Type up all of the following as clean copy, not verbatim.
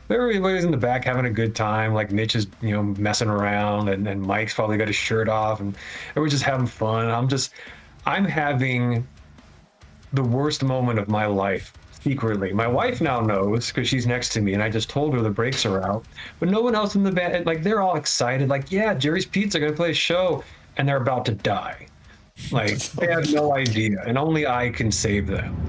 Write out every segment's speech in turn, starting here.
Everybody's in the back having a good time. Like Mitch is, messing around, and Mike's probably got his shirt off, and we're just having fun. I'm having the worst moment of my life secretly. My wife now knows because she's next to me, and I just told her the brakes are out. But no one else in the band, like they're all excited, like, yeah, Jerry's Pizza gonna play a show, and they're about to die. Like they have no idea, and only I can save them.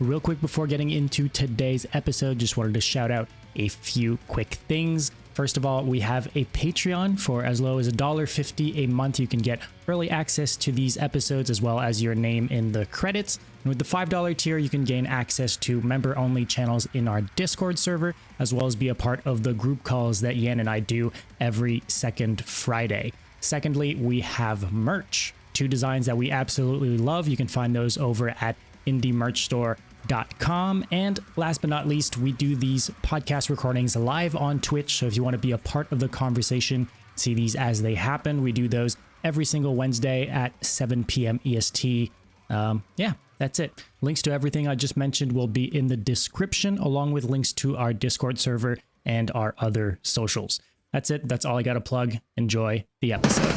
Real quick before getting into today's episode, just wanted to shout out a few quick things. First of all, we have a Patreon for as low as $1.50 a month. You can get early access to these episodes as well as your name in the credits. And with the $5 tier, you can gain access to member-only channels in our Discord server, as well as be a part of the group calls that Yan and I do every second Friday. Secondly, we have merch. Two designs that we absolutely love. You can find those over at indiemerchstore.com. And last but not least, we do these podcast recordings live on Twitch. So if you want to be a part of the conversation, see these as they happen. We do those every single Wednesday at 7 p.m. EST. Yeah, that's it. Links to everything I just mentioned will be in the description, along with links to our Discord server and our other socials. That's it. That's all I got to plug. Enjoy the episode.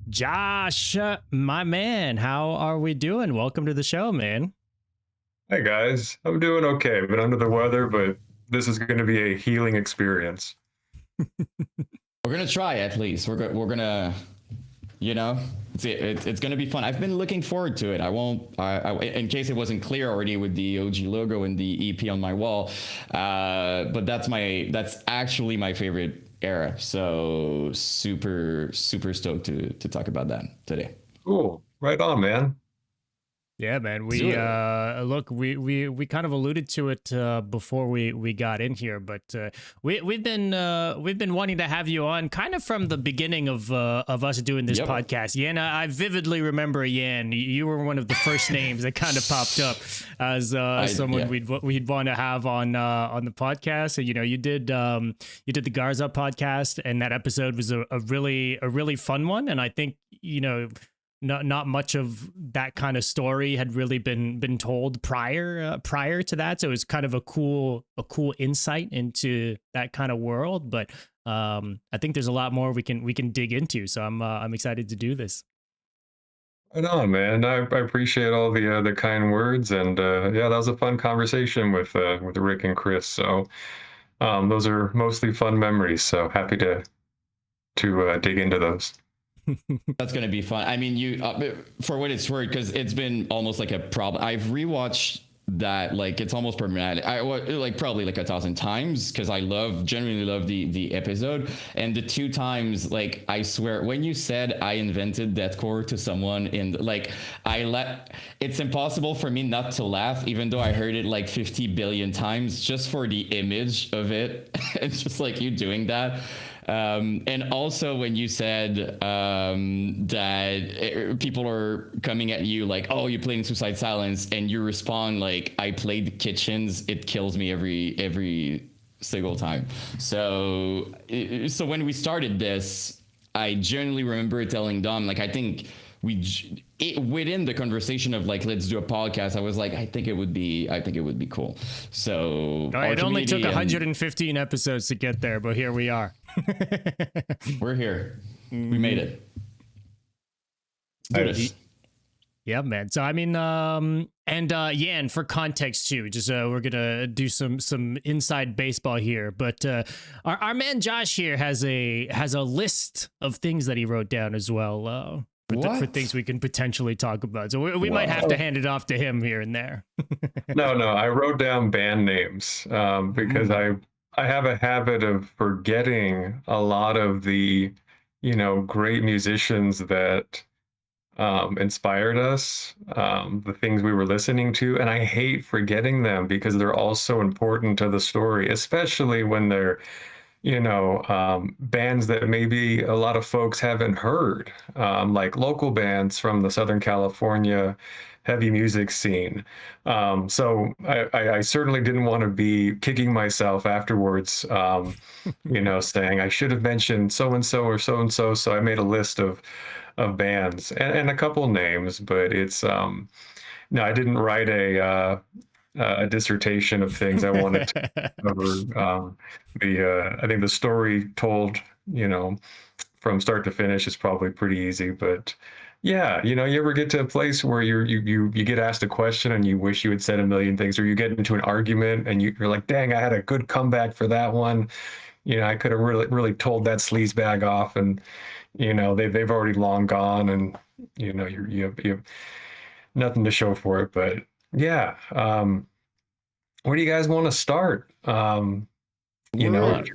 Josh, my man, how are we doing? Welcome to the show, man. Hey guys, I'm doing okay. I've been under the weather, but this is going to be a healing experience. We're gonna try at least. We're gonna, it's gonna be fun. I've been looking forward to it. In case it wasn't clear already with the OG logo and the EP on my wall, but that's actually my favorite era. So super stoked to talk about that today. Cool, right on, man. Yeah, man. We kind of alluded to it before we got in here, but we've been wanting to have you on kind of from the beginning of us doing this podcast. Yan, I vividly remember Yan. You were one of the first names that kind of popped up as someone we'd want to have on the podcast. So, you did the Garza podcast, and that episode was a really fun one, and I think not much of that kind of story had really been told prior to that, so it's kind of a cool insight into that kind of world. But I think there's a lot more we can dig into, so I'm excited to do this. Right on, man. I appreciate all the kind words, and that was a fun conversation with Rick and Chris. So those are mostly fun memories. So happy to dig into those. That's gonna be fun. I mean, you for what it's worth, because it's been almost like a problem. I've rewatched that, like, it's almost permanent. I like probably like 1,000 times, because I genuinely love the episode. And the two times, like, I swear, when you said I invented deathcore to someone it's impossible for me not to laugh, even though I heard it like 50 billion times, just for the image of it. It's just like you doing that. And also when you said that people are coming at you like, oh, you played in Suicide Silence, and you respond like, I played Kitchens, it kills me every single time. So when we started this, I genuinely remember telling Dom, like, I think within the conversation of like, let's do a podcast, I was like, I think it would be cool. So it only took 115 episodes to get there, but here we are. We're here. We made it. Yeah, man. So I mean, and Yan, for context too, just we're gonna do some inside baseball here, but our man Josh here has a list of things that he wrote down as well. For things we can potentially talk about. So we might have to hand it off to him here and there. No, I wrote down band names because I have a habit of forgetting a lot of the, great musicians that inspired us, the things we were listening to. And I hate forgetting them because they're all so important to the story, especially when they're bands that maybe a lot of folks haven't heard, like local bands from the Southern California heavy music scene. So I certainly didn't want to be kicking myself afterwards, saying I should have mentioned so-and-so or so-and-so. So I made a list of of bands and a couple names, but it's no, I didn't write a dissertation of things I wanted to cover. I think the story told, you know, from start to finish is probably pretty easy, but yeah, you know, you ever get to a place where you get asked a question and you wish you had said a million things, or you get into an argument and you're like, dang, I had a good comeback for that one. You know, I could have really told that sleaze bag off, and you know, they've already long gone, and you know, you have nothing to show for it. But yeah, where do you guys want to start? You know, We're we're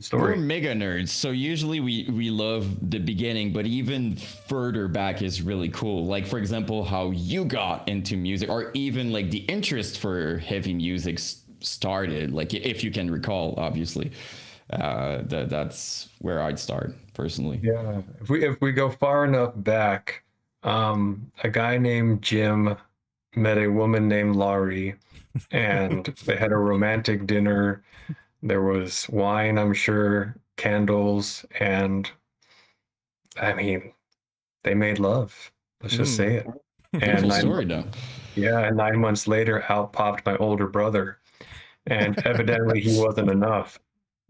story. mega nerds, so usually we love the beginning, but even further back is really cool. Like for example, how you got into music, or even like the interest for heavy music started. Like if you can recall, obviously, that's where I'd start personally. Yeah, if we go far enough back, a guy named Jim met a woman named Laurie, and they had a romantic dinner. There was wine, I'm sure, candles, and I mean, they made love. Let's just say Mm. it. And Beautiful nine, story, though. yeah, and 9 months later, out popped my older brother, and evidently he wasn't enough.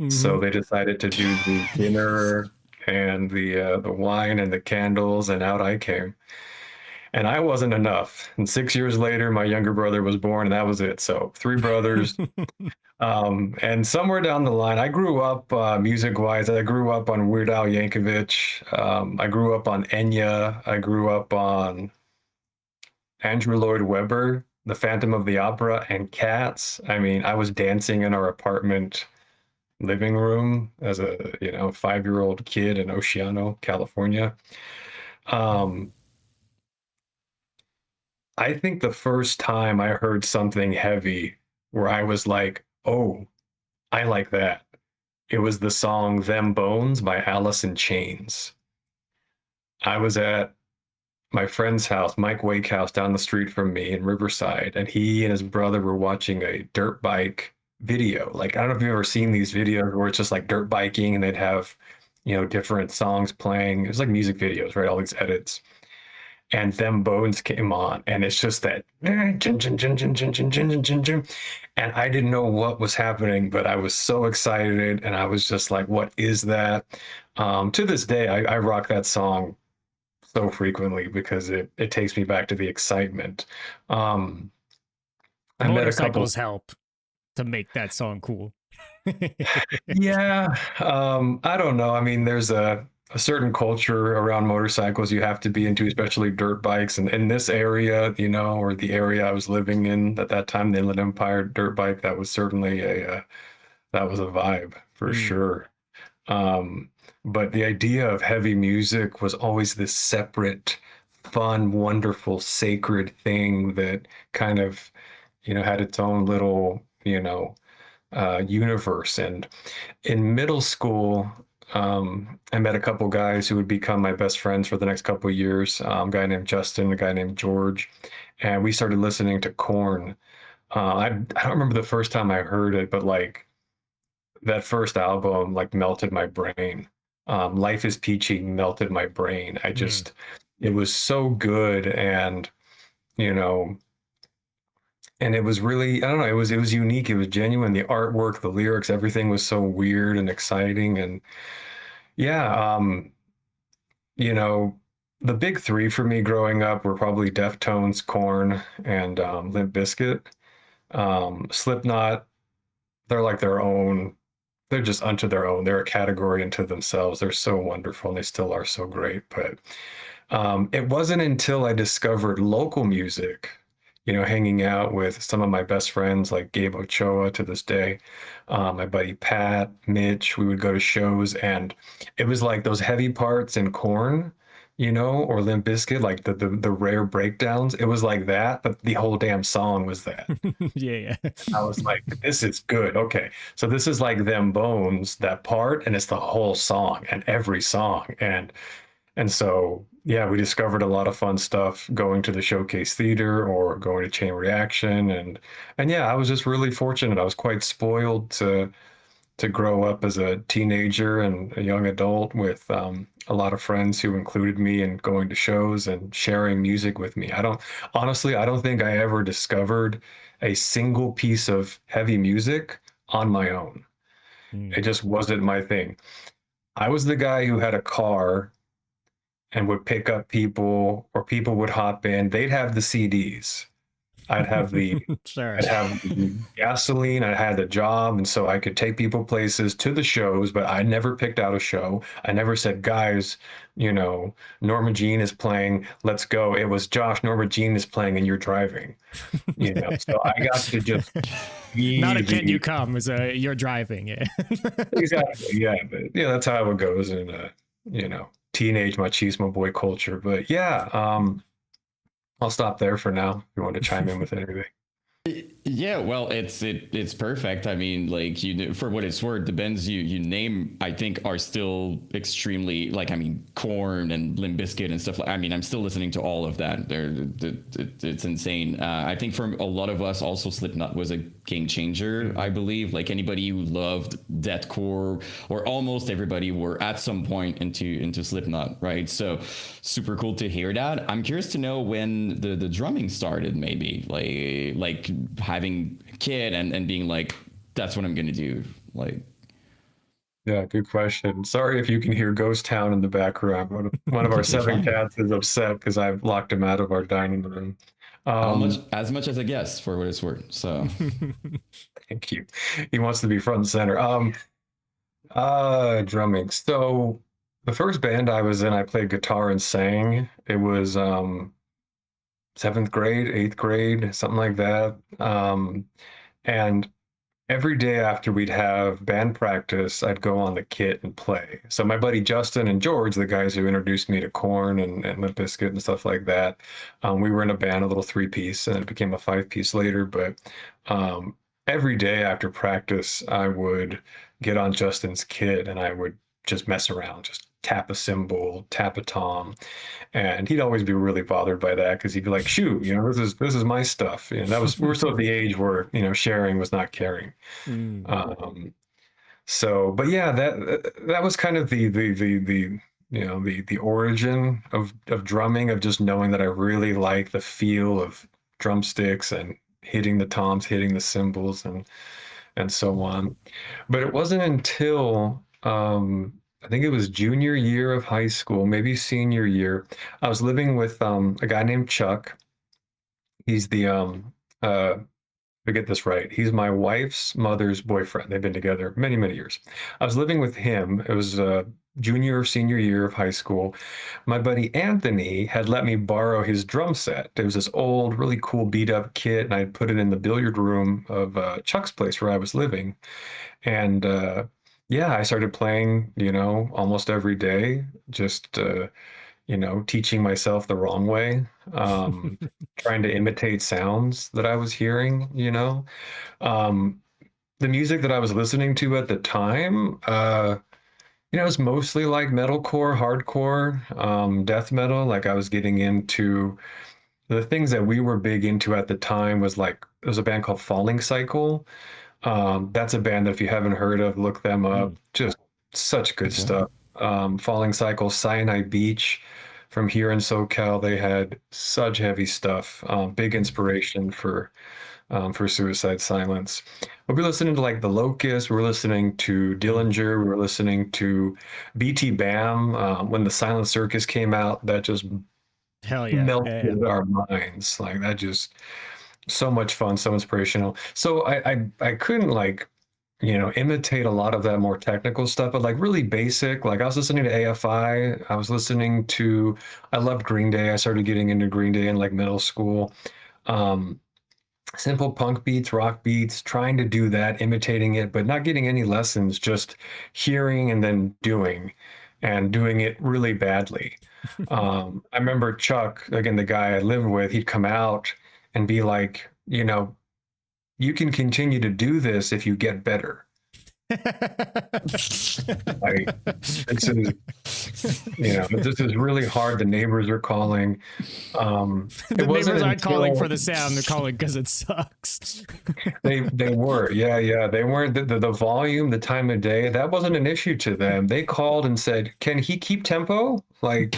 So Hmm. they decided to do the dinner and the wine and the candles, and out I came. And I wasn't enough. And 6 years later, my younger brother was born, and that was it. So three brothers. And somewhere down the line, I grew up music-wise. I grew up on Weird Al Yankovic. I grew up on Enya. I grew up on Andrew Lloyd Webber, The Phantom of the Opera, and Cats. I mean, I was dancing in our apartment living room as a 5-year-old kid in Oceano, California. Um, I think the first time I heard something heavy where I was like, "Oh, I like that." It was the song "Them Bones" by Alice in Chains. I was at my friend's house, Mike Wakehouse, down the street from me in Riverside, and he and his brother were watching a dirt bike video. Like, I don't know if you've ever seen these videos where it's just like dirt biking and they'd have, different songs playing. It was like music videos, right? All these edits. And Them Bones came on, and it's just that and I didn't know what was happening, but I was so excited, and I was just like, "What is that?" To this day, I rock that song so frequently because it takes me back to the excitement. Um, I met a couple. Motorcycles help to make that song cool. Yeah, I don't know. I mean, there's a certain culture around motorcycles you have to be into, especially dirt bikes. And in this area, or the area I was living in at that time, the Inland Empire dirt bike, that was certainly that was a vibe for Mm. sure. Um, but the idea of heavy music was always this separate, fun, wonderful, sacred thing that kind of, had its own little, universe. And in middle school, I met a couple guys who would become my best friends for the next couple of years. A guy named Justin, a guy named George, and we started listening to Korn. I don't remember the first time I heard it, but like that first album, like melted my brain. Life is Peachy melted my brain. Mm. It was so good, and you know, and it was really, I don't know, it was unique. It was genuine. The artwork, the lyrics, everything was so weird and exciting, and yeah, you know, the big three for me growing up were probably Deftones, Korn, and Limp Bizkit. Slipknot, they're like their own, they're just unto their own. They're a category unto themselves. They're so wonderful and they still are so great. But it wasn't until I discovered local music, hanging out with some of my best friends like Gabe Ochoa to this day, my buddy Pat, Mitch, we would go to shows, and it was like those heavy parts in Korn, or Limp Bizkit, like the rare breakdowns. It was like that, but the whole damn song was that. Yeah, yeah. I was like, this is good. Okay. So this is like Them Bones, that part, and it's the whole song and every song. And so yeah, we discovered a lot of fun stuff going to the Showcase Theater or going to Chain Reaction. And yeah, I was just really fortunate. I was quite spoiled to to grow up as a teenager and a young adult with a lot of friends who included me in going to shows and sharing music with me. I don't think I ever discovered a single piece of heavy music on my own. It Mm. just wasn't my thing. I was the guy who had a car and would pick up people, or people would hop in. They'd have the CDs. I'd have the Sure. I'd have the gasoline. I had the job, and so I could take people places to the shows. But I never picked out a show. I never said, "Guys, Norma Jean is playing. Let's go." It was, "Josh, Norma Jean is playing, and you're driving." So I got to just Not be a can you the come, is a you're driving. Yeah. exactly, yeah. But that's how it goes in teenage machismo boy culture. But yeah, I'll stop there for now. If you want to chime in with anything. Yeah, well, it's perfect. I mean, like for what it's worth, the bands you name, I think, are still extremely like. I mean, Korn and Limp Bizkit and stuff. I mean, I'm still listening to all of that. It's insane. I think for a lot of us, also Slipknot was a game changer. I believe, like anybody who loved deathcore, or almost everybody, were at some point into Slipknot, right? So super cool to hear that. I'm curious to know when the drumming started, maybe like having a kid and being like, that's what I'm gonna do. Like, Yeah, good question. Sorry if you can hear Ghost Town in the background. One of our you're seven fine. cats is upset because I've locked him out of our dining room. How much? Um, As much as a guess, for what it's worth. So Thank you. He wants to be front and center. Drumming. So the first band I was in, I played guitar and sang. It was seventh grade, eighth grade, something like that. And every day after we'd have band practice, I'd go on the kit and play. So my buddy Justin and George, the guys who introduced me to Korn and Limp Bizkit and stuff like that, we were in a band, a little three-piece, and it became a five-piece later. But um, every day after practice, I would get on Justin's kit and I would just mess around, just tap a cymbal, tap a tom, and he'd always be really bothered by that because he'd be like, "Shoot, this is my stuff." And that was we were still at the age where sharing was not caring. Mm. Um, but yeah, that was kind of the origin of drumming, of just knowing that I really like the feel of drumsticks and hitting the toms, hitting the cymbals, and so on. But it wasn't until I think it was junior year of high school, maybe senior year. I was living with a guy named Chuck. He's the uh, to get this right, he's my wife's mother's boyfriend. They've been together many, many years. I was living with him. It was junior or senior year of high school. My buddy Anthony had let me borrow his drum set. It was this old, really cool beat up kit, and I put it in the billiard room of Chuck's place where I was living. And yeah, I started playing, almost every day, just teaching myself the wrong way, trying to imitate sounds that I was hearing. Um, the music that I was listening to at the time, it was mostly like metalcore, hardcore, death metal. Like I was getting into the things that we were big into at the time was like, there was a band called Falling Cycle. That's a band that if you haven't heard of, look them up. Mm. Just such good okay. stuff. Falling Cycle, Cyanide Beach from here in SoCal, they had such heavy stuff. Big inspiration for Suicide Silence. But we're listening to like The Locust, we were listening to Mm. Dillinger, we were listening to BT Bam. When the Silent Circus came out, that just Hell yeah. Yeah, yeah. melted our minds. Like that just so much fun, so inspirational. So I couldn't like, imitate a lot of that more technical stuff, but like really basic. Like I was listening to AFI, I was listening to I loved Green Day. I started getting into Green Day in like middle school. Um, Simple punk beats, rock beats, trying to do that, imitating it, but not getting any lessons, just hearing and then doing, and doing it really badly. I remember Chuck, again, the guy I lived with, he'd come out and be like, you can continue to do this if you get better. Like, this is, this is really hard. The neighbors are calling. The It wasn't neighbors aren't calling for until the sound; they're calling because it sucks. they were, yeah. They weren't the volume, the time of day. That wasn't an issue to them. They called and said, "Can he keep tempo? Like,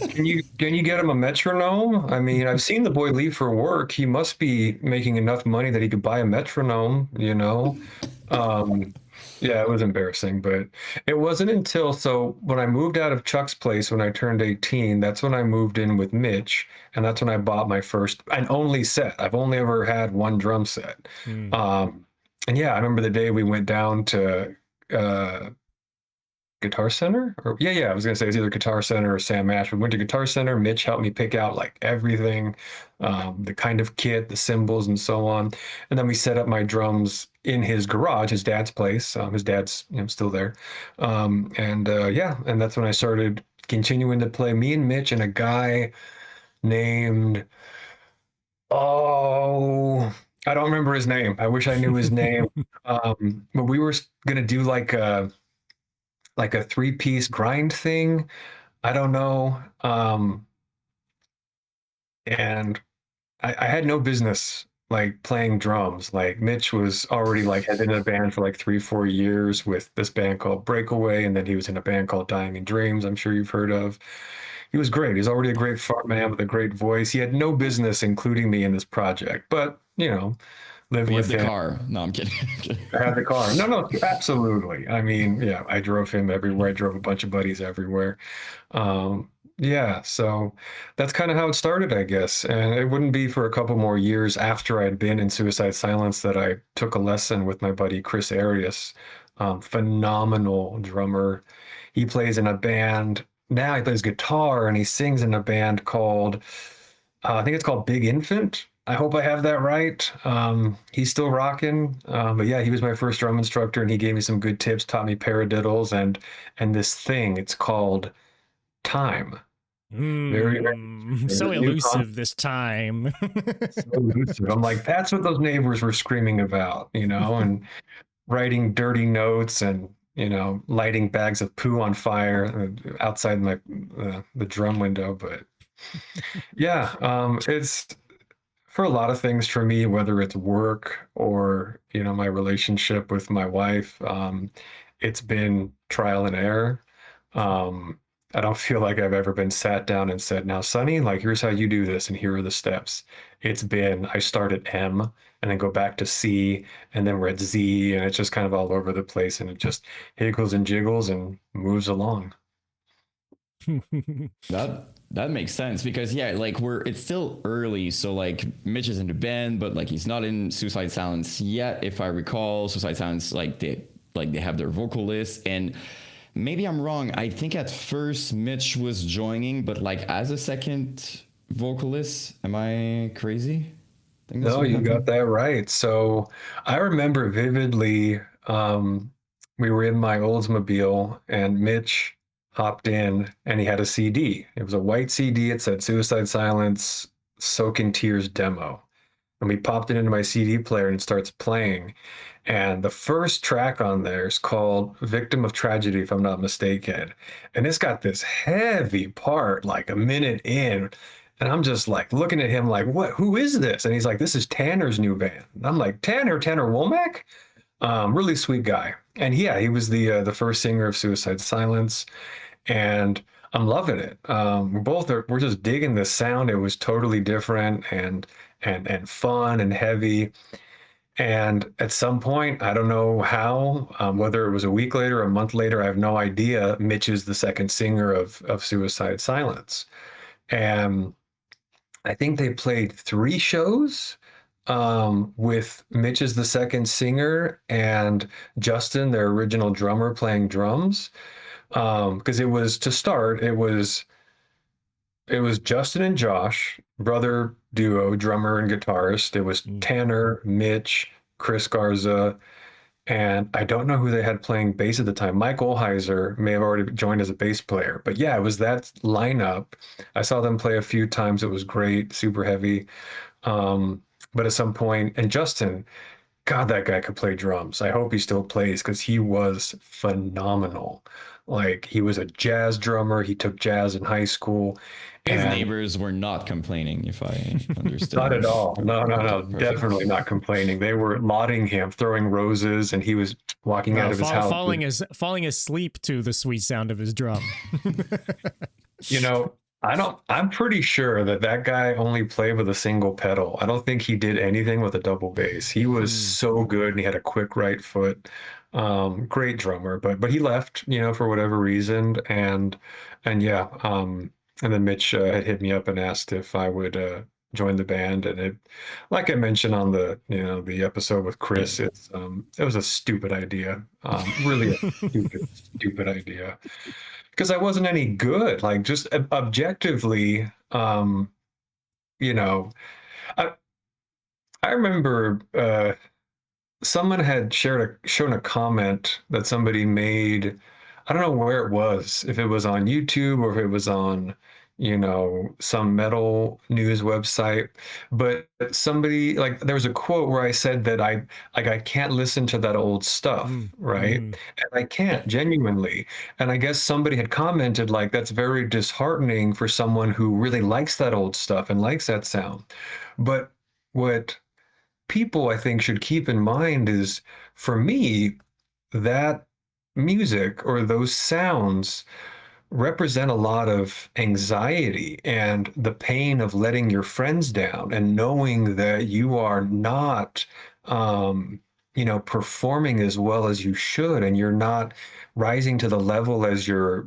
can you get him a metronome? I mean, I've seen the boy leave for work. He must be making enough money that he could buy a metronome, you know?" Um, yeah, it was embarrassing, but it wasn't until so when I moved out of Chuck's place when I turned 18, that's when I moved in with Mitch, and that's when I bought my first and only set. I've only ever had one drum set. Mm. And yeah, I remember the day we went down to uh Guitar Center, or yeah, I was gonna say it's either Guitar Center or Sam Ash. We went to Guitar Center. Mitch helped me pick out like everything, the kind of kit, the cymbals, and so on. And then we set up my drums in his garage, his dad's place. His dad's still there, and yeah, and that's when I started continuing to play. Me and Mitch and a guy named oh, I don't remember his name. I wish I knew his name. But we were gonna do like a three-piece grind thing. I don't know. And I had no business like playing drums. Like Mitch was already like had been in a band for like 3, 4 years with this band called Breakaway, and then he was in a band called Dying in Dreams. I'm sure you've heard of. He was great. He's already a great front man with a great voice. He had no business including me in this project, but lived We have with the him. car. No, I'm kidding. I had the car. No, absolutely. I mean, yeah, I drove him everywhere. I drove a bunch of buddies everywhere. Yeah, so that's kind of how it started, I guess. And it wouldn't be for a couple more years after I'd been in Suicide Silence that I took a lesson with my buddy Chris Arias, phenomenal drummer. He plays in a band. Now he plays guitar and he sings in a band called, I think it's called Big Infant. I hope I have that right. He's still rocking. But yeah, he was my first drum instructor and he gave me some good tips, taught me paradiddles and this thing. It's called time. Very, there's So a new elusive this time. so elusive. I'm like, that's what those neighbors were screaming about, and writing dirty notes and lighting bags of poo on fire outside my the drum window. But yeah, it's for a lot of things for me, whether it's work or my relationship with my wife. It's been trial and error. Um, I don't feel like I've ever been sat down and said, "Now, Sonny, like here's how you do this, and here are the steps." It's been I start at M and then go back to C, and then we're at Z, and it's just kind of all over the place, and it just higgles and jiggles and moves along. That makes sense because yeah, like it's still early, so like Mitch is in the band, but like he's not in Suicide Silence yet. If I recall, Suicide Silence they have their vocalist, and maybe I'm wrong. I think at first Mitch was joining, but like as a second vocalist. Am I crazy? I think that's No, what you got happened. that right. So I remember vividly, we were in my Oldsmobile and Mitch hopped in and he had a CD. It was a white CD. It said Suicide Silence, Soak in Tears demo. And we popped it into my CD player and it starts playing. And the first track on there is called Victim of Tragedy, if I'm not mistaken. And it's got this heavy part, like a minute in. And I'm just like looking at him like, what? Who is this? And he's like, this is Tanner's new band. And I'm like, Tanner Womack? Really sweet guy. And yeah, he was the first singer of Suicide Silence. And I'm loving it. We're just digging the sound. It was totally different and fun and heavy. And at some point, I don't know how, whether it was a week later, a month later, I have no idea. Mitch is the second singer of Suicide Silence, and I think they played 3 shows with Mitch as the second singer and Justin, their original drummer, playing drums. Because it was to start, it was Justin and Josh, brother duo, drummer and guitarist. It was Mm. Tanner, Mitch, Chris Garza, and I don't know who they had playing bass at the time. Mike Olheiser may have already joined as a bass player, but yeah, it was that lineup. I saw them play a few times. It was great, super heavy. Um, but at some point, and Justin, God, that guy could play drums. I hope he still plays because he was phenomenal. Like he was a jazz drummer. He took jazz in high school, His and neighbors were not complaining, if I not at understood. all. No, no, Okay, no. perfect. Definitely not complaining. They were lauding him, throwing roses, and he was walking out of his house. Falling asleep to the sweet sound of his drum. You know, I'm pretty sure that that guy only played with a single pedal. I don't think he did anything with a double bass. He was so good and he had a quick right foot. Great drummer, but he left, for whatever reason. And yeah, and then Mitch had hit me up and asked if I would join the band. And like I mentioned on the episode with Yeah. Chris, it was a stupid idea. Really a stupid idea because I wasn't any good. Like just objectively, you know, I I remember someone had shown a comment that somebody made. I don't know where it was, if it was on YouTube or if it was on, some metal news website. But somebody like there was a quote where I said that I can't listen to that old stuff, right? And I can't genuinely. And I guess somebody had commented like that's very disheartening for someone who really likes that old stuff and likes that sound. But what people I think should keep in mind is for me, that music or those sounds represent a lot of anxiety and the pain of letting your friends down and knowing that you are not performing as well as you should and you're not rising to the level as your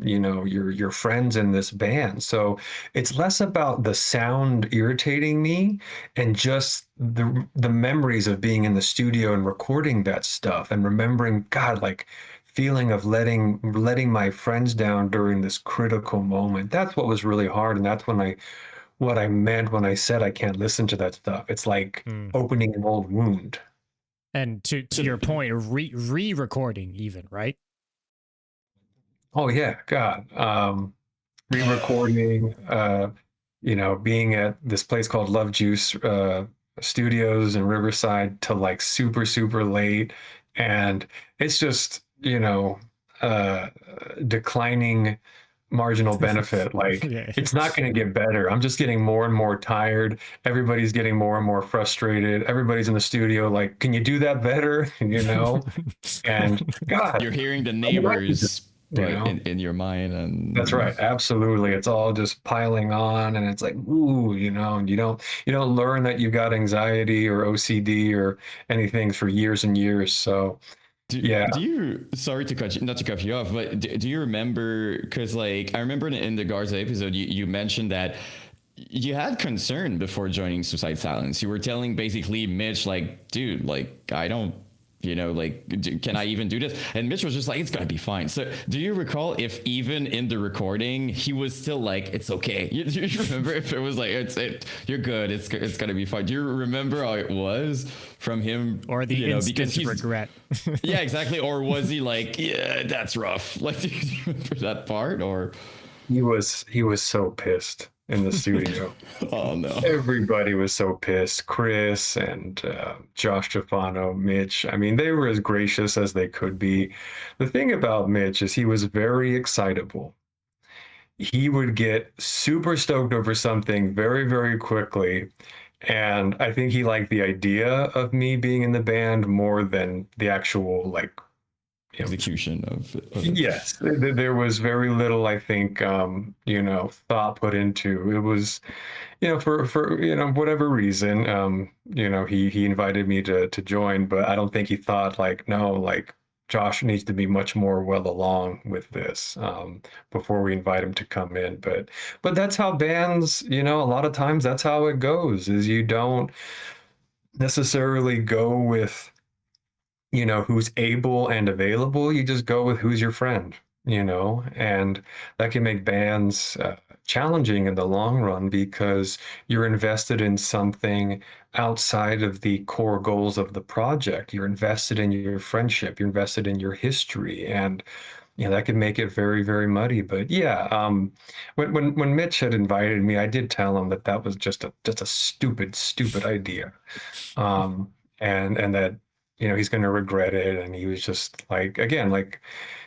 friends in this band. So it's less about the sound irritating me and just the memories of being in the studio and recording that stuff and remembering, God, like feeling of letting my friends down during this critical moment. That's what was really hard, and that's what I meant when I said I can't listen to that stuff. It's like opening an old wound. And to your point, re-recording even, right? Oh yeah, God. Re-recording, being at this place called Love Juice Studios in Riverside till like super, super late. And it's just, uh, declining marginal benefit. Like Yeah. it's not going to get better. I'm just getting more and more tired. Everybody's getting more and more frustrated. Everybody's in the studio like, can you do that better? And God, You're hearing the I would like to just, neighbors, but in your mind, that's and right. Absolutely. It's all just piling on and it's like, ooh, and you don't learn that you've got anxiety or OCD or anything for years and years. So yeah. do you, sorry to cut you, not to cut you off, but do you remember, because like I remember in the Garza episode you mentioned that you had concern before joining Suicide Silence. You were telling basically Mitch like, dude, like I don't, like can I even do this? And Mitch was just like, it's gonna be fine. So do you recall if even in the recording he was still like, it's okay? Do you remember if it was like, you're good, it's gonna be fine? Do you remember how it was from him, Or the instant regret? yeah, exactly. Or was he like, yeah, that's rough? Like, do you remember that part? Or He was so pissed in the studio. oh no. Everybody was so pissed. Chris and Josh Stefano, Mitch. I mean, they were as gracious as they could be. The thing about Mitch is he was very excitable. He would get super stoked over something very, very quickly. And I think he liked the idea of me being in the band more than the actual, like, Execution of it. yes, there was very little, I think, thought put into it. Was, for whatever reason, he invited me to join, but I don't think he thought like, no, like Josh needs to be much more well along with this before we invite him to come in. But that's how bands, a lot of times that's how it goes, is you don't necessarily go with who's able and available. You just go with who's your friend, and that can make bands challenging in the long run because you're invested in something outside of the core goals of the project. You're invested in your friendship, you're invested in your history, and that can make it very, very muddy. But yeah, when Mitch had invited me, I did tell him that was just a stupid idea, and that he's going to regret it. And he was just like, again, like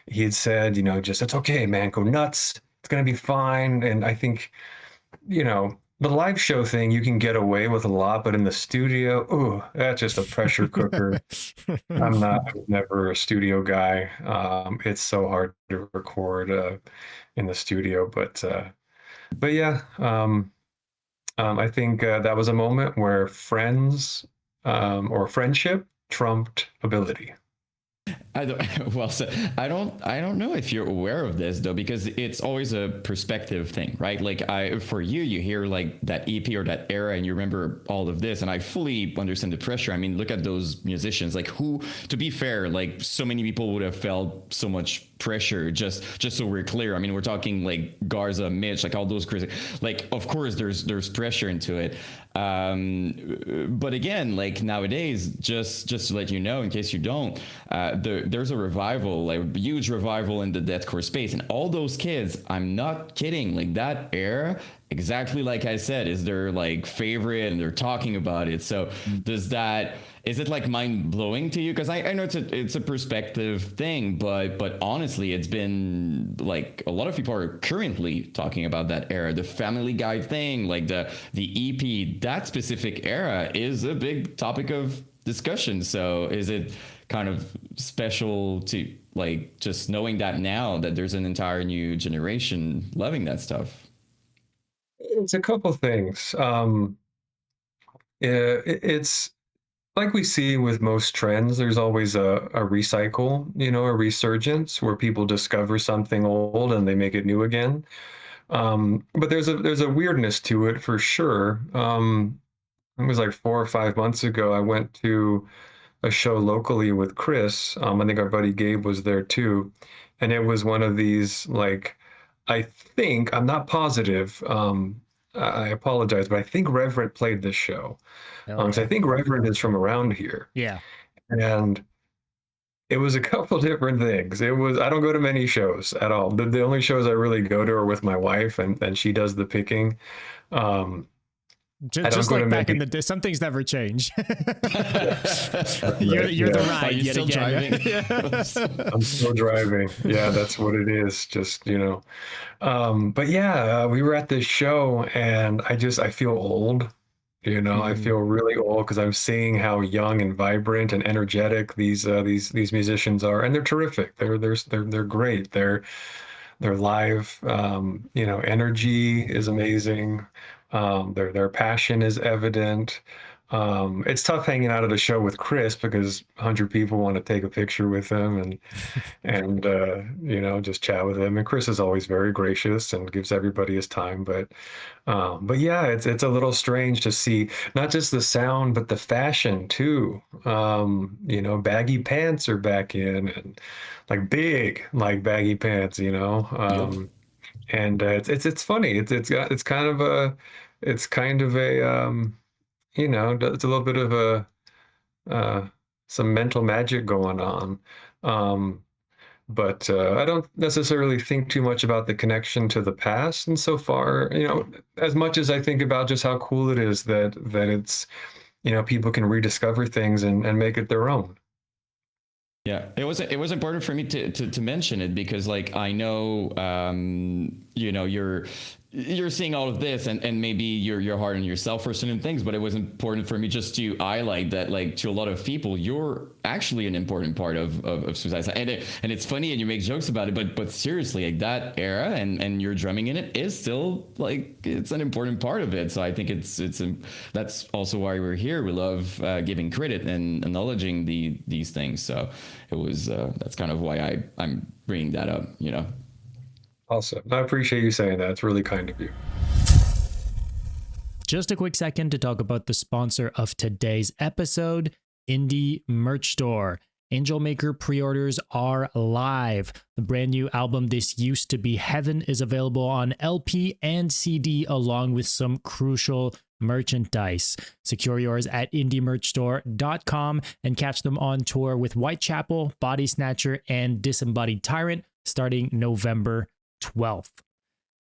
he had said, just, it's okay, man, go nuts. It's going to be fine. And I think, the live show thing, you can get away with a lot, but in the studio, ooh, that's just a pressure cooker. I was never a studio guy. It's so hard to record in the studio, but yeah, I think that was a moment where friends or friendship trumped ability. I don't, well, so I don't know if you're aware of this though, because it's always a perspective thing, right? Like for you, you hear like that EP or that era and you remember all of this. And I fully understand the pressure. I mean, look at those musicians, like who, to be fair, like so many people would have felt so much pressure, just so we're clear. I mean, we're talking like Garza, Mitch, like all those crazy, like, of course there's pressure into it. But again, like nowadays, just to let you know, in case you don't, there's a revival, like a huge revival in the deathcore space, and all those kids, I'm not kidding, like that era, exactly like I said, is their like favorite, and they're talking about it. So is it like mind blowing to you? Because I know it's a perspective thing, but honestly, it's been like a lot of people are currently talking about that era, the Family Guy thing, like the EP, that specific era is a big topic of discussion. So is it kind of special to like just knowing that now that there's an entire new generation loving that stuff? It's a couple things. It's like we see with most trends, there's always a recycle, a resurgence where people discover something old and they make it new again. But there's a weirdness to it for sure. It was like 4 or 5 months ago, I went to a show locally with Chris. I think our buddy Gabe was there too. And it was one of these, like, I think, I'm not positive. I apologize, but I think Reverend played this show. Oh, So I yeah. think Reverend is from around here. Yeah. And it was a couple different things. I don't go to many shows at all. The only shows I really go to are with my wife, and she does the picking. Um, I don't Just go to like back in many. the day, some things never change. You're Right, the yeah. Are ride you yet still again. driving? I'm still driving. Yeah, that's what it is. Just, but yeah, we were at this show and I feel old. I Mm, feel really old because I'm seeing how young and vibrant and energetic these musicians are, and they're terrific. They're great. Their live, energy is amazing. Their passion is evident. It's tough hanging out at a show with Chris because 100 people want to take a picture with him and just chat with him. And Chris is always very gracious and gives everybody his time. But yeah, it's a little strange to see not just the sound but the fashion too. Baggy pants are back in and like big like baggy pants. Yep. And it's funny. It's kind of a it's a little bit of a uh, some mental magic going on. Um, but I don't necessarily think too much about the connection to the past. And so far, as much as I think about just how cool it is that it's, people can rediscover things and make it their own. Yeah, it was important for me to mention it because like I know you're seeing all of this and maybe you're hard on yourself for certain things, but it was important for me just to highlight that like to a lot of people you're actually an important part of suicide, and it's funny and you make jokes about it, but seriously, like that era and your drumming in it is still like it's an important part of it. So I think that's also why we're here. We love giving credit and acknowledging these things. So it was that's kind of why I'm bringing that up. Awesome. I appreciate you saying that. It's really kind of you. Just a quick second to talk about the sponsor of today's episode, Indie Merch Store. Angel Maker pre-orders are live. The brand new album This Used to Be Heaven is available on LP and CD along with some crucial merchandise. Secure yours at indiemerchstore.com and catch them on tour with Whitechapel, Body Snatcher, and Disembodied Tyrant starting November 12th.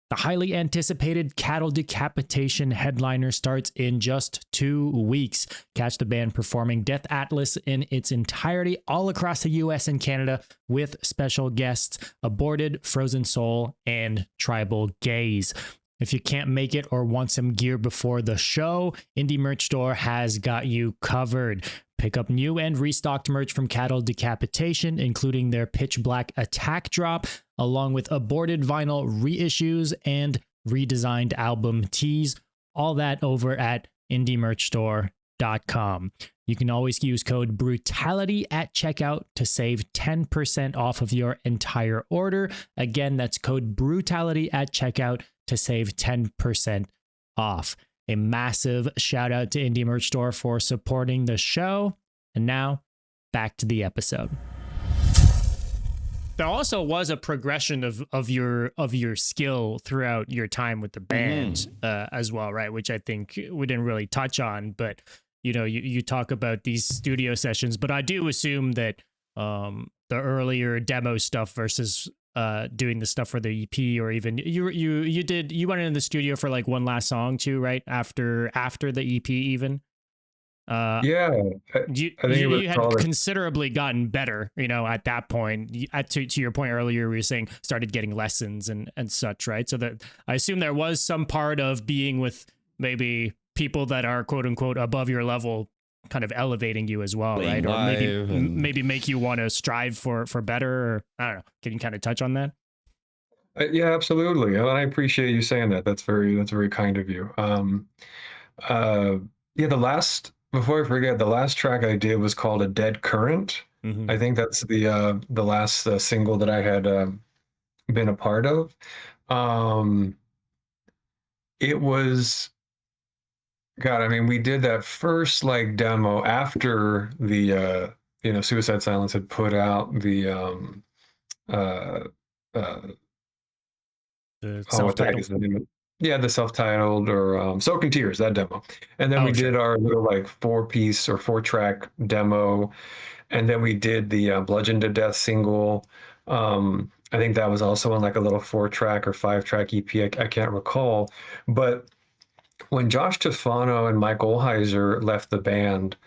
The highly anticipated Cattle Decapitation headliner starts in just 2 weeks. Catch the band performing Death Atlas in its entirety all across the US and Canada with special guests Aborted, Frozen Soul, and Tribal Gaze. If you can't make it or want some gear before the show, Indie Merch Store has got you covered. Pick up new and restocked merch from Cattle Decapitation, including their Pitch Black Attack drop, along with aborted vinyl reissues and redesigned album tees. All that over at indiemerchstore.com. You can always use code BRUTALITY at checkout to save 10% off of your entire order. Again, that's code BRUTALITY at checkout to save 10% off. A massive shout out to Indie Merch Store for supporting the show. And now, back to the episode. There also was a progression of your skill throughout your time with the band as well, right? Which I think we didn't really touch on, but you talk about these studio sessions, but I do assume that the earlier demo stuff versus doing the stuff for the EP, or even you went in the studio for like one last song too, right? After the EP even. Yeah, I think you had considerably gotten better, at that point. To your point earlier, we were saying started getting lessons and such, right? So that I assume there was some part of being with maybe people that are quote unquote above your level kind of elevating you as well, right? Or maybe make you want to strive for better, or I don't know. Can you kind of touch on that? Yeah, absolutely. And I appreciate you saying that. That's very kind of you. Yeah, before I forget, the last track I did was called A Dead Current. Mm-hmm. I think that's the last single that I had been a part of. It was, God, I mean, we did that first like demo after the Suicide Silence had put out the what the heck is the name of it? Yeah, the self-titled or Soak in Tears, that demo. And then we did our little like 4-piece or 4-track demo. And then we did the Bludgeon to Death single. I think that was also on like a little 4-track or 5-track EP. I can't recall. But when Josh Tufano and Mike Olheiser left the band,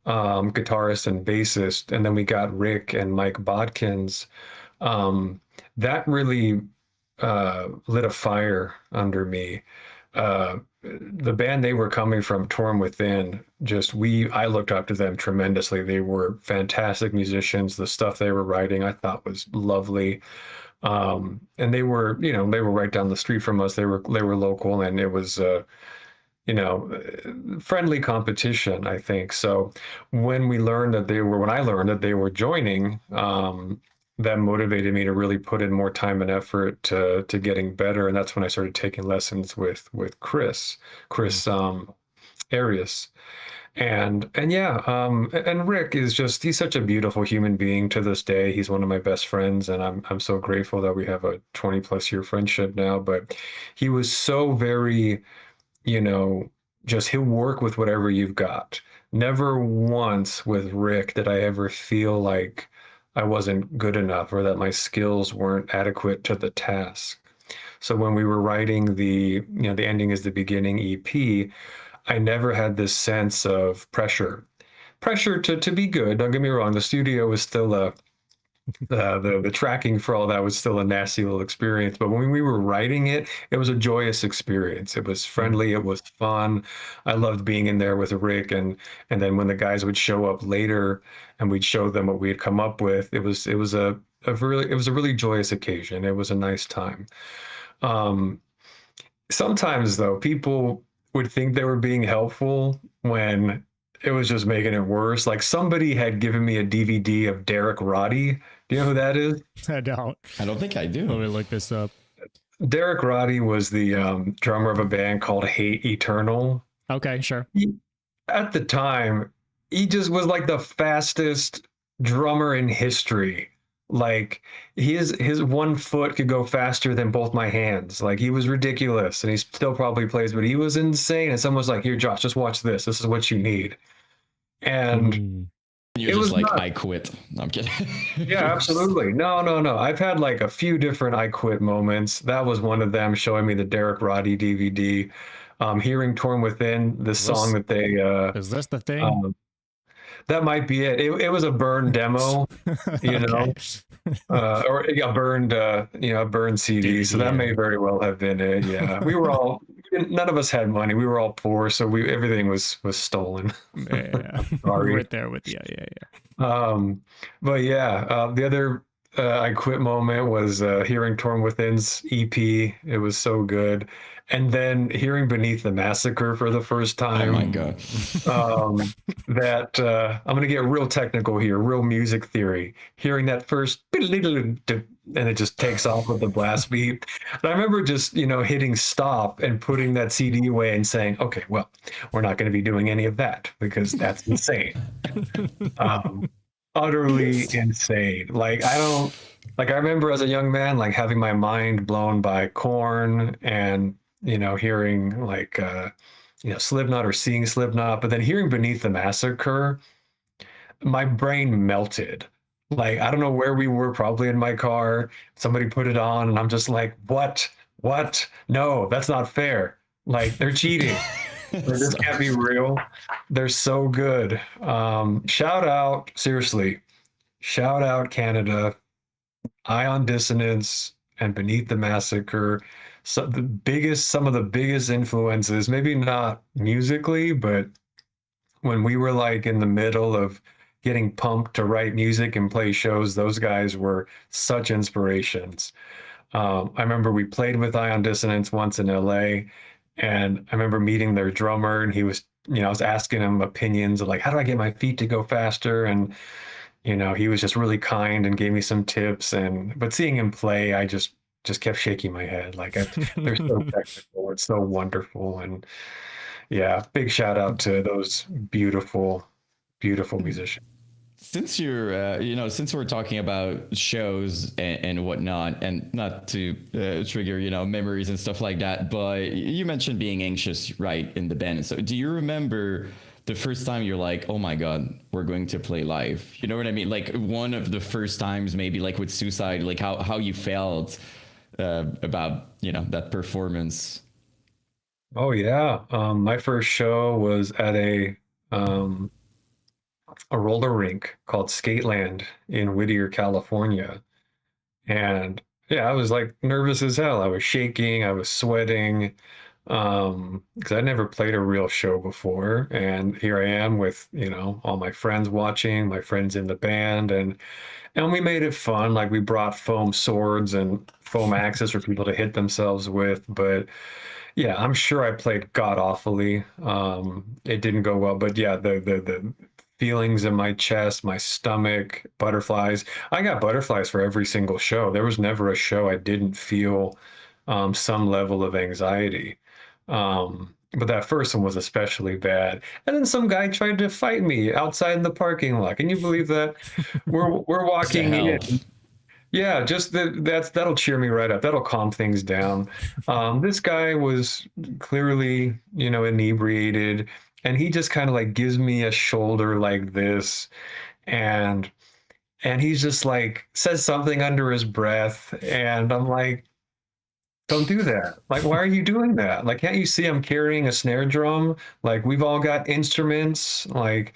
guitarist and bassist, and then we got Rick and Mike Bodkins, that really lit a fire under me. The band they were coming from, Torn Within, I looked up to them tremendously. They were fantastic musicians. The stuff they were writing I thought was lovely. And they were right down the street from us. They were local, and it was friendly competition, I think. So when I learned that they were joining, that motivated me to really put in more time and effort to getting better. And that's when I started taking lessons with Chris Arias. And Rick he's such a beautiful human being to this day. He's one of my best friends, and I'm so grateful that we have a 20+ year friendship now. But he was so very, he'll work with whatever you've got. Never once with Rick did I ever feel like I wasn't good enough or that my skills weren't adequate to the task. So when we were writing the Ending is the Beginning EP, I never had this sense of pressure to be good. Don't get me wrong. The studio was still the tracking for all that was still a nasty little experience. But when we were writing it, it was a joyous experience. It was friendly. It was fun. I loved being in there with Rick. And then when the guys would show up later and we'd show them what we had come up with, it was a really joyous occasion. It was a nice time. Sometimes though, people would think they were being helpful when it was just making it worse. Like somebody had given me a DVD of Derek Roddy. Do you know who that is? I don't think I do. Let me look this up. Derek Roddy was the drummer of a band called Hate Eternal. Okay, sure. At the time, he just was like the fastest drummer in history. Like his one foot could go faster than both my hands. Like he was ridiculous, and he still probably plays, but he was insane. And someone was like, "Here, Josh, just watch this. This is what you need." And You're It just was like, not. I quit. No, I'm kidding. Yeah, absolutely. No, no, no. I've had like a few different I quit moments. That was one of them, showing me the Derek Roddy DVD. Hearing Torn Within, the Is song this that they is this the thing? um, that might be it. It was a burned demo, you Okay. know, or a burned a burned CD. So DVD, that yeah. may very well have been it. Yeah. We were all none of us had money. We were all poor, so we everything was stolen. Yeah. Sorry. Right there with you. Yeah, yeah. Um, but yeah, the other I quit moment was hearing Torn Within's EP. It was so good. And then hearing Beneath the Massacre for the first Oh my time. god. Um, that I'm going to get real technical here, real music theory. Hearing that first, and it just takes off with the blast beat. And I remember just, hitting stop and putting that CD away and saying, okay, well, we're not going to be doing any of that because that's insane. um, Utterly insane. Like I don't like I remember as a young man like having my mind blown by Corn and hearing like Slipknot or seeing Slipknot, but then hearing Beneath the Massacre, my brain melted. Like I don't know where we were, probably in my car. Somebody put it on and I'm just like, what? What? No, that's not fair. Like they're cheating. Like, this So- can't be real. They're so good. Shout out, seriously, shout out Canada, Ion Dissonance, and Beneath the Massacre. Some of the biggest influences, maybe not musically, but when we were like in the middle of getting pumped to write music and play shows, those guys were such inspirations. I remember we played with Ion Dissonance once in LA, and I remember meeting their drummer, and he was, I was asking him opinions of like, how do I get my feet to go faster? And, he was just really kind and gave me some tips. But seeing him play, I just kept shaking my head. Like, they're so technical. It's so wonderful. And yeah, big shout out to those beautiful, beautiful musicians. Since you're, since we're talking about shows and whatnot, and not to trigger, memories and stuff like that, but you mentioned being anxious, right, in the band. So, do you remember the first time you're like, oh my God, we're going to play live? You know what I mean? Like one of the first times, maybe like with Suicide, like how you felt about, that performance. Oh yeah. My first show was at um, a roller rink called Skateland in Whittier, California. And yeah, I was like nervous as hell. I was shaking, I was sweating, because I'd never played a real show before. And here I am with, all my friends watching, my friends in the band, and we made it fun. Like we brought foam swords and foam axes for people to hit themselves with. But yeah, I'm sure I played god awfully. It didn't go well, but yeah, the feelings in my chest, my stomach, butterflies. I got butterflies for every single show. There was never a show I didn't feel some level of anxiety. But that first one was especially bad. And then some guy tried to fight me outside in the parking lot. Can you believe that? We're What the walking hell? in. Yeah, just that'll cheer me right up. That'll calm things down. This guy was clearly, inebriated, and he just kind of like gives me a shoulder like this, and he's just like says something under his breath, and I'm like, don't do that. Like, why are you doing that? Like, can't you see I'm carrying a snare drum? Like, we've all got instruments. Like,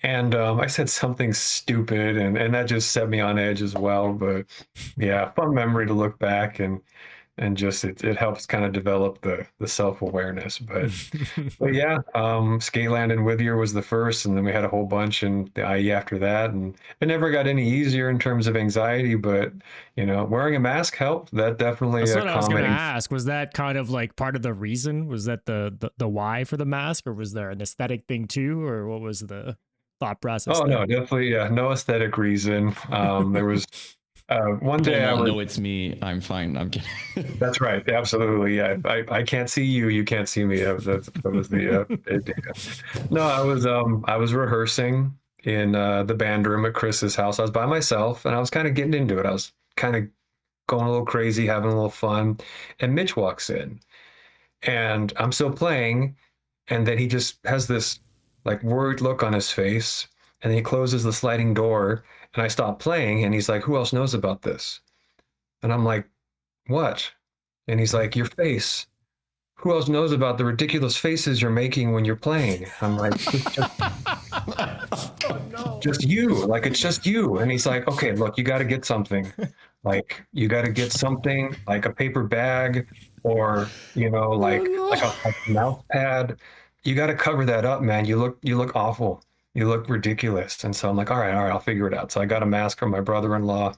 and I said something stupid, and that just set me on edge as well. But yeah, fun memory to look back and just it helps kind of develop the self-awareness. But yeah, Skateland and Whittier was the first, and then we had a whole bunch in the IE after that, and it never got any easier in terms of anxiety. But wearing a mask helped. That definitely That's what I was gonna calming. ask. Was that kind of like part of the reason? Was that the why for the mask, or was there an aesthetic thing too, or what was the thought process Oh no, there? definitely, yeah, no aesthetic reason. There was one day I Beaumont, was. no, it's me. I'm fine. I'm kidding. That's right. Absolutely. Yeah. I can't see you. You can't see me. That was the idea. No, I was rehearsing in the band room at Chris's house. I was by myself and I was kind of getting into it. I was kind of going a little crazy, having a little fun. And Mitch walks in and I'm still playing. And then he just has this like worried look on his face. And then he closes the sliding door, and I stop playing, and he's like, "Who else knows about this?" And I'm like, "What?" And he's like, "Your face. Who else knows about the ridiculous faces you're making when you're playing?" I'm like, just you. Like, it's just you. And he's like, "Okay, look, you got to get something. Like, you got to get something like a paper bag or, like a mouse pad. You got to cover that up, man. You look awful. You look ridiculous." And so I'm like, all right, I'll figure it out. So I got a mask from my brother-in-law,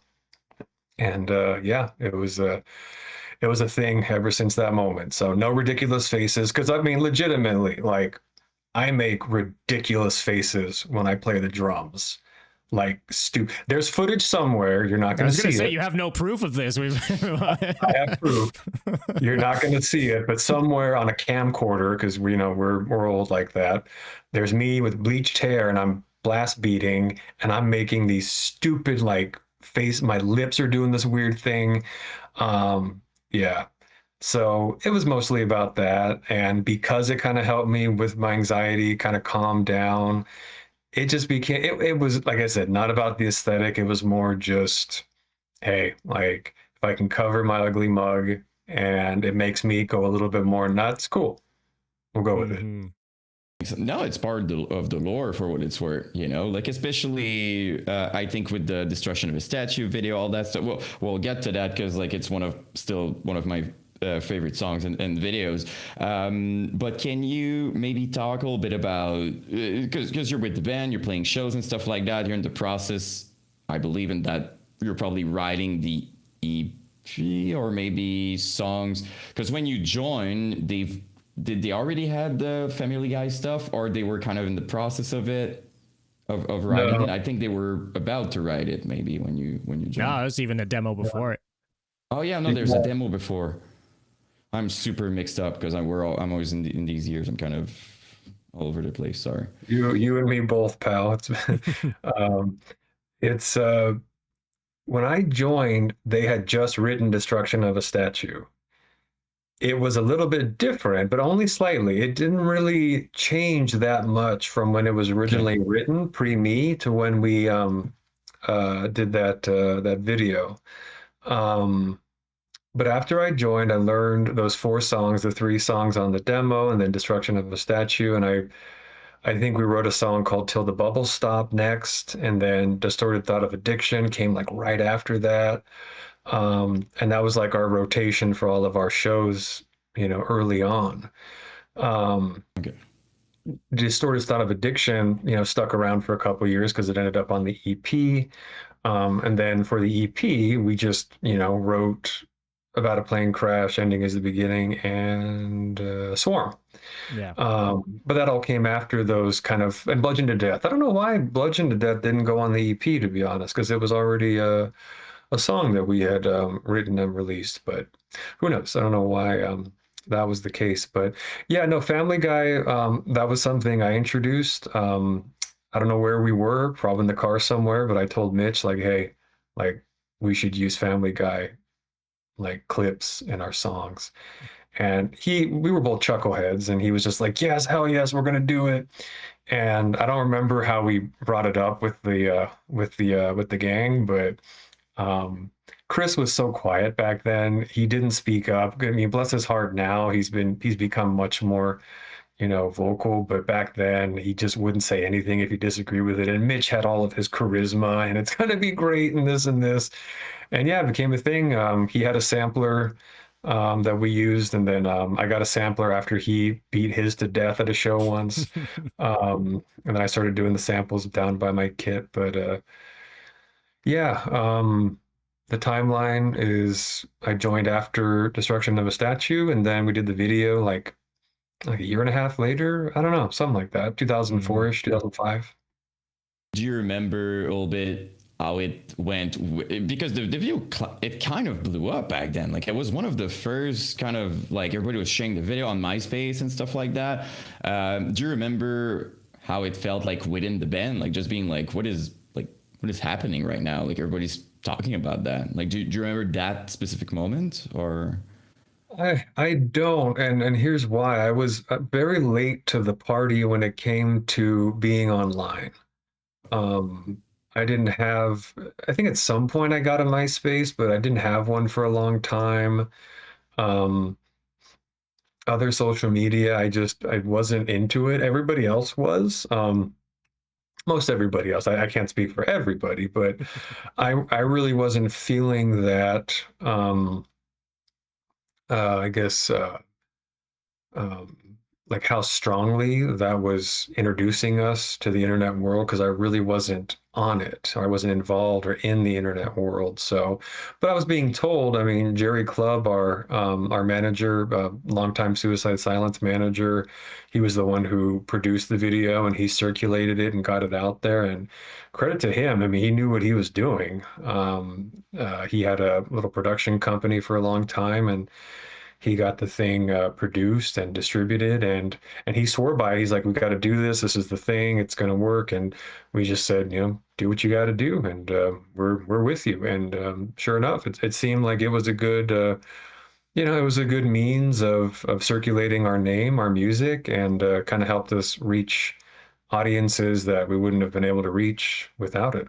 and yeah, it was a thing ever since that moment. So no ridiculous faces, because I mean, legitimately, like, I make ridiculous faces when I play the drums. Like, there's footage somewhere. You're not I going to was gonna see say it. you have no proof of this. I have proof. You're not going to see it, but somewhere on a camcorder, because we're old like that. There's me with bleached hair, and I'm blast beating, and I'm making these stupid like face. My lips are doing this weird thing. Yeah. So it was mostly about that, and because it kind of helped me with my anxiety, kind of calm down. It just became. It was, like I said, not about the aesthetic. It was more just, hey, like, if I can cover my ugly mug and it makes me go a little bit more nuts, cool. We'll go with it. Mhm. No, it's part of the lore for what it's worth, like especially I think with the destruction of a statue video, all that stuff. We'll get to that because like it's still one of my favorite songs and videos. But can you maybe talk a little bit about, because you're with the band, you're playing shows and stuff like that. You're in the process, I believe in that you're probably writing the EP or maybe songs, because when you join, did they already had the Family Guy stuff, or they were kind of in the process of it, of writing it? No, I think they were about to write it maybe when you joined. No, it was even a demo before it. Oh yeah, no, there's a yeah, demo before. I'm super mixed up because I'm always in these years. I'm kind of all over the place. Sorry. you and me both, pal. Um, it's when I joined, they had just written "Destruction of a Statue." It was a little bit different, but only slightly. It didn't really change that much from when it was Okay. originally written, pre-me, to when we did that video. Um, but after I joined, I learned those four songs, the three songs on the demo, and then "Destruction of a Statue." And I think we wrote a song called "Till the Bubbles Stop" next, and then "Distorted Thought of Addiction" came like right after that. And that was like our rotation for all of our shows, early on. Um, Okay. Distorted Thought of Addiction, stuck around for a couple years because it ended up on the EP. And then for the EP, we just, wrote About a Plane Crash, Ending is the Beginning, and Swarm. Yeah. But that all came after those kind of, and Bludgeon to Death. I don't know why Bludgeon to Death didn't go on the EP, to be honest, because it was already a song that we had written and released, but who knows? I don't know why that was the case. But yeah, no, Family Guy, that was something I introduced. I don't know where we were, probably in the car somewhere, but I told Mitch, like, hey, like, we should use Family Guy like clips in our songs. And we were both chuckleheads, and he was just like, yes, hell yes, we're gonna do it. And I don't remember how we brought it up with the gang, but Chris was so quiet back then. He didn't speak up. I mean, bless his heart now. He's become much more, vocal, but back then he just wouldn't say anything if you disagree with it. And Mitch had all of his charisma, and it's gonna be great and this and this. And yeah, it became a thing. He had a sampler that we used, and then I got a sampler after he beat his to death at a show once. And then I started doing the samples down by my kit. But yeah, the timeline is I joined after Destruction of a Statue, and then we did the video like a year and a half later. I don't know, something like that, Mhm. 2004-ish, 2005. Do you remember a little bit how it went? Because the video, it kind of blew up back then. Like it was one of the first kind of like everybody was sharing the video on MySpace and stuff like that. Do you remember how it felt like within the band? Like just being like, what is happening right now? Like everybody's talking about that. Like, do you remember that specific moment or? I don't, and here's why. I was very late to the party when it came to being online. Um, I didn't have, I think at some point I got a MySpace, but I didn't have one for a long time. Um, Other social media, I wasn't into it. Everybody else was. Most everybody else. I can't speak for everybody, but I really wasn't feeling that. I guess. Um, like how strongly that was introducing us to the internet world because I really wasn't on it. I wasn't involved or in the internet world. So, but I was being told. I mean, Jerry Clubb, our manager, longtime Suicide Silence manager, he was the one who produced the video and he circulated it and got it out there. And credit to him. I mean, he knew what he was doing. He had a little production company for a long time and he got the thing produced and distributed and he swore by it. He's like, we got to do this. This is the thing. It's going to work. And we just said, do what you got to do. And we're with you. And sure enough, it seemed like it was a good, it was a good means of circulating our name, our music, and kind of helped us reach audiences that we wouldn't have been able to reach without it.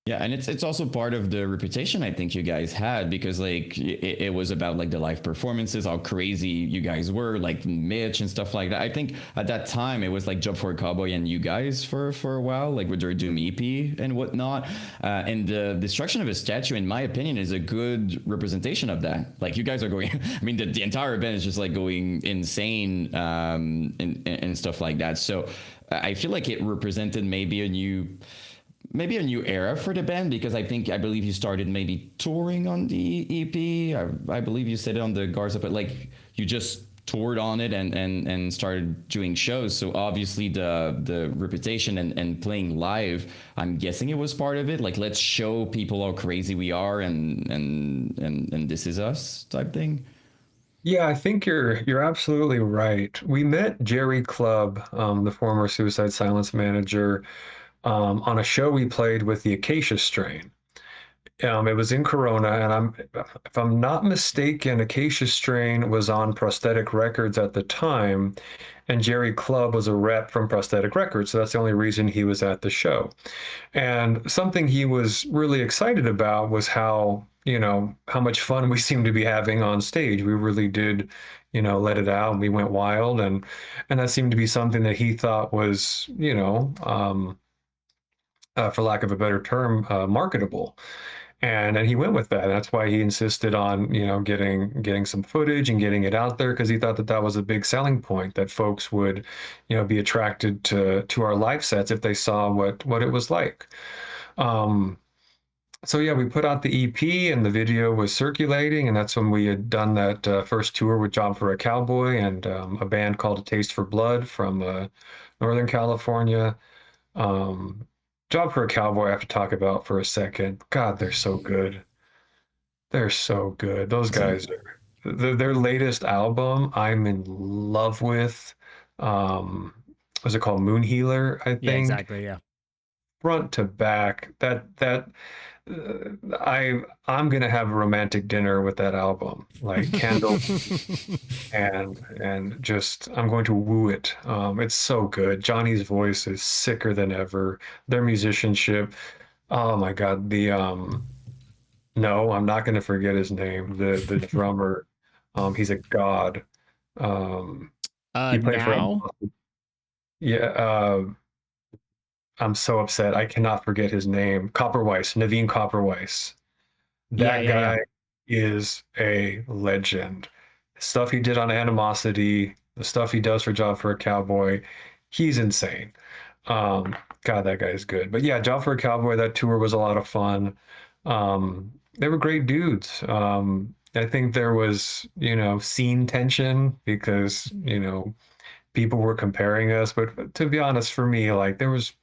Yeah, and it's also part of the reputation I think you guys had because like it was about like the live performances, how crazy you guys were, like Mitch and stuff like that. I think at that time it was like Job for a Cowboy and you guys for a while, like with their Doom EP and whatnot. And the destruction of a statue, in my opinion, is a good representation of that. Like you guys are going, I mean, the entire event is just like going insane and stuff like that. So I feel like it represented maybe a new era for the band because I believe you started maybe touring on the EP. I believe you said it on the Garza, but like you just toured on it and started doing shows. So obviously the reputation and playing live, I'm guessing it was part of it. Like let's show people how crazy we are and this is us type thing. Yeah, I think you're absolutely right. We met Jerry Clubb, the former Suicide Silence manager, on a show we played with the Acacia Strain. It was in Corona, and if I'm not mistaken, Acacia Strain was on Prosthetic Records at the time, and Jerry Clubb was a rep from Prosthetic Records, so that's the only reason he was at the show. And something he was really excited about was how much fun we seemed to be having on stage. We really did, let it out and we went wild, and that seemed to be something that he thought was, for lack of a better term, marketable. And he went with that. That's why he insisted on, getting some footage and getting it out there because he thought that that was a big selling point that folks would, be attracted to our live sets if they saw what it was like. Um, so yeah, we put out the EP and the video was circulating, and that's when we had done that first tour with Job for a Cowboy and a band called A Taste for Blood from Northern California. Um, Job for a Cowboy, I have to talk about for a second. God, they're so good. They're so good. Those guys their latest album, I'm in love with. Um, was it called Moon Healer, I Yeah, think? exactly. Yeah. Front to back. I'm gonna have a romantic dinner with that album, like candle and just I'm going to woo it. It's so good. Johnny's voice is sicker than ever. Their musicianship, oh my God. No, I'm not gonna forget his name. The drummer, he's a god. Um, he played for Now. yeah. I'm so upset. I cannot forget his name. Copperweiss, Naveen Copperweiss. Yeah, That yeah, yeah. guy is a legend. Stuff he did on Animosity, the stuff he does for Job for a Cowboy, he's insane. Um, God, that guy is good. But yeah, Job for a Cowboy, that tour was a lot of fun. They were great dudes. I think there was, scene tension because, people were comparing us. But to be honest, for me, like there was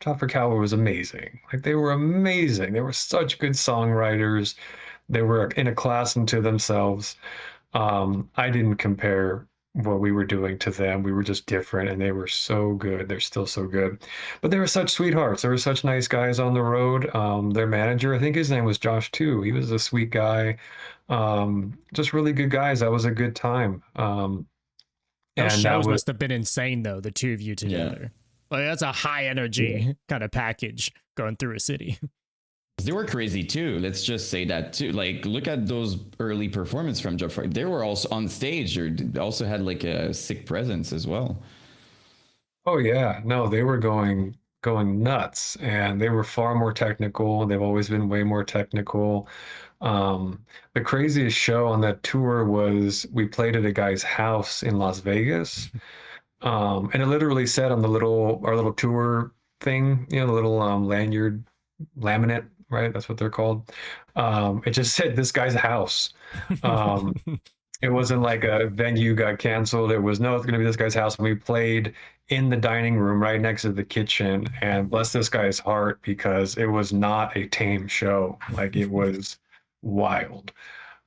Job for Cowboy was amazing. Like they were amazing. They were such good songwriters. They were in a class unto themselves. I didn't compare what we were doing to them. We were just different, and they were so good. They're still so good. But they were such sweethearts. They were such nice guys on the road. Their manager, I think his name was Josh too. He was a sweet guy. Just really good guys. That was a good time. Those And that shows was must have been insane, though. The two of you Yeah. together. Like that's a high energy kind of package going through a city. They were crazy too. Let's just say that too. Like, look at those early performances from Job Friday. They were also on stage. They also had like a sick presence as well. Oh yeah, no, they were going nuts, and they were far more technical. They've always been way more technical. The craziest show on that tour was we played at a guy's house in Las Vegas, and it literally said on the our little tour thing, you know, the little lanyard, laminate, right? That's what they're called. It just said this guy's house. Um, it wasn't like a venue got canceled. It was no, it's going to be this guy's house. And we played in the dining room right next to the kitchen. And bless this guy's heart because it was not a tame show. Like it was wild.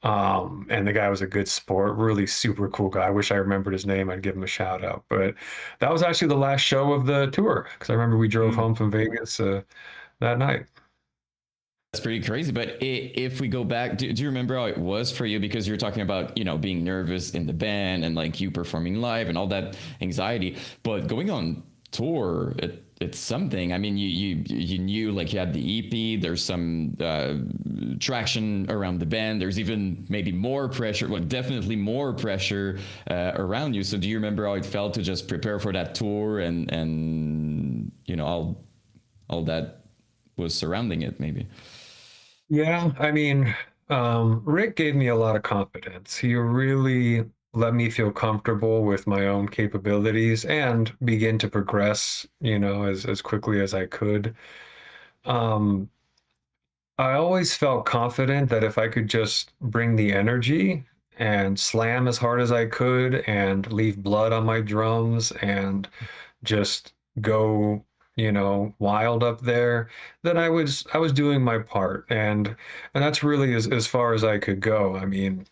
And the guy was a good sport, really super cool guy. I wish I remembered his name. I'd give him a shout out. But that was actually the last show of the tour because I remember we drove home from Vegas that night. That's pretty crazy. But if we go back, do you remember how it was for you? Because you're talking about, being nervous in the band and like you performing live and all that anxiety. But going on tour, it's something. I mean, you knew like you had the EP. There's some traction around the band. There's even maybe more pressure. Well, definitely more pressure around you. So do you remember how it felt to just prepare for that tour and all that was surrounding it? Maybe. Yeah, I mean, Rick gave me a lot of confidence. He really let me feel comfortable with my own capabilities and begin to progress, as quickly as I could. Um, I always felt confident that if I could just bring the energy and slam as hard as I could and leave blood on my drums and just go, wild up there, then I was doing my part. And that's really as far as I could go. I mean,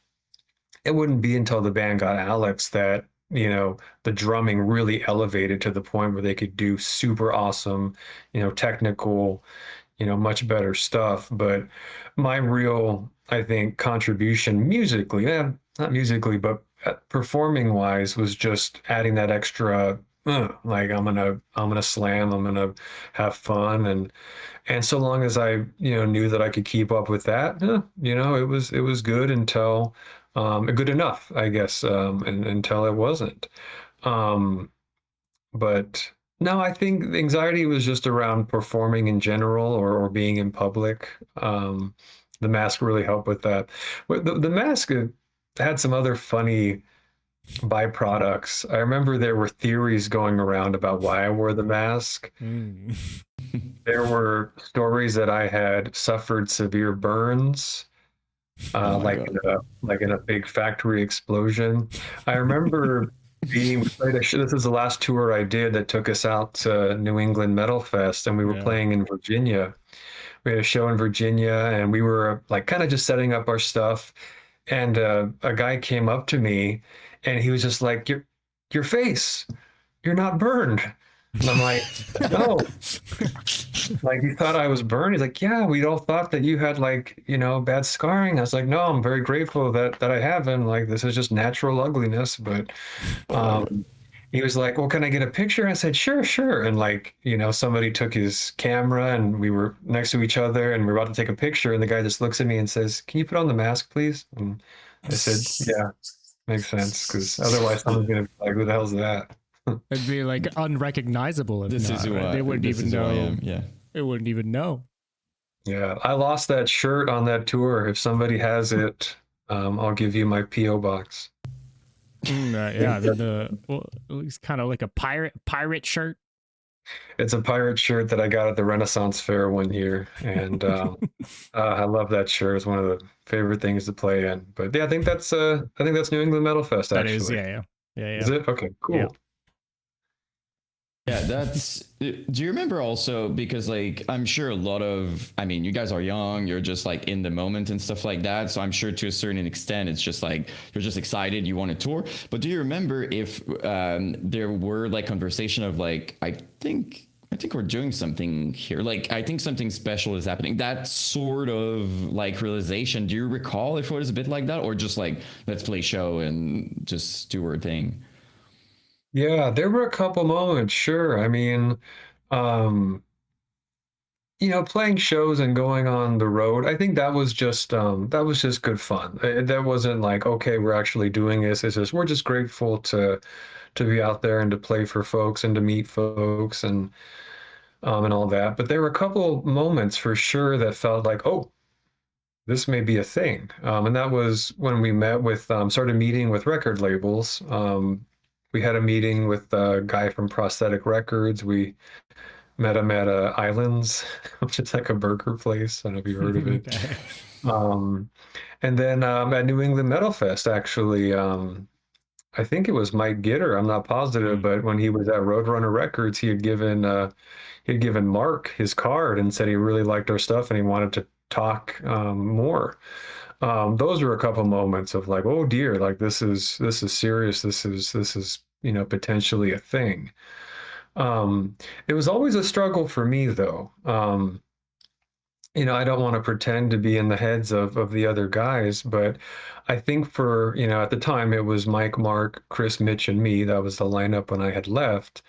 it wouldn't be until the band got Alex that, the drumming really elevated to the point where they could do super awesome, technical, much better stuff. But my real, I think, contribution musically, not musically, but performing wise, was just adding that extra, like I'm gonna slam, I'm gonna have fun, and so long as I, knew that I could keep up with that, it was good until, good enough, I guess, and until it wasn't. Um, but no, I think the anxiety was just around performing in general or being in public. The mask really helped with that. But the mask had some other funny byproducts. I remember there were theories going around about why I wore the mask. There were stories that I had suffered severe burns, Oh my like God. in a big factory explosion. I remember we played this is the last tour I did that took us out to New England Metal Fest, and we were Yeah. playing in Virginia. We had a show in Virginia, and we were like kind of just setting up our stuff. And a guy came up to me, and he was just like, "Your face, you're not burned." And I'm like, "No." Like he thought I was burned. He's like, "Yeah, we all thought that you had like, bad scarring." I was like, "No, I'm very grateful that I haven't. Like this is just natural ugliness." But um he was like, "Well, can I get a picture?" I said, "Sure, sure." And like, somebody took his camera and we were next to each other and we are about to take a picture, and the guy just looks at me and says, "Can you put on the mask, please?" And I said, "Yeah, makes sense, because otherwise someone's gonna be like, who the hell's that?" It'd be like unrecognizable if This not, is who right? I. They wouldn't This even is who I know. am. Yeah. They wouldn't even know. Yeah, I lost that shirt on that tour. If somebody has it, I'll give you my PO box. Yeah, it's kind of like a pirate shirt. It's a pirate shirt that I got at the Renaissance Fair one year, and I love that shirt. It's one of the favorite things to play in. But yeah, I think that's New England Metal Fest That is, actually. yeah. Is it? Okay, Yeah. cool. Yeah, that's. Do you remember also, because like I'm sure a lot of, I mean, you guys are young, you're just like in the moment and stuff like that. So I'm sure to a certain extent, it's just like you're just excited, you want to tour. But do you remember if there were like conversation of like, I think we're doing something here. Like I think something special is happening. That sort of like realization. Do you recall if it was a bit like that, or just like let's play show and just do our thing? Yeah, there were a couple moments, sure. I mean, um, playing shows and going on the road, I think that was just good fun. That wasn't like, okay, we're actually doing this. It's just we're just grateful to be out there and to play for folks and to meet folks and all that. But there were a couple moments for sure that felt like, oh, this may be a thing. And that was when we met with started meeting with record labels. We had a meeting with a guy from Prosthetic Records. We met him at Islands, which is like a burger place. I don't know if you heard of it. Okay. Um, and then at New England Metal Fest, actually, I think it was Mike Gitter. I'm not positive, Mm. but when he was at Roadrunner Records, he had given Mark his card and said he really liked our stuff and he wanted to talk more. Those were a couple moments of like, oh dear, like this is serious. This is potentially a thing. It was always a struggle for me though. I don't want to pretend to be in the heads of the other guys, but I think for, at the time it was Mike, Mark, Chris, Mitch, and me. That was the lineup when I had left.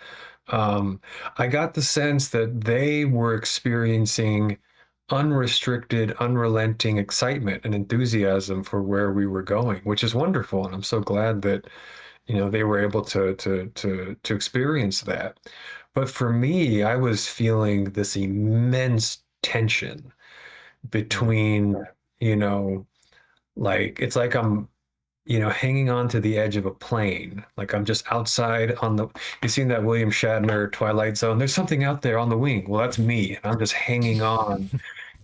Um, I got the sense that they were experiencing unrestricted, unrelenting excitement and enthusiasm for where we were going, which is wonderful. And I'm so glad that, they were able to experience that. But for me, I was feeling this immense tension Mm. between, you know, like it's like I'm, hanging on to the edge of a plane. Like I'm just outside on the, you've seen that William Shatner Twilight Zone. There's something out there on the wing. Well, that's me. And I'm just hanging on,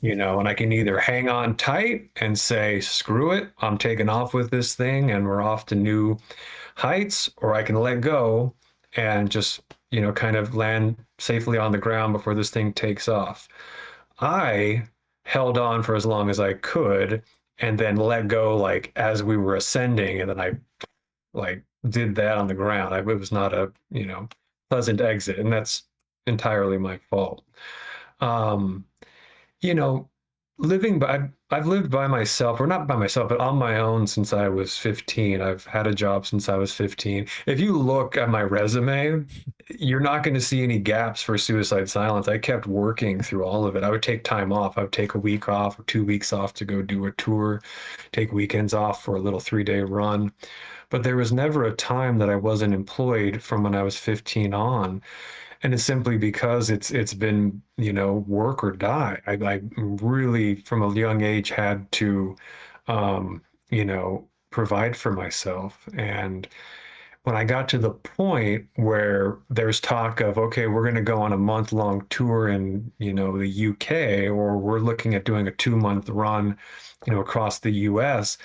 and I can either hang on tight and say, screw it, I'm taking off with this thing and we're off to new heights, or I can let go and just, kind of land safely on the ground before this thing takes off. I held on for as long as I could and then let go like as we were ascending, and then I like did that on the ground. It was not a, pleasant exit, and that's entirely my fault. Um, you know, I've lived by myself, or not by myself, but on my own since I was 15. I've had a job since I was 15. If you look at my resume, you're not going to see any gaps for Suicide Silence. I kept working through all of it. I would take time off. I would take a week off or 2 weeks off to go do a tour, take weekends off for a little 3-day run. But there was never a time that I wasn't employed from when I was 15 on, and it's simply because it's been, work or die. I really from a young age had to provide for myself. And when I got to the point where there's talk of, okay, we're going to go on a month-long tour in, the UK, or we're looking at doing a 2-month run, across the US,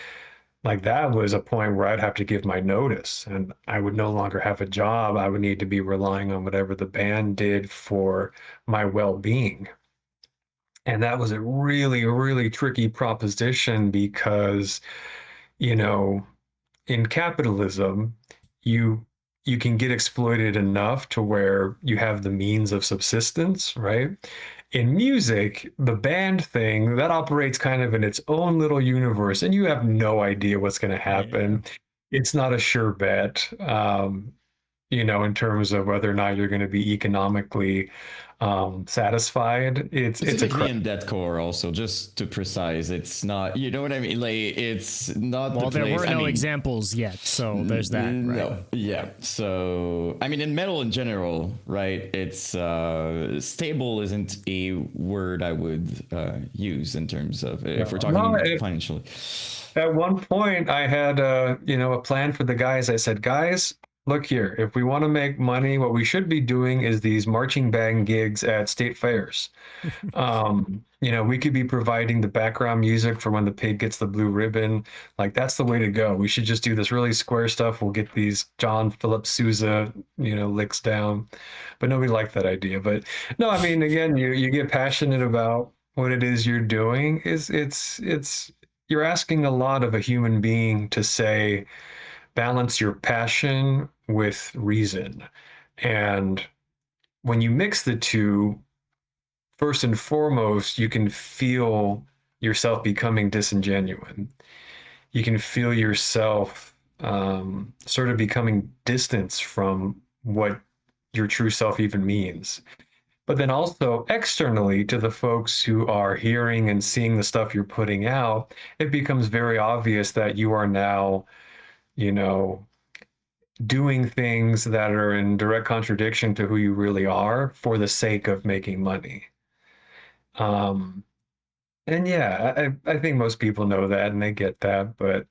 like that was a point where I'd have to give my notice and I would no longer have a job. I would need to be relying on whatever the band did for my well-being. And that was a really, really tricky proposition because, you know, in capitalism, you you can get exploited enough to where you have the means of subsistence, right? In music, the band thing, that operates kind of in its own little universe, and you have no idea what's going to Yeah. happen. It's not a sure bet, in terms of whether or not you're going to be economically satisfied. It's a Specifically crap. in deathcore, also, just to precise, it's not, you know what I mean? Like, it's not the Well, there place. were I no mean, examples yet, so there's that, right? no, yeah. So, I mean, in metal in general, right? It's stable isn't a word I would use in terms of if we're No, talking financially. at one point, I had a plan for the guys. I said, guys, look here. If we want to make money, what we should be doing is these marching band gigs at state fairs. We could be providing the background music for when the pig gets the blue ribbon. Like that's the way to go. We should just do this really square stuff. We'll get these John Philip Sousa, licks down. But nobody liked that idea. But no, I mean, again, you get passionate about what it is you're doing. It's you're asking a lot of a human being to say, balance your passion with reason. And when you mix the two, first and foremost, you can feel yourself becoming disingenuine. You can feel yourself sort of becoming distance from what your true self even means. But then also externally to the folks who are hearing and seeing the stuff you're putting out, it becomes very obvious that you are now, you know, doing things that are in direct contradiction to who you really are for the sake of making money. Um, and yeah, I think most people know that and they get that. But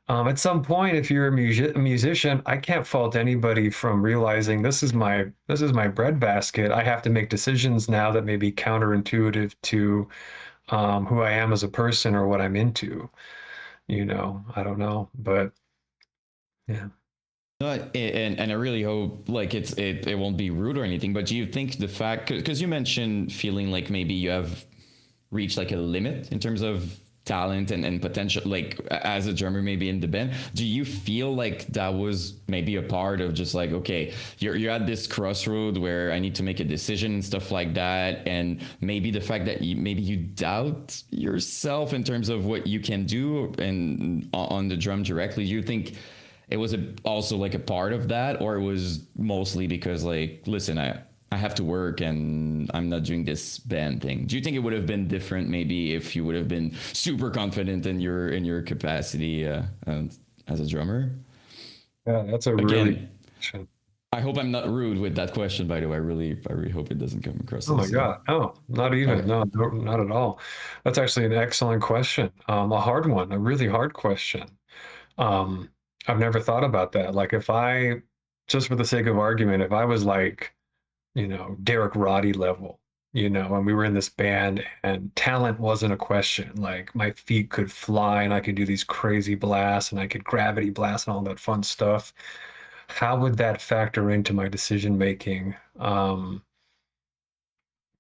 at some point, if you're a musician, I can't fault anybody from realizing this is my breadbasket. I have to make decisions now that may be counterintuitive to who I am as a person or what I'm into. You know, I don't know, but yeah. No, and I really hope like it won't be rude or anything. But do you think the fact, because you mentioned feeling like maybe you have reached like a limit in terms of talent and potential, like as a drummer maybe in the band, do you feel like that was maybe a part of just like, okay, you're at this crossroad where I need to make a decision and stuff like that, and maybe the fact that maybe you doubt yourself in terms of what you can do and on the drum directly, do you think it was also like a part of that, or it was mostly because like, listen, I have to work and I'm not doing this band thing? Do you think it would have been different maybe if you would have been super confident in your capacity as a drummer? Yeah, that's a really Again, I hope I'm not rude with that question, by the way. I really hope it doesn't come across Oh my as God. No, not even. okay. No, no, not at all. That's actually an excellent question. A hard one, a really hard question. Um, I've never thought about that. Like if I, just for the sake of argument, if I was like, you know, Derek Roddy level, you know, and we were in this band and talent wasn't a question. Like my feet could fly and I could do these crazy blasts and I could gravity blast and all that fun stuff. How would that factor into my decision making?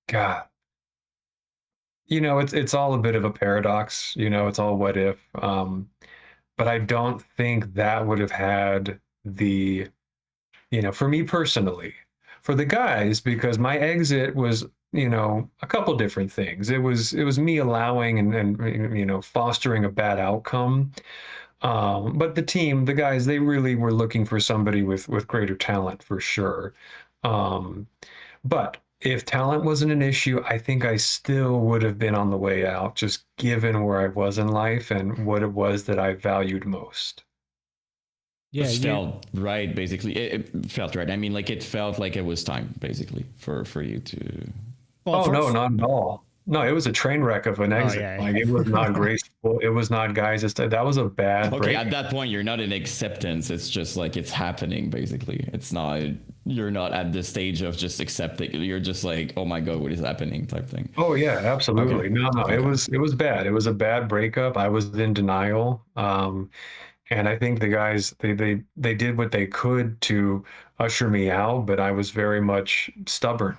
God, you know, it's all a bit of a paradox. You know, it's all what if. But I don't think that would have had the, you know, for me personally, for the guys, because my exit was, you know, a couple different things. It was me allowing and you know fostering a bad outcome. But the team, the guys, they really were looking for somebody with greater talent for sure. Um, but if talent wasn't an issue, I think I still would have been on the way out, just given where I was in life and what it was that I valued most. Yeah, Just you. felt right, basically. It felt right. I mean, like it felt like it was time, basically, for you to. Well, Oh no, not at all. No, it was a train wreck of an oh exit. yeah. Like it was not graceful. It was not, guys. That was a bad Okay, break. at that point, you're not in acceptance. It's just like it's happening, basically. It's not. You're not at the stage of just accepting. You're just like, oh my god, what is happening, type thing. Oh yeah, Okay. absolutely. No, no, Okay. it was bad. It was a bad breakup. I was in denial. And I think the guys they did what they could to usher me out, but I was very much stubborn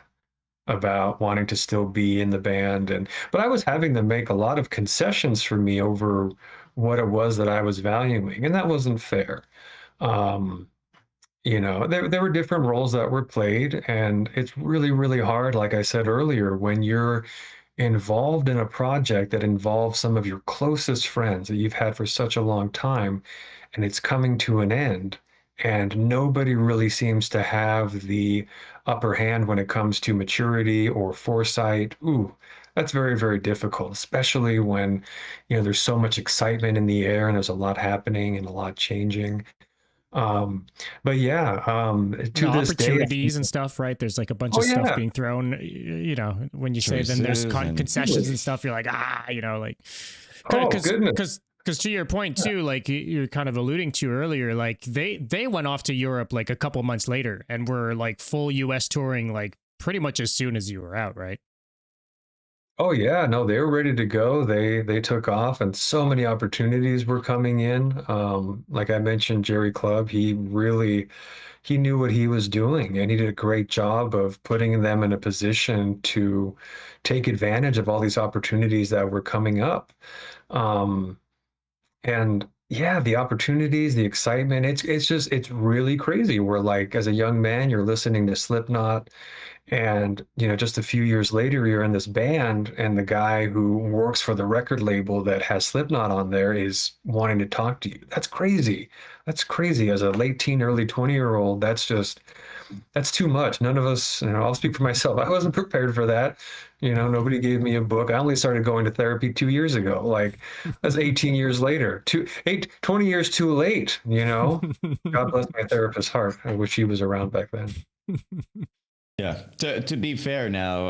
about wanting to still be in the band. And but I was having them make a lot of concessions for me over what it was that I was valuing, and that wasn't fair. Um, you know, there were different roles that were played, and it's really, really hard, like I said earlier, when you're involved in a project that involves some of your closest friends that you've had for such a long time, and it's coming to an end, and nobody really seems to have the upper hand when it comes to maturity or foresight. Ooh, that's very, very difficult, especially when, you know, there's so much excitement in the air and there's a lot happening and a lot changing. Um, but yeah, You to know, this day, I think, opportunities and stuff, right? There's like a bunch oh of stuff yeah, being thrown. You know, when you say then there's Choices and concessions and stuff, you're like, you know, like, oh because goodness. because to your point too, like you're kind of alluding to earlier, like they went off to Europe like a couple months later and were like full U.S. touring like pretty much as soon as you were out, right? Oh yeah, no, they were ready to go. They took off, and so many opportunities were coming in. Like I mentioned, Jerry Clubb, he knew what he was doing, and he did a great job of putting them in a position to take advantage of all these opportunities that were coming up. Um, and yeah, the opportunities, the excitement, it's just it's really crazy. We're like, as a young man, you're listening to Slipknot, and, you know, just a few years later, you're in this band, and the guy who works for the record label that has Slipknot on there is wanting to talk to you. That's crazy. That's crazy. As a late teen, early 20-year-old, that's just, that's too much. None of us, I'll speak for myself. I wasn't prepared for that. Nobody gave me a book. I only started going to therapy 2 years ago. Like, that's 18 years later. 20 years too late, God bless my therapist's heart. I wish he was around back then. Yeah. To be fair now,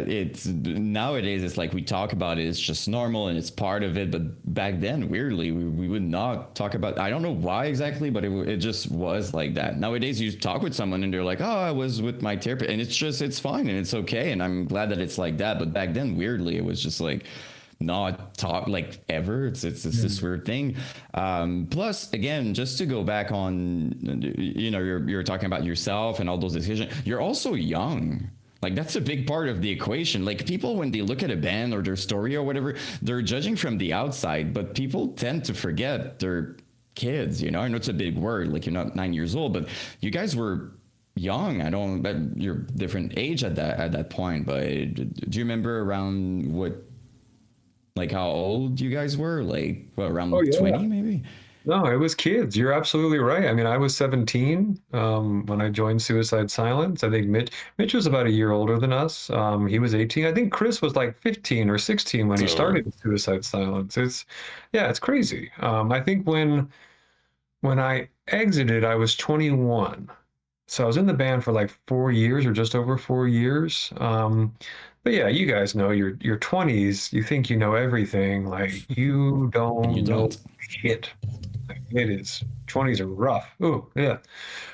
it's nowadays it's like we talk about it, it's just normal and it's part of it. But back then, weirdly, we would not talk about, I don't know why exactly, but it just was like that. Nowadays, you talk with someone and they're like, oh, I was with my therapist, and it's fine and it's okay. And I'm glad that it's like that. But back then, weirdly, it was just like, not talk like ever. It's this weird thing. Plus, again, just to go back on, you're talking about yourself and all those decisions. You're also young. Like, that's a big part of the equation. Like, people, when they look at a band or their story or whatever, they're judging from the outside, but people tend to forget they're kids. I know it's a big word. Like, you're not 9 years old, but you guys were young. You're different age at that point. But do you remember around like how old you guys were? Like, what, around Oh, yeah. 20 maybe? No, it was kids. You're absolutely right. I mean, I was 17 when I joined Suicide Silence. I think Mitch was about a year older than us. He was 18. I think Chris was like 15 or 16 when he started Suicide Silence. It's crazy. I think when I exited, I was 21. So I was in the band for like 4 years or just over 4 years. But yeah, you guys know your 20s, you think you know everything. Like, you And don't you know don't. shit. Like, it is 20s are rough. Oh, yeah.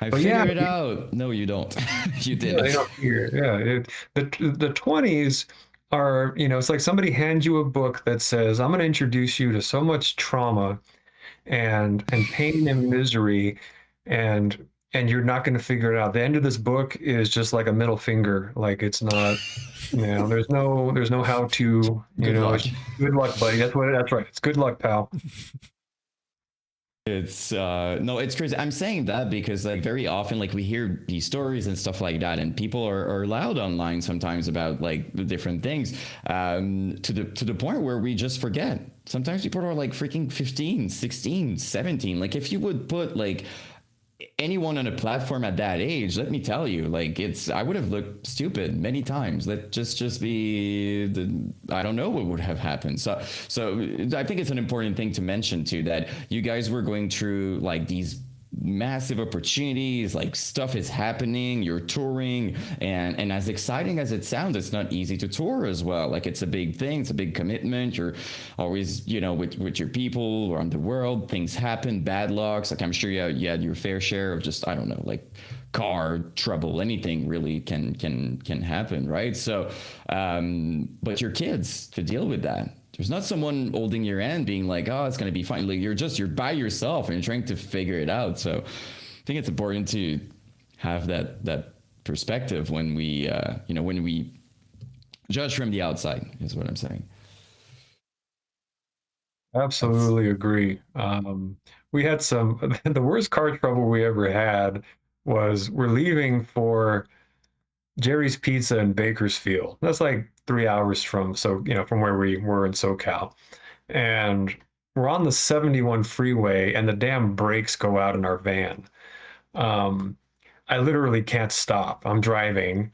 I But yeah, figured it out. No, you don't. You yeah, they didn't. don't hear it. Yeah, the 20s are, it's like somebody hands you a book that says, I'm going to introduce you to so much trauma and pain and misery, and you're not going to figure it out. The end of this book is just like a middle finger. Like, it's not, there's no how to, Good luck. it's good luck, buddy. That's right. It's good luck, pal. It's no, it's crazy. I'm saying that because like very often like we hear these stories and stuff like that, and people are loud online sometimes about like the different things, to the point where we just forget. Sometimes people are like freaking 15, 16, 17. Like, if you would put like anyone on a platform at that age, let me tell you, like, I would have looked stupid many times. Let just be I don't know what would have happened. So I think it's an important thing to mention too, that you guys were going through like these massive opportunities, like stuff is happening, you're touring, and as exciting as it sounds, it's not easy to tour as well. Like, it's a big thing, it's a big commitment. You're always, with your people around the world, things happen, bad lucks. Like, I'm sure you had your fair share of just, I don't know, like car trouble, anything really can happen, right? So but your kids to deal with that. There's not someone holding your hand being like, oh, it's going to be fine. Like, you're by yourself and you're trying to figure it out. So I think it's important to have that perspective when we judge from the outside, is what I'm saying. Absolutely agree. We had the worst car trouble we ever had was we're leaving for Jerry's Pizza in Bakersfield. That's like 3 hours from where we were in SoCal. And we're on the 71 freeway and the damn brakes go out in our van. Um, I literally can't stop. I'm driving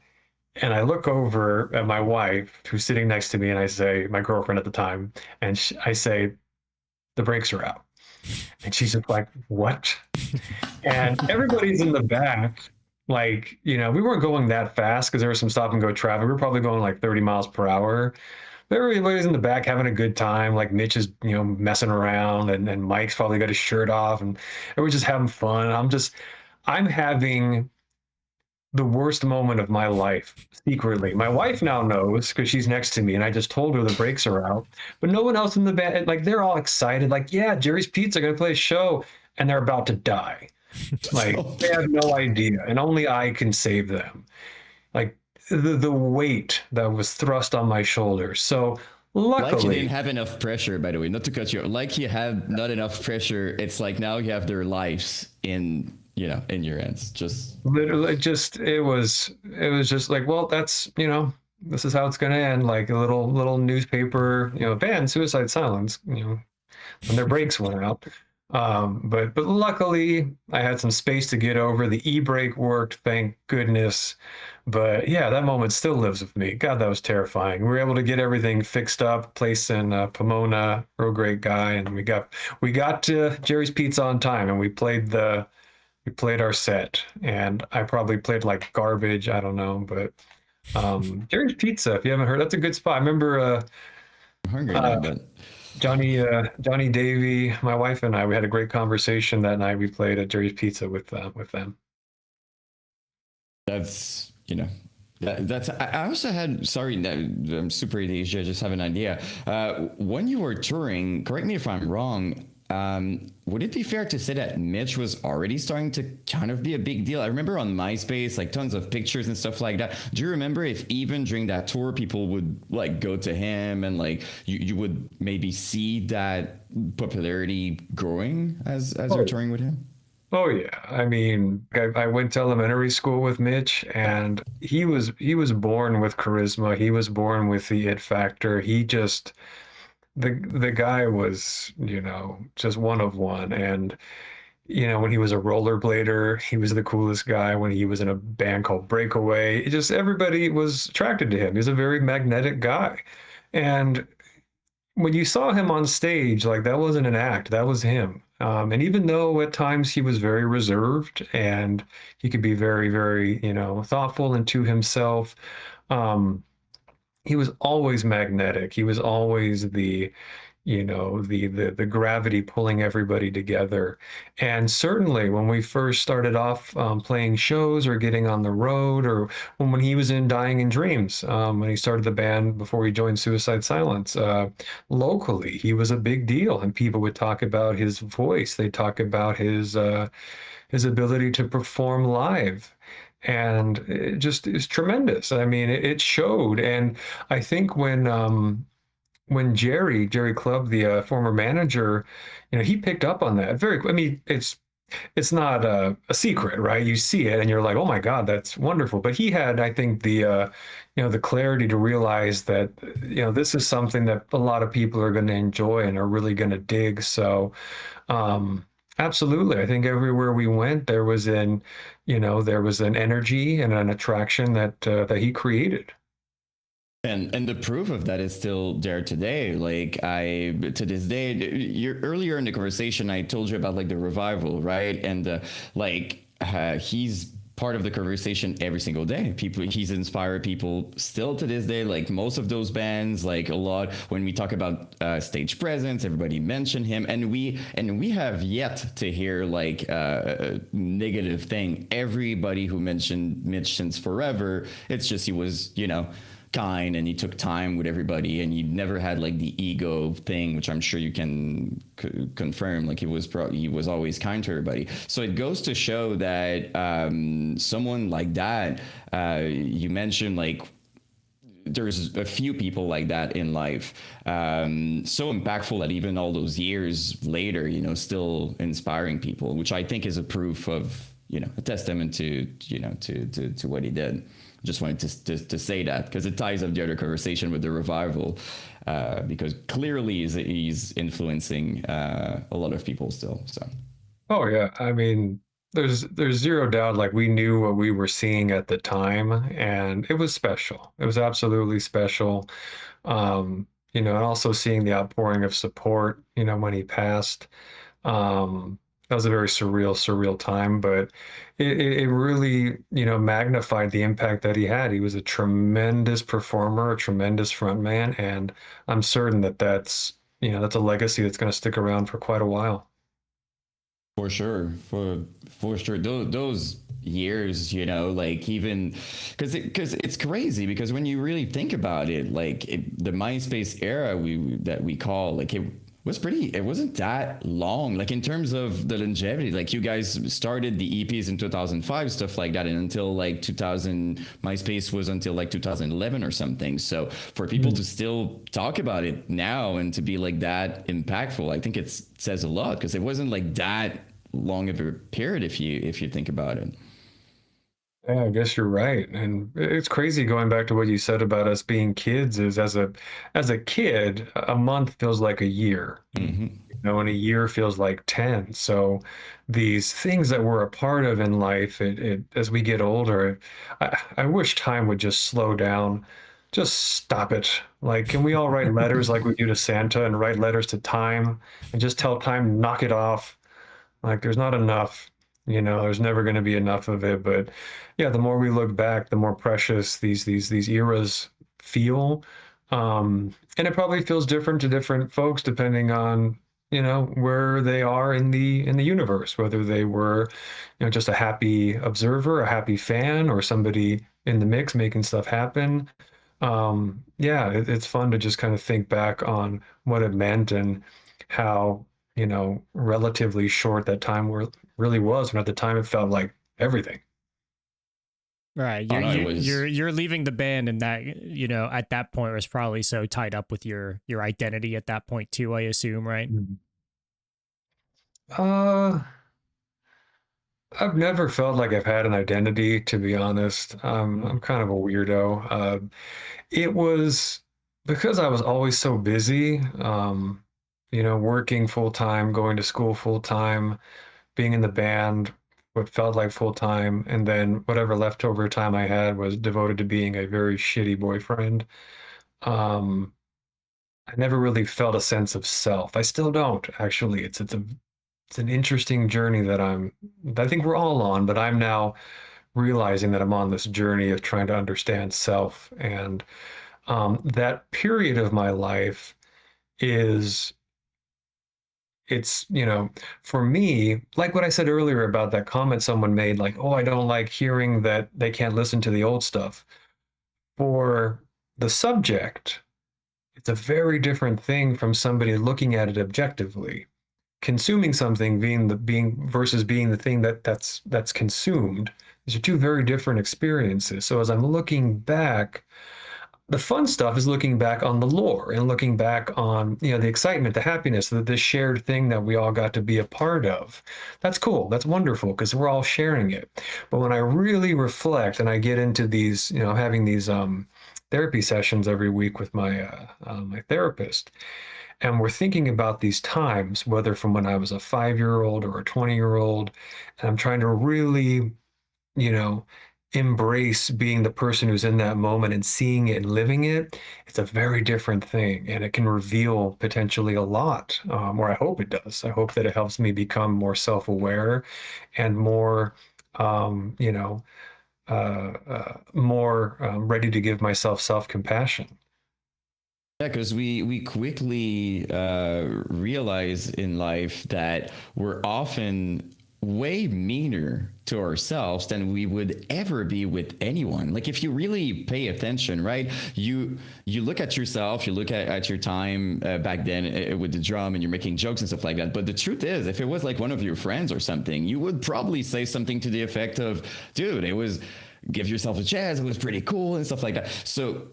and I look over at my wife who's sitting next to me and I say, my girlfriend at the time, and I say, the brakes are out. And she's just like, what? And everybody's in the back. Like, we weren't going that fast because there was some stop and go traffic. We were probably going like 30 miles per hour. But everybody's in the back having a good time. Like, Mitch is, messing around, and Mike's probably got his shirt off, and we're just having fun. I'm having the worst moment of my life secretly. My wife now knows because she's next to me, and I just told her the brakes are out. But no one else in the band, like, they're all excited, like, yeah, Jerry's Pizza gonna play a show, and they're about to die. Like, they have no idea, and only I can save them. Like, the weight that was thrust on my shoulders. So Like, you didn't luckily, have enough pressure, by the way, not to cut you off. Like, you had not enough pressure. It's like now you have their lives in your hands. Just literally, it was just like, well, that's, this is how it's gonna end. Like, a little newspaper, band Suicide Silence, when their brakes went out. But luckily I had some space to get over. The e-brake worked, thank goodness. But yeah, that moment still lives with me. God, that was terrifying. We were able to get everything fixed up, place in Pomona, real great guy, and we got to Jerry's Pizza on time, and we played our set. And I probably played like garbage, I don't know, but Jerry's Pizza, if you haven't heard, that's a good spot. I remember I'm hungry now, uh, but Johnny Davy, my wife and I, we had a great conversation that night. We played at Jerry's Pizza with them. that's that's I also had, sorry, I'm super Asia, I just have an idea. When you were touring, correct me if I'm wrong, would it be fair to say that Mitch was already starting to kind of be a big deal? I remember on MySpace, like tons of pictures and stuff like that. Do you remember if even during that tour, people would like go to him and like you would maybe see that popularity growing as you're Oh, touring with him? oh yeah. I mean, I went to elementary school with Mitch, and he was born with charisma. He was born with the it factor. The guy was, just one of one. And when he was a rollerblader, he was the coolest guy. When he was in a band called Breakaway, it just everybody was attracted to him. He's a very magnetic guy. And when you saw him on stage, like that wasn't an act, that was him. And even though at times he was very reserved and he could be very, very, thoughtful and to himself, um, he was always magnetic. He was always the gravity pulling everybody together. And certainly when we first started off playing shows or getting on the road, or when he was in Dying in Dreams, when he started the band before he joined Suicide Silence, locally he was a big deal, and people would talk about his voice. They talk about his ability to perform live. And it just is tremendous. I mean, it showed. And I think when Jerry Clubb, the former manager, he picked up on that. I mean, it's not a secret, right? You see it and you're like, oh my God, that's wonderful. But he had, I think, the clarity to realize that, this is something that a lot of people are going to enjoy and are really going to dig. So, absolutely. I think everywhere we went, there was an energy and an attraction that he created. And the proof of that is still there today. Like I to this day, you're earlier in the conversation, I told you about like the revival, right? And he's part of the conversation every single day. He's inspired people still to this day. Like most of those bands, like a lot. When we talk about stage presence, everybody mention him, and we have yet to hear like a negative thing. Everybody who mentioned Mitch since forever, it's just he was, kind, and he took time with everybody, and he never had like the ego thing, which I'm sure you can confirm. Like he was always kind to everybody. So it goes to show that someone like that, you mentioned like there's a few people like that in life, so impactful that even all those years later, still inspiring people, which I think is a proof of, a testament to, to what he did. Just wanted to say that because it ties up the other conversation with the revival, because clearly he's influencing a lot of people still. So. Oh yeah, I mean, there's zero doubt. Like we knew what we were seeing at the time, and it was special. It was absolutely special. And also seeing the outpouring of support, when he passed. That was a very surreal time, but it really, magnified the impact that he had. He was a tremendous performer, a tremendous frontman, and I'm certain that's a legacy that's going to stick around for quite a while. For sure, for sure. Those years, like even because it's crazy because when you really think about it, like the MySpace era that we call, like it wasn't that long, like in terms of the longevity. Like you guys started the EPs in 2005, stuff like that, and until like 2000, MySpace was until like 2011 or something. So for people to still talk about it now and to be like that impactful, I think it says a lot because it wasn't like that long of a period if you think about it. Yeah, I guess you're right. And it's crazy going back to what you said about us being kids is as a kid, a month feels like a year. Hmm. And a year feels like 10. So these things that we're a part of in life, as we get older, I wish time would just slow down. Just stop it. Like, can we all write letters like we do to Santa and write letters to time and just tell time, knock it off? Like, there's not enough, there's never going to be enough of it. But yeah, the more we look back, the more precious these eras feel. And it probably feels different to different folks depending on, where they are in the universe, whether they were, just a happy observer, a happy fan, or somebody in the mix making stuff happen. Yeah, it's fun to just kind of think back on what it meant and how, relatively short that time really was. And at the time, it felt like everything. Right. Oh You're no, it you, was. you're leaving the band, and that at that point was probably so tied up with your identity at that point too. I assume, right? Mhm. Uh, I've never felt like I've had an identity, to be honest. I'm kind of a weirdo. It was because I was always so busy, working full time, going to school full time, being in the band, what felt like full time, and then whatever leftover time I had was devoted to being a very shitty boyfriend. Um, I never really felt a sense of self. I still don't, actually. It's an interesting journey that I think we're all on, but I'm now realizing that I'm on this journey of trying to understand self. And that period of my life is it's for me, like what I said earlier about that comment someone made, like, oh, I don't like hearing that they can't listen to the old stuff. For the subject, it's a very different thing from somebody looking at it objectively. Consuming something being versus being the thing that's consumed. These are two very different experiences. So as I'm looking back, the fun stuff is looking back on the lore and looking back on, the excitement, the happiness, this shared thing that we all got to be a part of. That's cool. That's wonderful because we're all sharing it. But when I really reflect and I get into these, having these therapy sessions every week with my therapist, and we're thinking about these times, whether from when I was a 5-year-old or a 20-year-old, and I'm trying to really, you know, embrace being the person who's in that moment and seeing it and living it. It's a very different thing, and it can reveal potentially a lot, or I hope it does. I hope that it helps me become more self-aware and more, um, you know, more ready to give myself self-compassion. Yeah, because we quickly realize in life that we're often way meaner to ourselves than we would ever be with anyone. Like if you really pay attention, right? You look at yourself, you look at your time back then with the drum, and you're making jokes and stuff like that. But the truth is, if it was like one of your friends or something, you would probably say something to the effect of, "Dude, it was." Give yourself a chance. It was pretty cool and stuff like that. So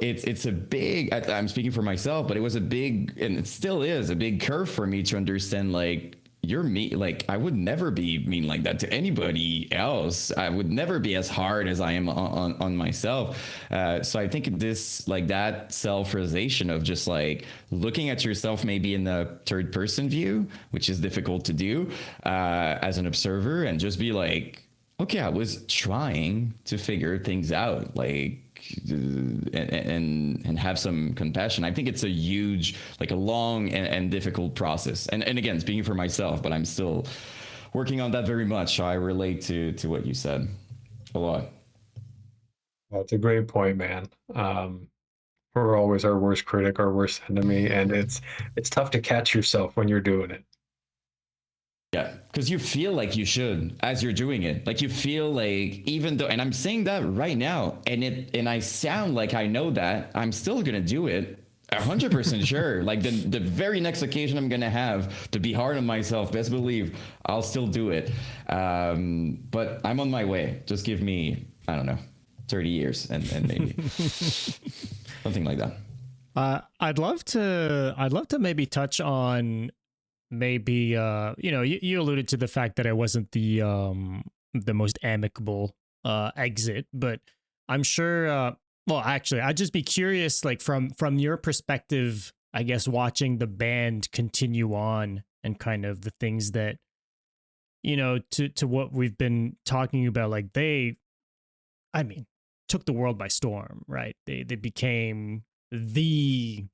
it's a big. I'm speaking for myself, but it was a big, and it still is a big curve for me to understand. Like you're me. Like I would never be mean like that to anybody else. I would never be as hard as I am on myself. So I think this like that self-realization of just like looking at yourself maybe in the third person view, which is difficult to do as an observer, and just be like, okay, I was trying to figure things out, like, and have some compassion. I think it's a huge, like, a long and difficult process. And again, speaking for myself, but I'm still working on that very much. So I relate to what you said a lot. That's a great point, man. We're always our worst critic, our worst enemy, and it's tough to catch yourself when you're doing it. Yeah, because you feel like you should as you're doing it. Like you feel like even though, and I'm saying that right now, and I sound like I know that, I'm still gonna do it. 100% sure. Like the very next occasion I'm gonna have to be hard on myself, best believe I'll still do it. But I'm on my way. Just give me, I don't know, 30 years and maybe something like that. I'd love to maybe touch on maybe you alluded to the fact that it wasn't the most amicable exit, but I'm sure well actually I'd just be curious, like from your perspective, I guess watching the band continue on and kind of the things that, to what we've been talking about, like I mean, took the world by storm, right? They became the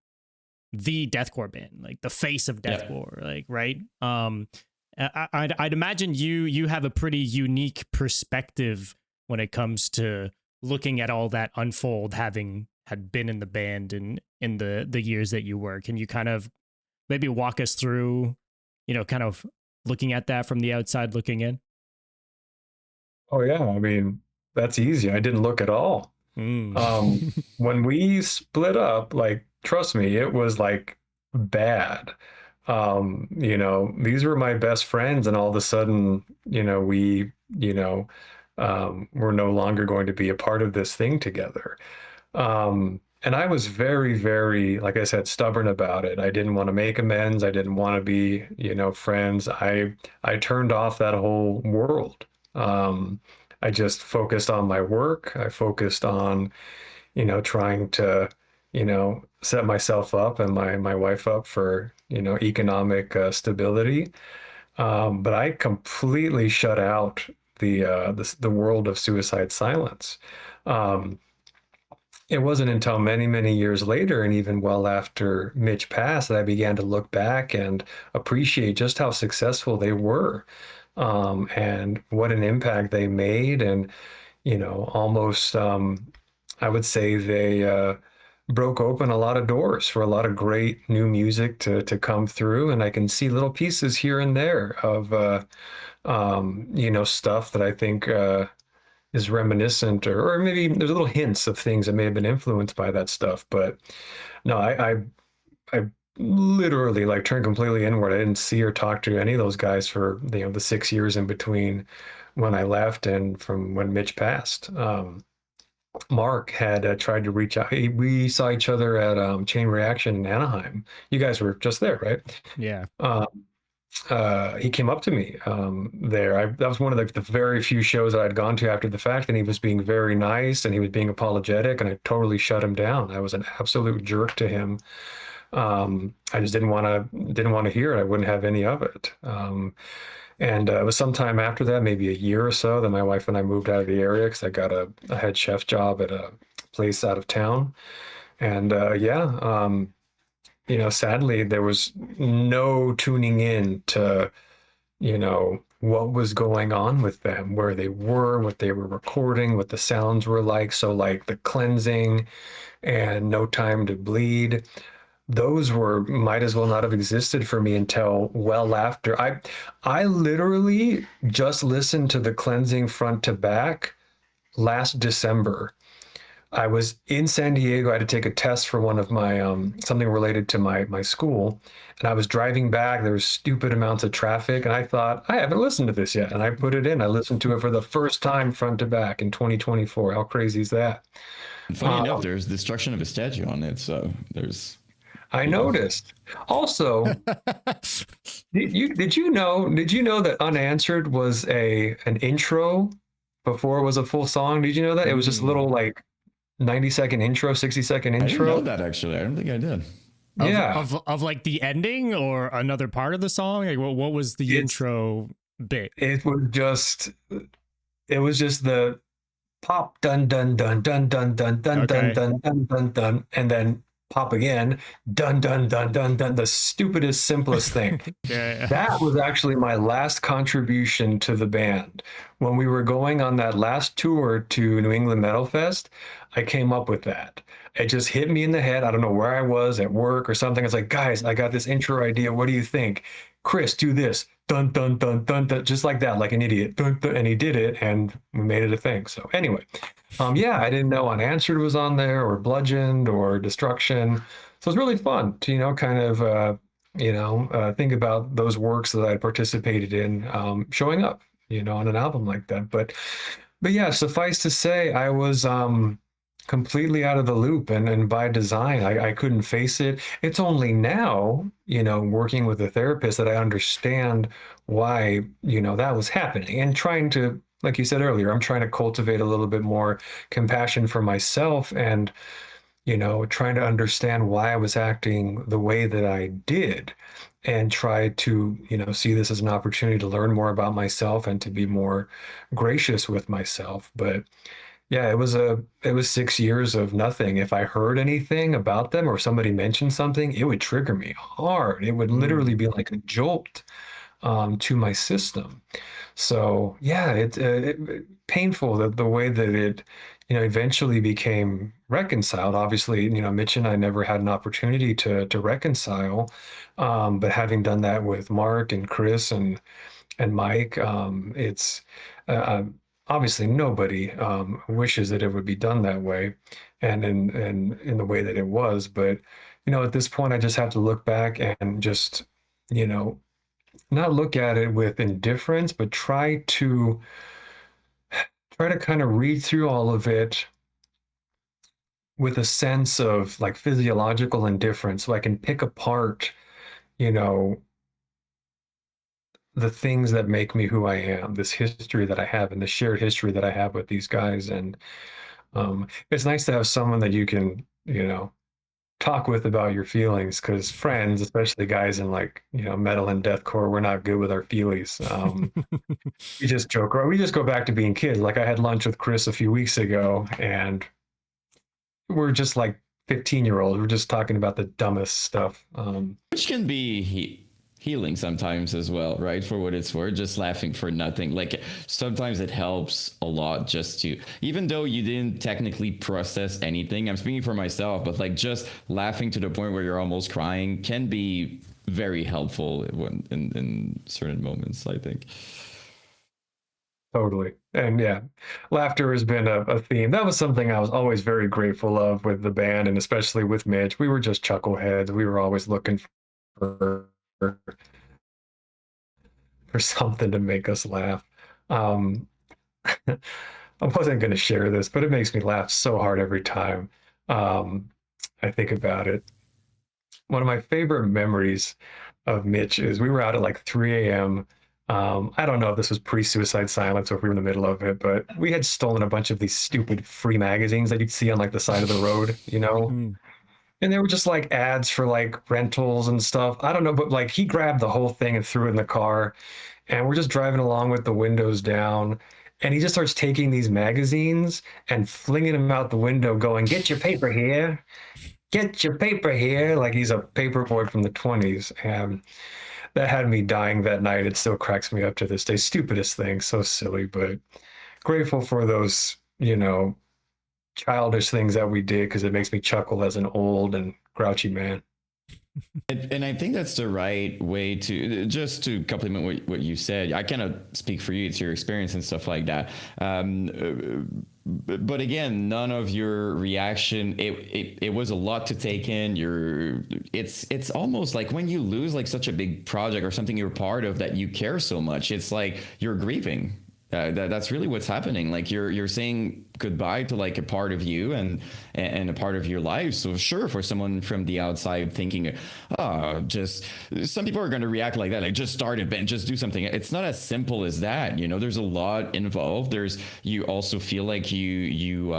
deathcore band, like the face of deathcore, like, right? I'd imagine you have a pretty unique perspective when it comes to looking at all that unfold, having had been in the band and in the years that you were. Can you kind of maybe walk us through, kind of looking at that from the outside looking in? Oh yeah, I mean, that's easy. I didn't look at all. Um, Mm. when we split up, like, trust me, it was like bad. These were my best friends, and all of a sudden, we're no longer going to be a part of this thing together. And I was very, very, like I said, stubborn about it. I didn't want to make amends. I didn't want to be, friends. I turned off that whole world. Um, I just focused on my work. I focused on, trying to, set myself up and my wife up for, economic stability. But I completely shut out the world of suicide silence. Um, it wasn't until many, many years later, and even well after Mitch passed, that I began to look back and appreciate just how successful they were, and what an impact they made. And, almost, I would say they broke open a lot of doors for a lot of great new music to come through. And I can see little pieces here and there of, stuff that I think is reminiscent, or maybe there's little hints of things that may have been influenced by that stuff. But no, I literally like turned completely inward. I didn't see or talk to any of those guys for the 6 years in between when I left and from when Mitch passed. Mark had tried to reach out. We saw each other at Chain Reaction in Anaheim. You guys were just there, right? Yeah. Um, he came up to me there. That was one of the very few shows that I'd gone to after the fact, and he was being very nice and he was being apologetic, and I totally shut him down. I was an absolute jerk to him. I just didn't want to hear it. I wouldn't have any of it. And it was sometime after that, maybe a year or so, that my wife and I moved out of the area because I got a head chef job at a place out of town. And yeah, sadly, there was no tuning in to, what was going on with them, where they were, what they were recording, what the sounds were like. So, like the cleansing and No Time to Bleed, those were might as well not have existed for me until well after. I literally just listened to the cleansing front to back last December. I was in San Diego. I had to take a test for one of my something related to my school, and I was driving back. There was stupid amounts of traffic, and I thought, I haven't listened to this yet, and I put it in. I listened to it for the first time front to back in 2024. How crazy is that? Funny enough, there's destruction of a statue on it, so there's I you know. noticed. Also, did you know that Unanswered was an intro before it was a full song? Did you know that? It was just a little Mm, like 90-second intro, 60-second I didn't know intro. that actually. I don't think I did. of Yeah. of like the ending or another part of the song? Like what was the It's intro bit? it was just the pop dun dun dun dun dun dun dun dun Okay. dun dun dun dun, and then pop again, dun dun dun dun dun, the stupidest, simplest thing. Yeah. That was actually my last contribution to the band. When we were going on that last tour to New England Metal Fest, I came up with that. It just hit me in the head. I don't know where I was, at work or something. It's like, guys, I got this intro idea. What do you think? Chris, do this. Dun dun dun dun dun, just like that, like an idiot. Dun, dun, and he did it, and we made it a thing. So anyway, yeah, I didn't know Unanswered was on there, or Bludgeoned, or Destruction. So it's really fun to, kind of think about those works that I participated in showing up, on an album like that. But yeah, suffice to say, I was completely out of the loop, and by design, I couldn't face it. It's only now, working with a therapist, that I understand why, that was happening, and trying to, like you said earlier, I'm trying to cultivate a little bit more compassion for myself, and trying to understand why I was acting the way that I did and try to, see this as an opportunity to learn more about myself and to be more gracious with myself. But yeah, it was 6 years of nothing. If I heard anything about them or somebody mentioned something, it would trigger me hard. It would literally Mm. be like a jolt to my system. So yeah, painful that the way that it, eventually became reconciled. Obviously, Mitch and I never had an opportunity to reconcile, but having done that with Mark and Chris and Mike, it's obviously nobody wishes that it would be done that way, and in the way that it was. But at this point, I just have to look back and just you know not look at it with indifference, but try to kind of read through all of it with a sense of like physiological indifference, so I can pick apart, you know, the things that make me who I am, this history that I have, and the shared history that I have with these guys. And it's nice to have someone that you can, talk with about your feelings, because friends, especially guys in like, metal and deathcore, we're not good with our feelies. We just joke, or we just go back to being kids. Like I had lunch with Chris a few weeks ago, and we're just like 15-year-olds. We're just talking about the dumbest stuff. Which can be healing sometimes as well, right? For what it's worth, just laughing for nothing. Like sometimes it helps a lot just to, even though you didn't technically process anything. I'm speaking for myself, but like just laughing to the point where you're almost crying can be very helpful when in certain moments, I think. Totally. And yeah, laughter has been a theme. That was something I was always very grateful of with the band, and especially with Mitch. We were just chuckleheads. We were always looking for something to make us laugh. Um, I wasn't going to share this, but it makes me laugh so hard every time um, I think about it. One of my favorite memories of Mitch is we were out at like 3 a.m. I don't know if this was pre-suicide silence or if we were in the middle of it, but we had stolen a bunch of these stupid free magazines that you'd see on like the side of the road, Mm. and they were just like ads for like rentals and stuff. I don't know, but like he grabbed the whole thing and threw it in the car, and we're just driving along with the windows down. And he just starts taking these magazines and flinging them out the window, going, "Get your paper here. Get your paper here." Like he's a paper boy from the 20s. And that had me dying that night. It still cracks me up to this day. Stupidest thing, so silly, but grateful for those, childish things that we did, because it makes me chuckle as an old and grouchy man. And I think that's the right way to, just to complement what you said. I cannot speak for you; it's your experience and stuff like that. But again, none of your reaction. It was a lot to take in. It's almost like when you lose like such a big project or something you're part of that you care so much. It's like you're grieving. That's really what's happening. Like you're saying goodbye to like a part of you and a part of your life. So sure, for someone from the outside thinking, oh, just some people are going to react like that, like just start a band, just do something. It's not as simple as that. There's a lot involved. You also feel like you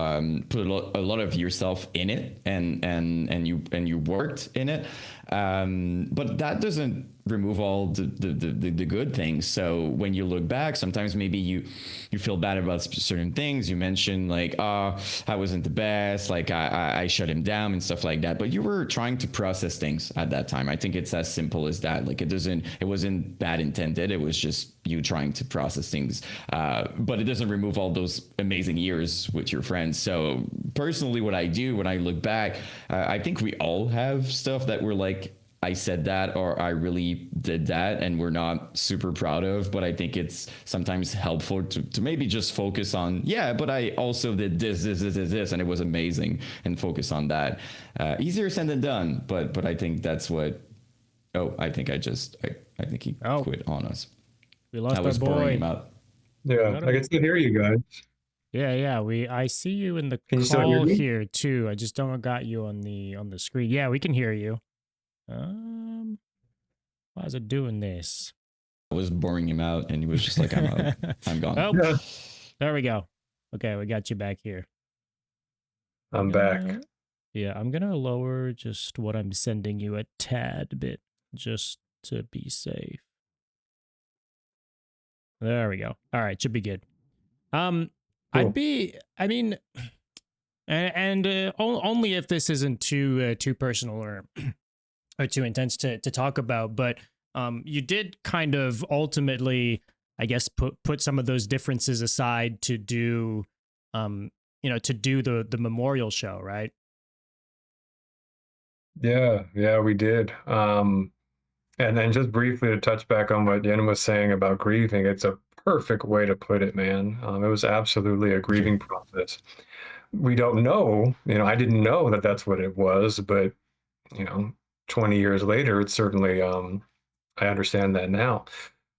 put a lot of yourself in it, and you worked in it. But that doesn't remove all the good things. So when you look back, sometimes maybe you feel bad about certain things. You mentioned like, oh, I wasn't the best, like I shut him down and stuff like that. But you were trying to process things at that time. I think it's as simple as that. Like it wasn't bad intended. It was just you trying to process things. But it doesn't remove all those amazing years with your friends. So personally, what I do when I look back, I think we all have stuff that we're like, I said that or I really did that and we're not super proud of, but I think it's sometimes helpful to maybe just focus on, yeah, but I also did this, and it was amazing, and focus on that. Easier said than done, but I think that's what, oh, I think I think he Oh, quit on us. we I lost our was boring him boy. out. Yeah, Got I him. can still hear you guys. Yeah, yeah. I see you in the Can you still hear call me? here too. I just don't got you on the screen. Yeah, we can hear you. Why is it doing this? I was boring him out and he was just like, I'm out. I'm gone. Oh, Yeah, there we go. Okay, we got you back here. I'm Uh, back. Yeah, I'm gonna lower just what I'm sending you a tad bit just to be safe. There we go. All right, should be good. Um, Cool. I mean, and only if this isn't too personal or too intense to talk about, but you did kind of ultimately, I guess, put some of those differences aside to do, to do the memorial show, right? Yeah, we did. And then just briefly to touch back on what Yen was saying about grieving, it's a perfect way to put it, man. It was absolutely a Sure. grieving process. We don't know, I didn't know that that's what it was, but, you know, 20 years later, it's certainly, I understand that now.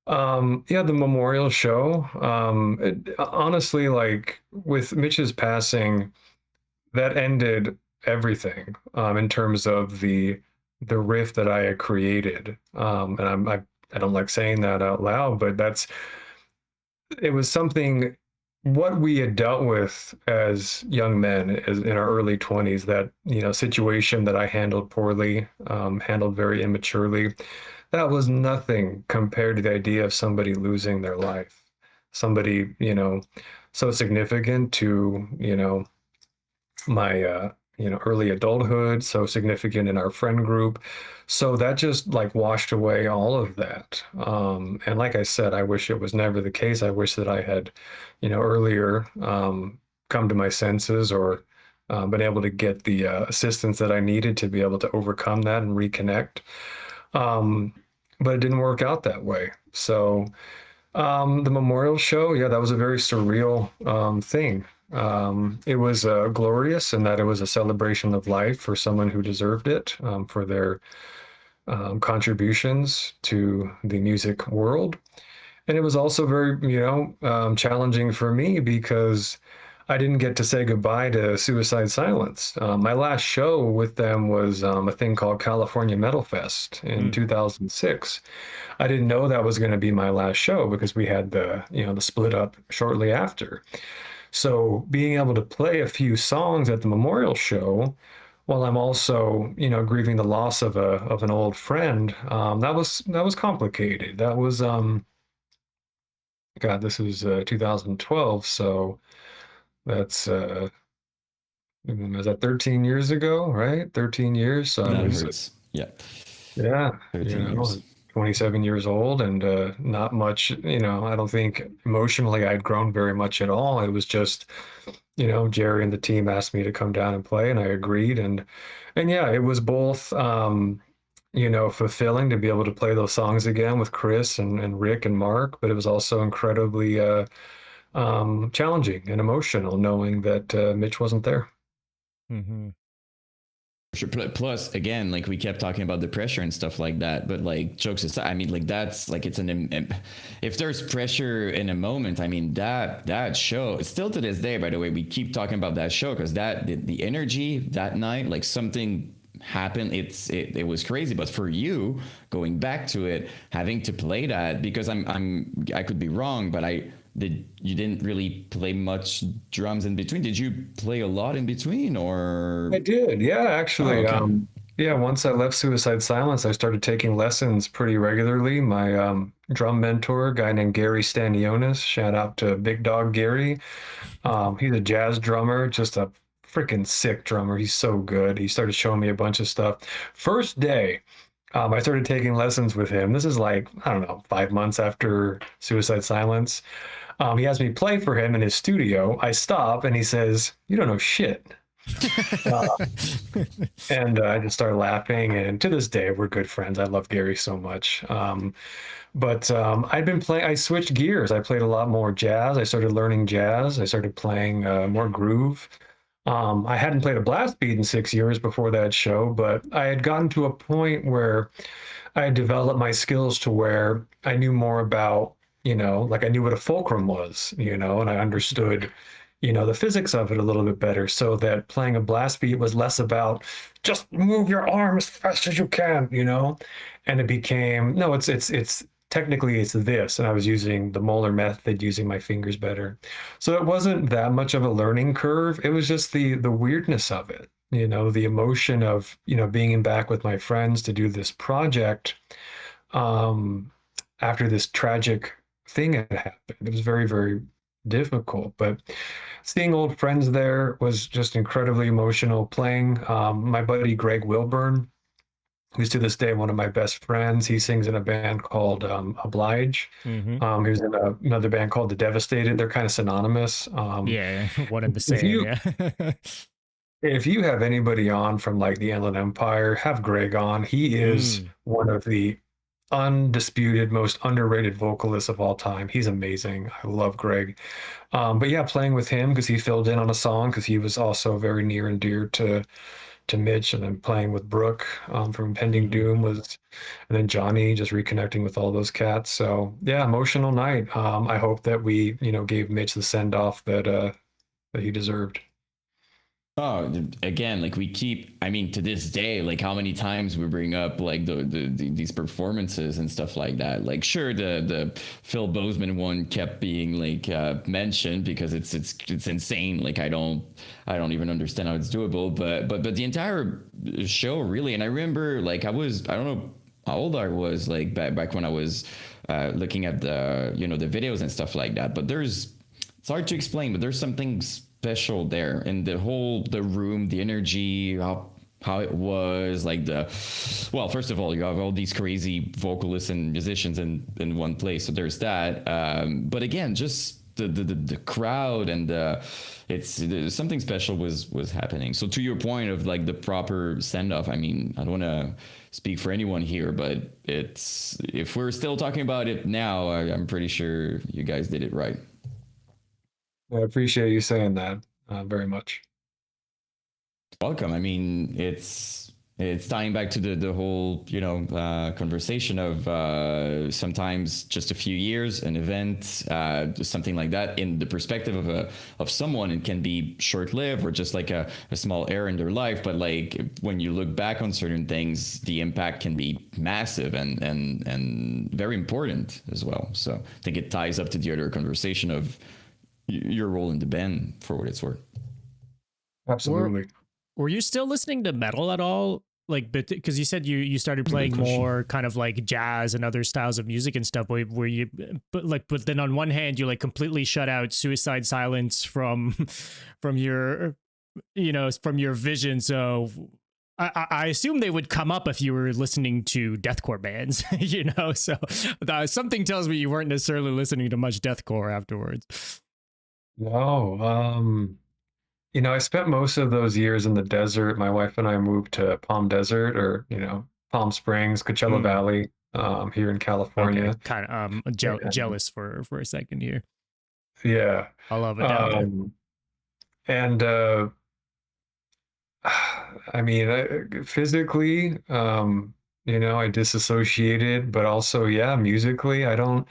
Yeah, the memorial show, honestly, like with Mitch's passing, that ended everything in terms of the riff that I had created. And I don't like saying that out loud, but it was something what we had dealt with as young men as in our early 20s, that situation that I handled poorly, handled very immaturely. That was nothing compared to the idea of somebody losing their life, somebody so significant to my early adulthood, so significant in our friend group. So that just like washed away all of that. And like I said, I wish it was never the case. I wish that I had earlier come to my senses, or been able to get the assistance that I needed to be able to overcome that and reconnect. um, but it didn't work out that way. So the memorial show, yeah, that was a very surreal thing. It was glorious in that it was a celebration of life for someone who deserved it, for their contributions to the music world. And it was also very, challenging for me because I didn't get to say goodbye to Suicide Silence. My last show with them was a thing called California Metal Fest in Mm. 2006. I didn't know that was going to be my last show because we had the split up shortly after. So being able to play a few songs at the memorial show while I'm also, grieving the loss of an old friend, that was complicated. That was God, this was 2012, so that's was that 13 years ago, right? 13 years. So I That was hurts. Yeah. Yeah, 13 years. 27 years old, and not much, I don't think emotionally I'd grown very much at all. It was just, Jerry and the team asked me to come down and play, and I agreed. And yeah, it was both, fulfilling to be able to play those songs again with Chris and Rick and Mark, but it was also incredibly challenging and emotional knowing that Mitch wasn't there. Mm-hmm. Sure. Plus, again, like we kept talking about the pressure and stuff like that, but like jokes aside, I mean, like that's like if there's pressure in a moment, I mean that show, still to this day, by the way, we keep talking about that show because the energy that night, like something happened. It was crazy, but for you going back to it, having to play that because I could be wrong, but you didn't really play much drums in between. Did you play a lot in between or? I did, yeah, Oh, actually. okay. Yeah, once I left Suicide Silence, I started taking lessons pretty regularly. My drum mentor, a guy named Gary Stanionis, shout out to Big Dog Gary. He's a jazz drummer, just a freaking sick drummer. He's so good. He started showing me a bunch of stuff. First day, I started taking lessons with him. This is like, I don't know, 5 months after Suicide Silence. He has me play for him in his studio. I stop and he says, "You don't know shit." Uh, and I just started laughing. And to this day, we're good friends. I love Gary so much. But I'd been playing, I switched gears. I played a lot more jazz. I started learning jazz. I started playing more groove. I hadn't played a blast beat in 6 years before that show, but I had gotten to a point where I had developed my skills to where I knew more about, like I knew what a fulcrum was, and I understood, the physics of it a little bit better, so that playing a blast beat was less about just move your arm as fast as you can, and it became, no, it's technically it's this, and I was using the molar method, using my fingers better. So it wasn't that much of a learning curve. It was just the weirdness of it, You know, the emotion of, you know, being back with my friends to do this project um, after this tragic thing had happened. It was very, very difficult, but seeing old friends there was just incredibly emotional. Playing my buddy Greg Wilburn, who's to this day one of my best friends. He sings in a band called Oblige. Mm-hmm. He was in another band called The Devastated. They're kind of synonymous. Yeah, one and the If same. you Yeah. if you have anybody on from like the Inland Empire, have Greg on. He is Mm. one of the undisputed, most underrated vocalists of all time. He's amazing. I love Greg. But yeah, playing with him because he filled in on a song because he was also very near and dear to Mitch, and then playing with Brooke from Impending Mm-hmm. Doom was, and then Johnny just reconnecting with all those cats. So yeah, emotional night. I hope that we, you know, gave Mitch the send off that he deserved. Oh, again, like we keep, I mean, to this day, like how many times we bring up like these performances and stuff like that. Like, sure, the Phil Bozeman one kept being like mentioned because it's insane. Like, I don't even understand how it's doable. But the entire show really, and I remember like I don't know how old I was like back when I was looking at the videos and stuff like that. But it's hard to explain, but there's something special there, and the room, the energy, how it was like well, first of all, you have all these crazy vocalists and musicians in one place, so there's that. But again, just the crowd and something special was happening. So to your point of like the proper send off, I mean, I don't want to speak for anyone here, but if we're still talking about it now, I'm pretty sure you guys did it right. I appreciate you saying that very much. Welcome. I mean, it's tying back to the whole conversation of sometimes just a few years, an event, something like that. In the perspective of someone, it can be short lived or just like a small error in their life. But like when you look back on certain things, the impact can be massive and very important as well. So I think it ties up to the other conversation of your role in the band, for what it's worth. Were Absolutely. Were you still listening to metal at all? Like, because you said you started Good playing question. more kind of like jazz and other styles of music and stuff. Were you, but then on one hand you like completely shut out Suicide Silence from from your from your vision. So I assume they would come up if you were listening to deathcore bands, So something tells me you weren't necessarily listening to much deathcore afterwards. No, you know, I spent most of those years in the desert. My wife and I moved to Palm Desert, or, you know, Palm Springs, Coachella Mm, Valley, here in okay, California. kind of And jealous for a second here. yeah. I love it down there. Um, and I mean, physically, you know, I disassociated, but also, yeah, musically, I don't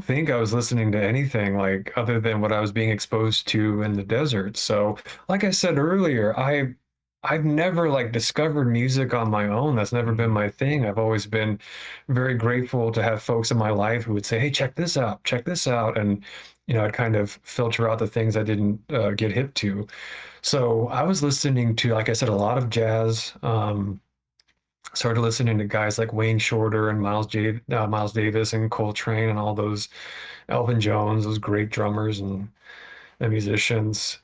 think I was listening to anything like other than what I was being exposed to in the desert. So, like I said earlier, I've never like discovered music on my own. That's never been Hmm. my thing. I've always been very grateful to have folks in my life who would say, "Hey, check this out, check this out," and you know, I'd kind of filter out the things I didn't get hip to. So I was listening to, like I said, a lot of jazz. Started listening to guys like Wayne Shorter and Miles Davis and Coltrane and all those Elvin Jones, those great drummers and musicians.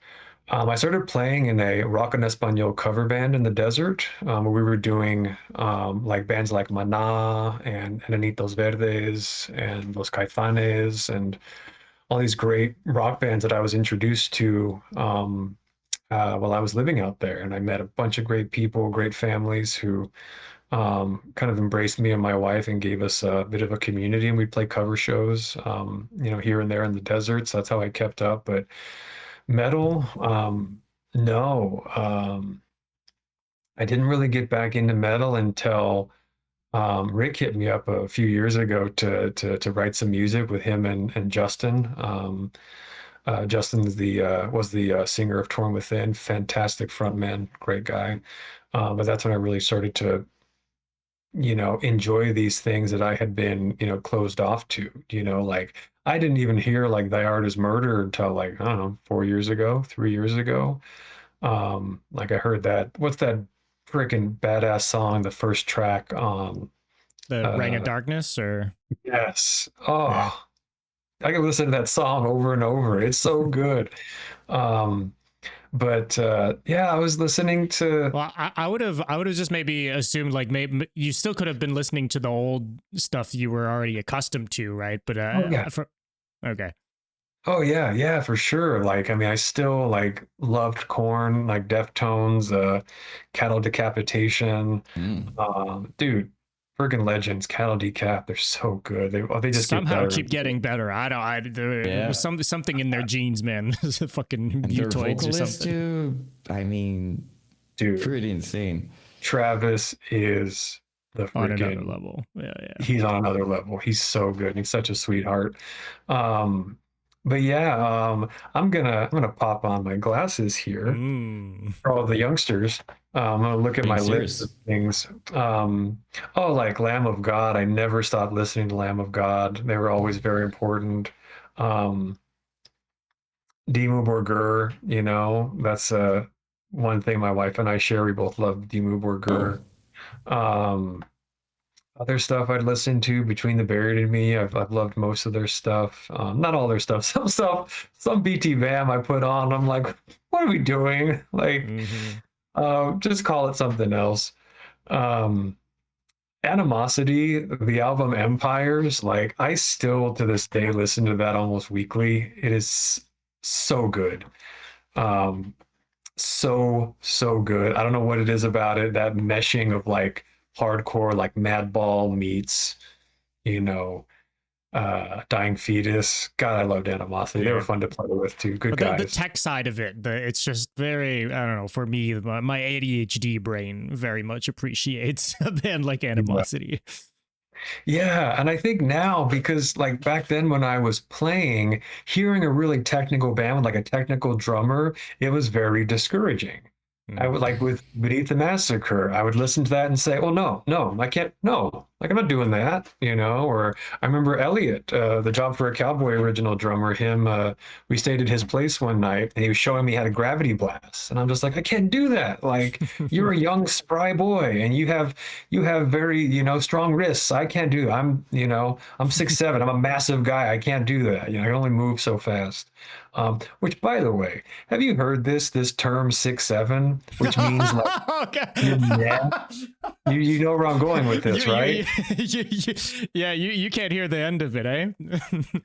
I started playing in a rock and español cover band in the desert, where we were doing like bands like Maná and Enanitos Verdes and Los Caifanes and all these great rock bands that I was introduced to while I was living out there. And I met a bunch of great people, great families who kind of embraced me and my wife and gave us a bit of a community. And we'd play cover shows, you know, here and there in the deserts. That's how I kept up. But metal, no, I didn't really get back into metal until Rick hit me up a few years ago to write some music with him and Justin. Justin's the was the singer of Torn Within, fantastic frontman, great guy. But that's when I really started to, you know, enjoy these things that I had been, you know, closed off to. You know, like I didn't even hear like Thy Art Is Murder until like, I don't know, 4 years ago, 3 years ago. Like I heard that. What's that freaking badass song? The first track. The Reign of Uh, Darkness, or yes. yeah. Oh, I can listen to that song over and over. It's so good. Um, but yeah, I was listening to. Well, I would have just maybe assumed like maybe you still could have been listening to the old stuff you were already accustomed to, right? But Oh yeah. okay. Oh yeah, yeah, for sure. Like, I mean, I still like loved Corn, like Deftones, Cattle Decapitation. Mm. Dude, friggin' legends, Cattle Decap, they're so good. They just get Somehow better. keep getting better. I don't. There Yeah. was something in their genes, man. Fucking And their mutoids or vocalist something. too. I mean, Dude, pretty insane. Travis is the On another freaking level. Yeah, yeah. he's on another level. He's so good. He's such a sweetheart. Um, but yeah, I'm gonna pop on my glasses here Mm. for all the youngsters. I'm gonna look at Being my list of serious. things. Oh, like Lamb of God. I never stopped listening to Lamb of God. They were always very important. Um, Dimmu Borgir, that's one thing my wife and I share. We both love Dimmu Oh, Borgir. Um, Other stuff I'd listen to, Between the Buried and Me. I've loved most of their stuff. Not all their stuff. Some stuff, some BT Bam I put on. I'm like, what are we doing? Like, Hmm. just call it something else. Um, Animosity, the album Empires, like I still to this day listen to that almost weekly. It is so good. Um, so good. I don't know what it is about it, that meshing of like hardcore, like Madball meets, you know, Dying Fetus. God, I loved Animosity. They were Yeah. fun to play with too. Good But the guys. tech side of it, it's just very, I don't know, for me, my ADHD brain very much appreciates a band like Yeah. Animosity. Yeah, and I think now because like back then when I was playing, hearing a really technical band with like a technical drummer, it was very discouraging. I would Mm. like with Beneath the Massacre, I would listen to that and say, "Well, no, no, I can't. No, like I'm not doing that." Or I remember Elliot, the Job for a Cowboy original drummer. Him, we stayed at his place one night, and he was showing me how to gravity blast, and I'm just like, I can't do that. Like you're a young spry boy, and you have very strong wrists. I can't do. I'm 6'7". I'm a massive guy. I can't do that. I can only move so fast. Which, by the way, have you heard this term 6'7", which means like Okay. you're mad? You know where I'm going with this, right? Yeah, you can't hear the end of it, eh?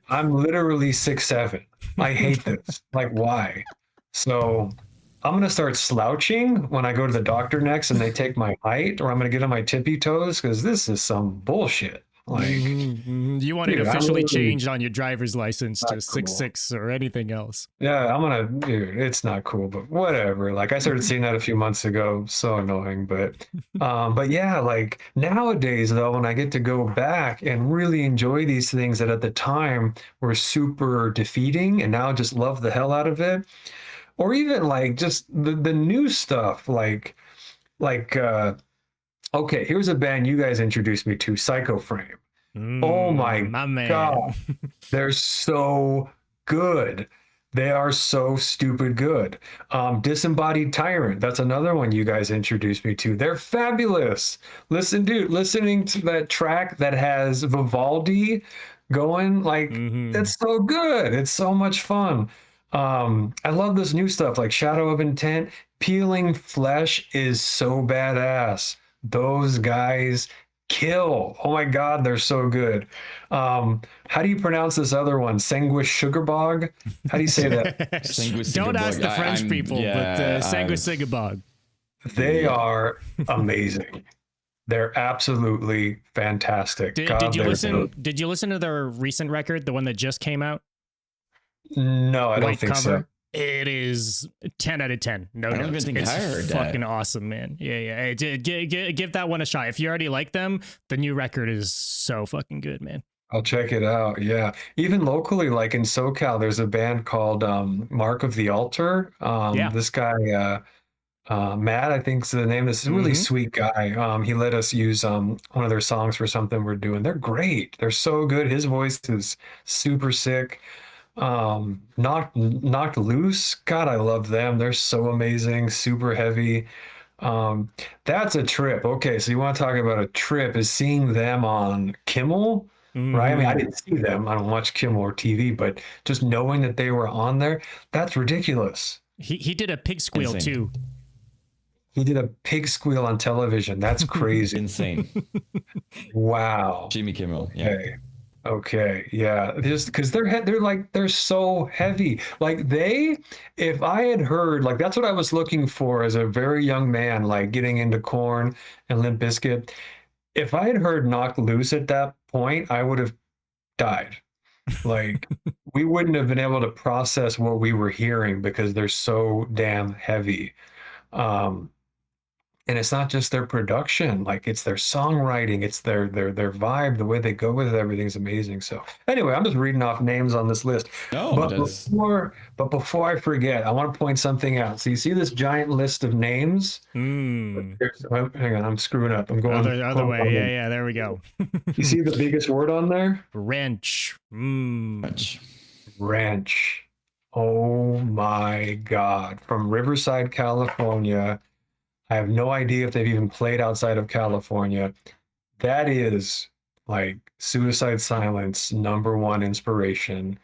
I'm literally 6'7". I hate this. Like, why? So I'm gonna start slouching when I go to the doctor next and they take my height, or I'm gonna get on my tippy toes because this is some bullshit. Like, You want it dude, I'm officially literally changed on your driver's license to not cool. 6'6" or anything else. Yeah, dude, it's not cool, but whatever. Like I started seeing that a few months ago. So annoying, but yeah, like nowadays though, when I get to go back and really enjoy these things that at the time were super defeating and now just love the hell out of it, or even like just the new stuff, like okay, here's a band you guys introduced me to, Psycho Frame. Oh my My God. man. They're so good. They are so stupid good. Disembodied Tyrant. That's another one you guys introduced me to. They're fabulous. Listen, dude, listening to that track that has Vivaldi going, like, Hmm. it's so good. It's so much fun. I love this new stuff like Shadow of Intent. Peeling Flesh is so badass. Those guys kill. Oh my God, they're so good. How do you pronounce this other one? Sanguis Sugarbog? How do you say that? Don't ask Linguistic the French I'm people, but yeah, Sanguisigabog. They yeah. are amazing. They're absolutely fantastic. Did God, you they're listen? good. Did you listen to their recent record, the one that just came out? No, I don't White think so. cover. It is 10 out of 10. No I don't even notes. think It's I heard fucking that. awesome, man. Yeah. Give that one a shot. If you already like them, the new record is so fucking good, man. I'll check it out. Yeah. Even locally, like in SoCal, there's a band called Mark of the Altar. Yeah. This guy, Matt, I think's the name. This is a really Mm-hmm. sweet guy. He let us use one of their songs for something we're doing. They're great. They're so good. His voice is super sick. Knocked Loose. God, I love them. They're so amazing, super heavy. Um, that's a trip. Okay, so you want to talk about a trip is seeing them on Kimmel, right? I mean, I Hmm. didn't see them. I don't watch Kimmel or TV, but just knowing that they were on there, that's ridiculous. He did a pig squeal Insane. too. He did a pig squeal on television. That's crazy. Insane. Wow. Jimmy Kimmel. Yeah. Okay. Okay, yeah, just because they're like they're so heavy. Like if I had heard like that's what I was looking for as a very young man, like getting into Corn and Limp Bizkit. If I had heard Knocked Loose at that point, I would have died. Like we wouldn't have been able to process what we were hearing because they're so damn heavy. Um, and it's not just their production, like it's their songwriting, it's their vibe, the way they go with it, everything's amazing. So anyway, I'm just reading off names on this list. No, But that's before I forget, I want to point something out. So you see this giant list of names? Mm. Hang on, I'm screwing up. I'm going Other way. Yeah, yeah. There we go. You see the biggest word on there? Wrench. Mm. much. Ranch. Oh my God. From Riverside, California. I have no idea if they've even played outside of California. That is like Suicide Silence, number one inspiration.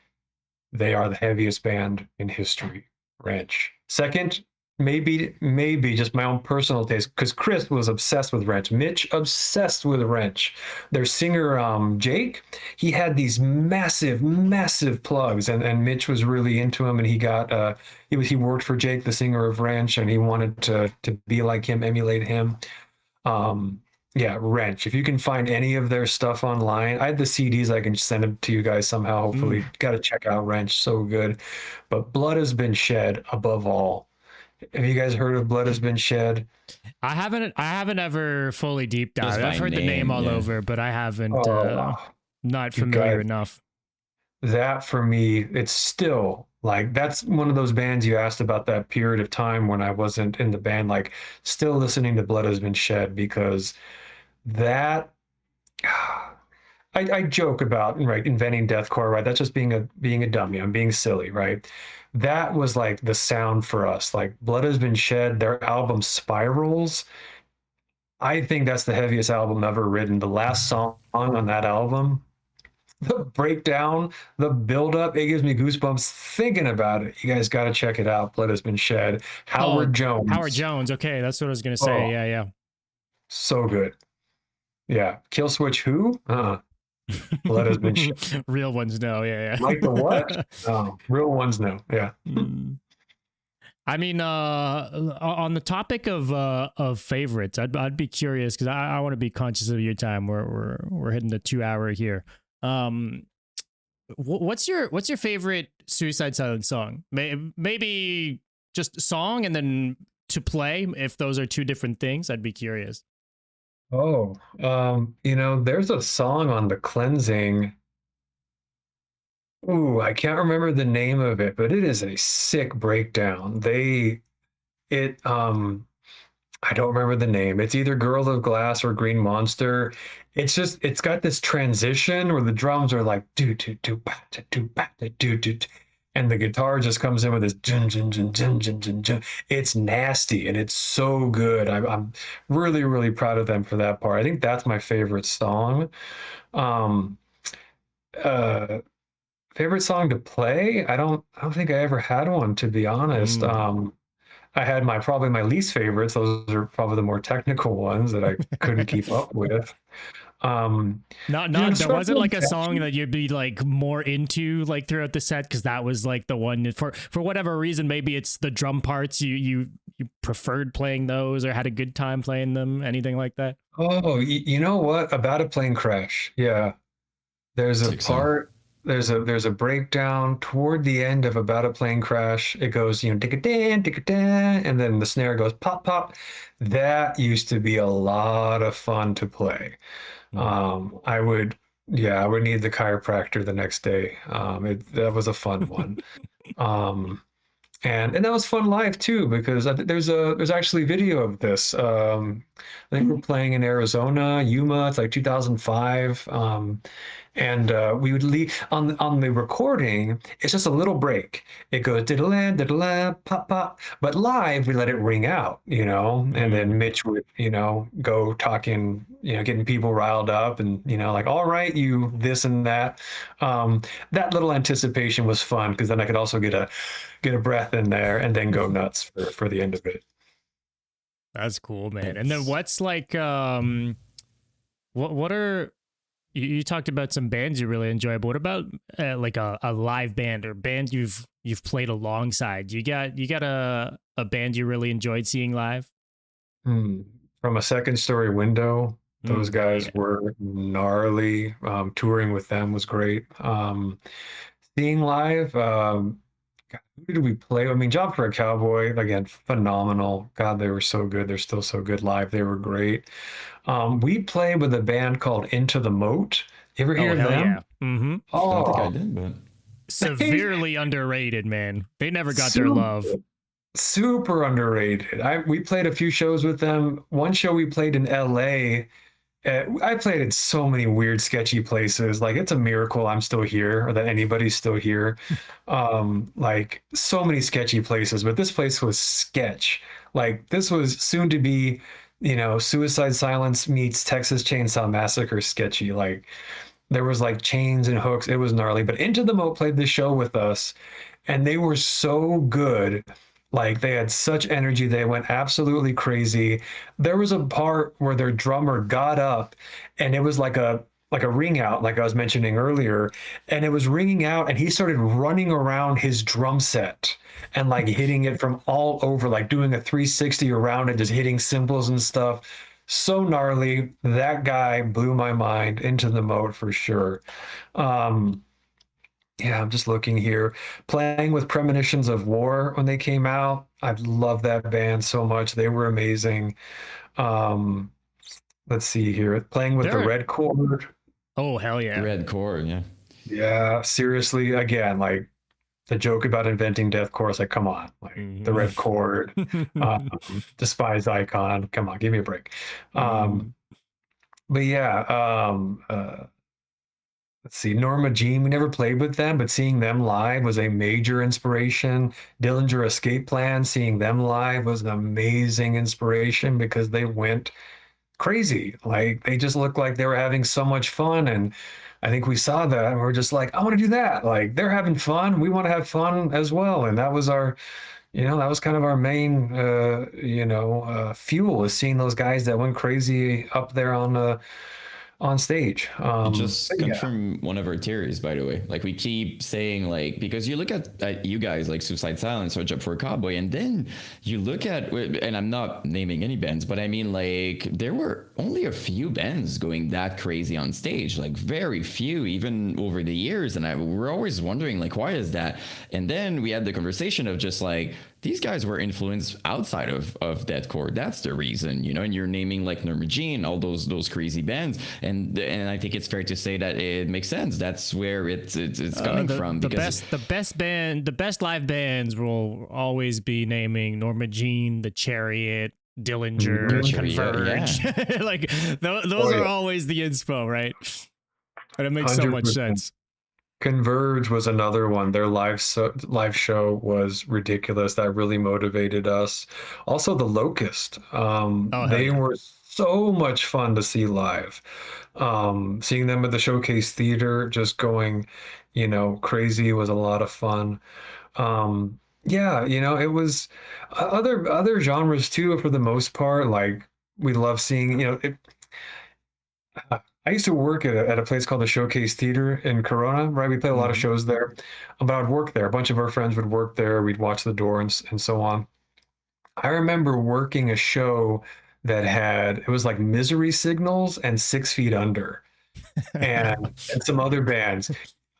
They are the heaviest band in history. Wrench. Second, maybe just my own personal taste, because Chris was obsessed with Wrench. Mitch obsessed with Wrench. Their singer, Jake, he had these massive plugs, and Mitch was really into him, and he worked for Jake, the singer of Wrench, and he wanted to be like him, emulate him. Um, yeah, Wrench. If you can find any of their stuff online, I have the CDs. I can send them to you guys somehow. Hopefully, got to check out Wrench. So good. But Blood Has Been Shed above all. Have you guys heard of Blood Has Been Shed? I haven't ever fully deep Just dived. by I've heard the name name, all yeah. over, but I haven't Oh, not you familiar guys, enough. that for me, it's still like that's one of those bands you asked about that period of time when I wasn't in the band. Like, still listening to Blood Has Been Shed because that I joke about right inventing deathcore, right? That's just being a dummy. I'm being silly, right? That was like the sound for us. Like Blood Has Been Shed, their album Spirals. I think that's the heaviest album ever written. The last song on that album, the breakdown, the build up, it gives me goosebumps thinking about it. You guys got to check it out. Blood Has Been Shed. Oh, Howard Howard Jones. Jones. Okay, that's what I was gonna say. Oh, Yeah, so good. Yeah. Kill Switch who? Blood Has Been Shed. yeah. Real ones know. Yeah, Like the what? yeah. Oh, real ones know. Yeah. Mm. I mean, on the topic of favorites, I'd be curious because I want to be conscious of your time. We're hitting the 2 hour here. Um, what's your favorite Suicide Silence song? Maybe just song and then to play. If those are two different things, I'd be curious. Oh, there's a song on The Cleansing. Ooh, I can't remember the name of it, but it is a sick breakdown. It, I don't remember the name. It's either Girl of Glass or Green Monster. It's got this transition where the drums are like do do do ba da do ba da do do, do, and the guitar just comes in with this jun jun jun jun jun jun jun. It's nasty and it's so good. I'm really proud of them for that part. I think that's my favorite song. Um, uh, Favorite song to play? I don't think I ever had one, to be honest. Mm. I had probably my least favorites. Those are probably the more technical ones that I couldn't keep up with. Um, Not there wasn't Structural like a song Obsession. that you'd be like more into like throughout the set because that was like the one for whatever reason. Maybe it's the drum parts you preferred playing those or had a good time playing them. Anything like that? Oh, you know what? About a plane crash. Yeah. There's a Sick song. part, there's a breakdown toward the end of About a Plane Crash. It goes, digga dan, and then the snare goes pop pop. That used to be a lot of fun to play. Mm. I would, yeah, I would need the chiropractor the next day. That was a fun one. Um, and that was fun live too because there's actually video of this. I think we're playing in Arizona, Yuma. It's like 2005. and we would leave on the recording. It's just a little break. It goes diddle-la, diddle-la, pop pop. But live, we let it ring out, and then Mitch would, go talking, getting people riled up, and like, all right, you this and that. That little anticipation was fun because then I could also get a breath in there and then go nuts for the end of it. That's cool, man. And then what's like what are you talked about some bands you really enjoy, but what about like a live band or band you've played alongside? You got a band you really enjoyed seeing live? From a second story window, those guys Yeah. were gnarly. Touring with them was great. Seeing live, God, who did we play? I mean, Job for a Cowboy, again, phenomenal. God, they were so good. They're still so good live. They were great. We played with a band called Into the Moat. You ever hear Oh of hell yeah. them? Mm-hmm. I don't think I Oh, did, but they Severely underrated, man. They never got their super, love. super underrated. We played a few shows with them. One show we played in LA. I played in so many weird, sketchy places. Like it's a miracle I'm still here, or that anybody's still here. Like so many sketchy places, but this place was sketch. Like this was soon to be, Suicide Silence meets Texas Chainsaw Massacre sketchy. Like there was like chains and hooks. It was gnarly. But Into the Moat played the show with us, and they were so good. Like they had such energy. They went absolutely crazy. There was a part where their drummer got up, and it was like a ring out, like I was mentioning earlier, and it was ringing out, and he started running around his drum set and like hitting it from all over, like doing a 360 around it, just hitting cymbals and stuff. So gnarly. That guy blew my mind. Into the Moat for sure. Um, yeah, I'm just looking here. Playing with Premonitions of War when they came out. I love that band so much. They were amazing. Um, let's see here. Playing with the They're Red Chord. oh hell yeah. Red Core, yeah. Yeah, seriously, again, like the joke about inventing deathcore is like, come on, like the Mhm. Red Chord, despised icon. Come on, give me a break. Um, but yeah, let's see, Norma Jean, we never played with them, but seeing them live was a major inspiration. Dillinger Escape Plan, seeing them live was an amazing inspiration because they went crazy. Like they just looked like they were having so much fun. And I think we saw that and we're just like, I want to do that. Like they're having fun. We want to have fun as well. And that was that was kind of our main, fuel, is seeing those guys that went crazy up there on stage. You But just yeah. confirm one of our theories, by the way. Like we keep saying, like because you look at you guys like Suicide Silence or Job for a Cowboy, and then you look at, and I'm not naming any bands, but I mean like there were only a few bands going that crazy on stage, like very few, even over the years, and we're always wondering like why is that? And then we had the conversation of just like these guys were influenced outside of deathcore. That's the reason, and you're naming like Norma Jean, all those crazy bands, and I think it's fair to say that it makes sense. That's where it's coming from. Because The best live bands will always be naming Norma Jean, The Chariot, Dillinger, Converge. yeah. Like those Oh, are yeah. always the inspo, right? And it makes so much 100%. sense. Converge was another one. Their live show was ridiculous. That really motivated us. Also, The Locust. Oh hell They yeah. were so much fun to see live. Seeing them at the Showcase Theater, just going, crazy was a lot of fun. Yeah, it was other genres too, for the most part. Like we love seeing, I used to work at a place called the Showcase Theater in Corona, right? We played a lot of Mhm. shows there, but I'd work there. A bunch of our friends would work there. We'd watch the door and so on. I remember working a show that it was like Misery Signals and 6 Feet Under and some other bands.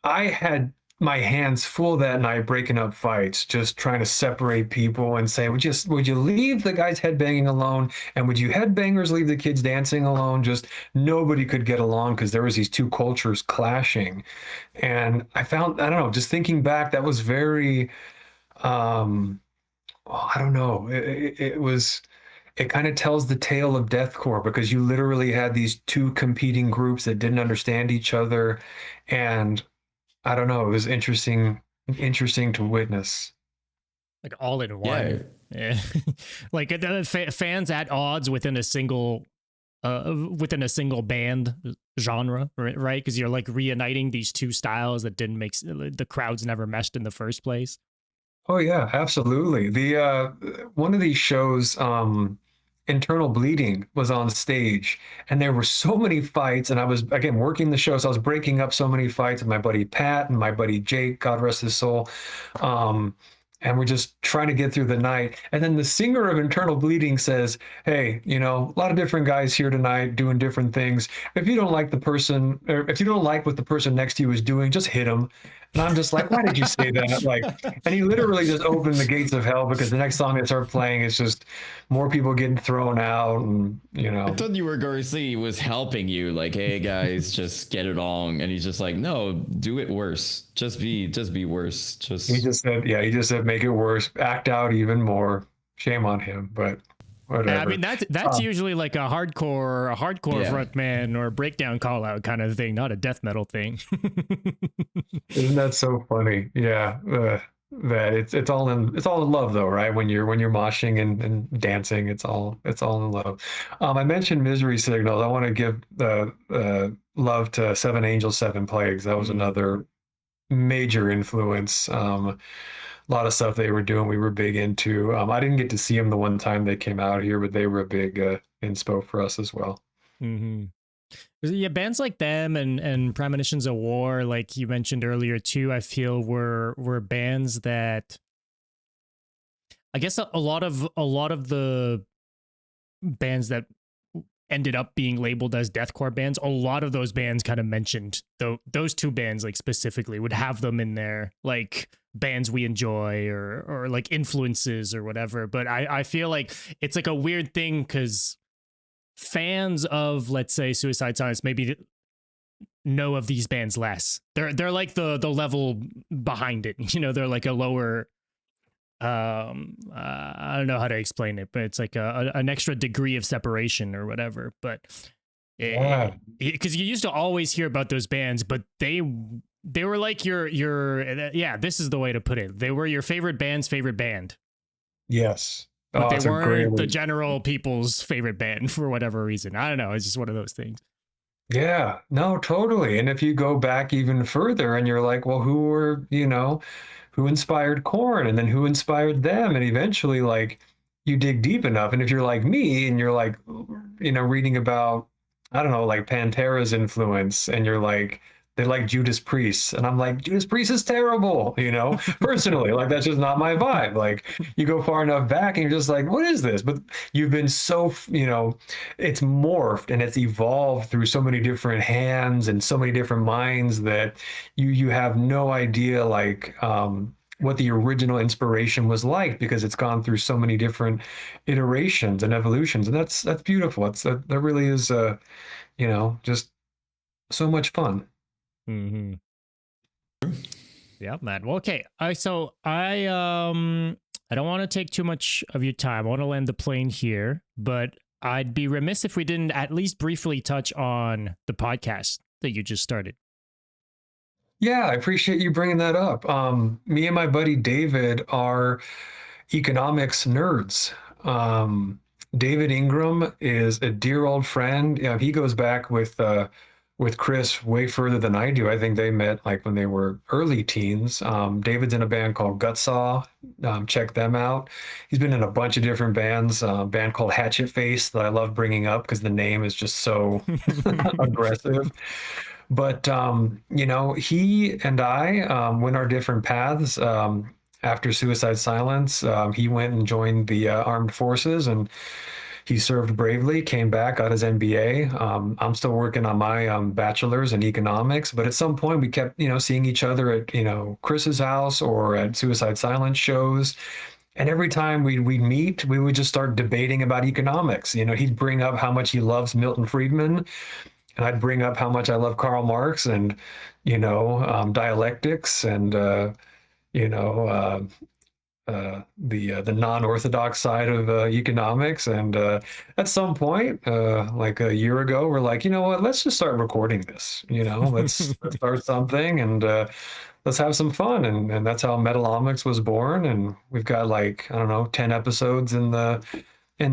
I had my hands full that night breaking up fights, just trying to separate people and say, would you leave the guys headbanging alone? And would you headbangers leave the kids dancing alone? Just nobody could get along because there was these two cultures clashing. And I don't know, just thinking back, that was very, I don't know. It was it kind of tells the tale of deathcore because you literally had these two competing groups that didn't understand each other, and I don't know, it was interesting to witness. Like all in Yeah. one. Yeah. Like fans at odds within a single band genre, right? Because you're like reuniting these two styles that didn't make the crowds never meshed in the first place. Oh yeah, absolutely. The one of these shows, Internal Bleeding was on stage, and there were so many fights, and I was again working the show, so I was breaking up so many fights with my buddy Pat and my buddy Jake, God rest his soul. Um, and we're just trying to get through the night. And then the singer of Internal Bleeding says, "Hey, you know, a lot of different guys here tonight doing different things. If you don't like the person, or if you don't like what the person next to you is doing, just hit them." And I'm just like, why did you say that? Like, and he literally just opened the gates of hell because the next song they start playing is just more people getting thrown out, and you I know. thought you were Garcia was helping you, like, hey guys, just get it on, and he's just like, no, do it worse. Just be worse. He Just just said, yeah, he just said, make it worse, act out even more. Shame on him, but I whatever. mean that's usually like a hardcore yeah. frontman or a breakdown call out kind of thing, not a death metal thing. Isn't that so funny? Yeah, that it's all in love though, right? When you're moshing and dancing, it's all in love. I mentioned Misery Signals. I want to give the love to Seven Angels, Seven Plagues. That was Mm. another major influence. A lot of stuff they were doing, we were big into. I didn't get to see them the one time they came out here, but they were a big inspo for us as well. Mm-hmm. Yeah, bands like them and Premonitions of War, like you mentioned earlier too, I feel were bands that I guess a lot of the bands that ended up being labeled as deathcore bands, a lot of those bands kind of mentioned those two bands like specifically would have them in there like bands we enjoy or like influences or whatever. But I feel like it's like a weird thing because fans of, let's say, Suicide Silence maybe know of these bands less. They're like the level behind it. You know, they're like a lower I don't know how to explain it, but it's like an extra degree of separation or whatever. But Yeah. because you used to always hear about those bands, but they were like your yeah, this is the way to put it. They were your favorite band's favorite band, Yes. but Oh, they that's a great weren't the way. general people's favorite band for whatever reason. I don't know. It's just one of those things. Yeah, no, totally. And if you go back even further and you're like, well, who were, you know, who inspired Corn and then who inspired them? And eventually, like, you dig deep enough. And if you're like me and you're like, you know, reading about, I don't know, like Pantera's influence, and you're like, they like Judas Priest. And I'm like, Judas Priest is terrible, you know, personally. Like, that's just not my vibe. Like, you go far enough back and you're just like, what is this? But you've been so, you know, it's morphed and it's evolved through so many different hands and so many different minds that you have no idea like what the original inspiration was like because it's gone through so many different iterations and evolutions, and that's beautiful. That really is you know, just so much fun. Mm-hmm. Yeah, man. Well, okay. I don't want to take too much of your time. I want to land the plane here, but I'd be remiss if we didn't at least briefly touch on the podcast that you just started. Yeah, I appreciate you bringing that up. Me and my buddy David are economics nerds. David Ingram is a dear old friend. Yeah, he goes back with Chris way further than I do. I think they met like when they were early teens. David's in a band called Gutsaw. Check them out. He's been in a bunch of different bands. A band called Hatchet Face that I love bringing up because the name is just so aggressive. But you know, he and I went our different paths. After Suicide Silence, he went and joined the armed forces, and he served bravely. Came back, got his MBA. I'm still working on my bachelor's in economics, but at some point we kept, you know, seeing each other at, you know, Chris's house or at Suicide Silence shows. And every time we'd meet, we would just start debating about economics. You know, he'd bring up how much he loves Milton Friedman, and I'd bring up how much I love Karl Marx and, you know, dialectics and, you know, the non-orthodox side of economics, and at some point, like a year ago, we're like, you know what, let's just start recording this. Let's start something, and let's have some fun, and that's how Metalomics was born. And we've got, like, I don't know, 10 episodes in the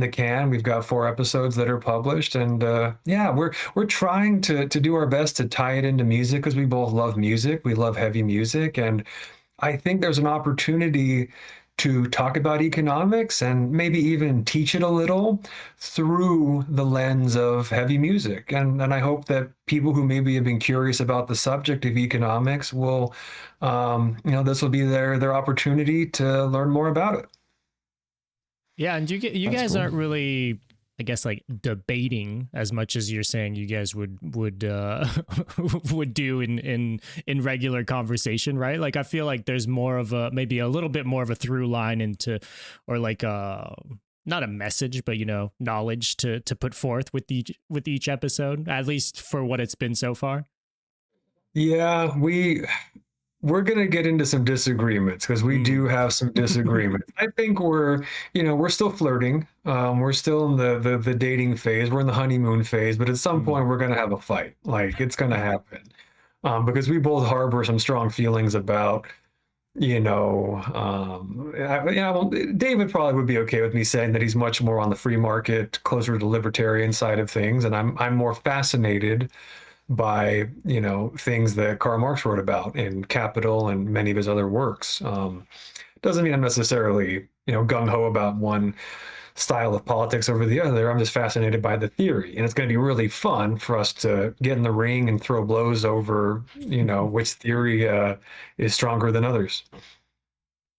can. We've got 4 episodes that are published, and yeah, we're trying to do our best to tie it into music, because we both love music. We love heavy music, and I think there's an opportunity to talk about economics and maybe even teach it a little through the lens of heavy music. And I hope that people who maybe have been curious about the subject of economics will, this will be their opportunity to learn more about it. Yeah, and you That's guys cool. aren't really, I guess, like debating as much as you're saying you guys would would do in regular conversation, right? Like, I feel like there's more of a, maybe a little bit more of a through line into, or like not a message, but knowledge to put forth with each episode, at least for what it's been so far. Yeah, we're going to get into some disagreements, because we do have some disagreements. I think we're still flirting. We're still in the dating phase. We're in the honeymoon phase, but at some point we're going to have a fight. Like, it's going to happen. Because we both harbor some strong feelings about, David probably would be okay with me saying that he's much more on the free market, closer to the libertarian side of things, and I'm more fascinated by things that Karl Marx wrote about in Capital and many of his other works. Doesn't mean I'm necessarily gung ho about one style of politics over the other. I'm just fascinated by the theory, and it's going to be really fun for us to get in the ring and throw blows over which theory is stronger than others.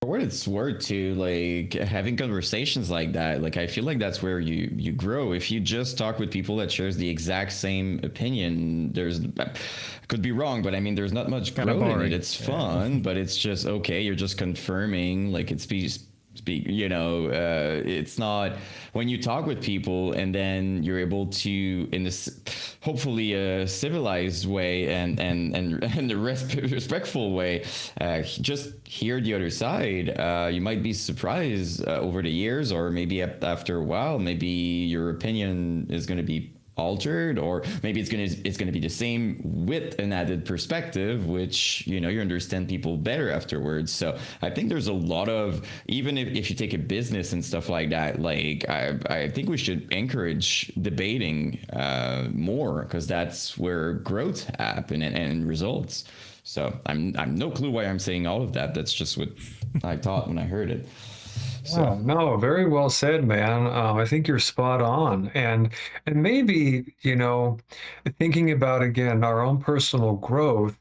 For what it's worth, to like having conversations like that, like I feel like that's where you grow. If you just talk with people that shares the exact same opinion, I could be wrong, but I mean, there's not much Kind of growth in it. boring. It's fun, but it's just okay. You're just confirming, like it's it's not when you talk with people and then you're able to, in this hopefully a civilized way and a respectful way, just hear the other side. You might be surprised over the years, or maybe after a while, maybe your opinion is going to be altered, or maybe it's gonna be the same with an added perspective, which you understand people better afterwards. So I think there's a lot of, even if you take a business and stuff like that, like I think we should encourage debating more, because that's where growth happen and results. So I'm no clue why I'm saying all of that. That's just what I thought when I heard it. Yeah, So no, very well said, man. I think you're spot on. And maybe, thinking about, again, our own personal growth,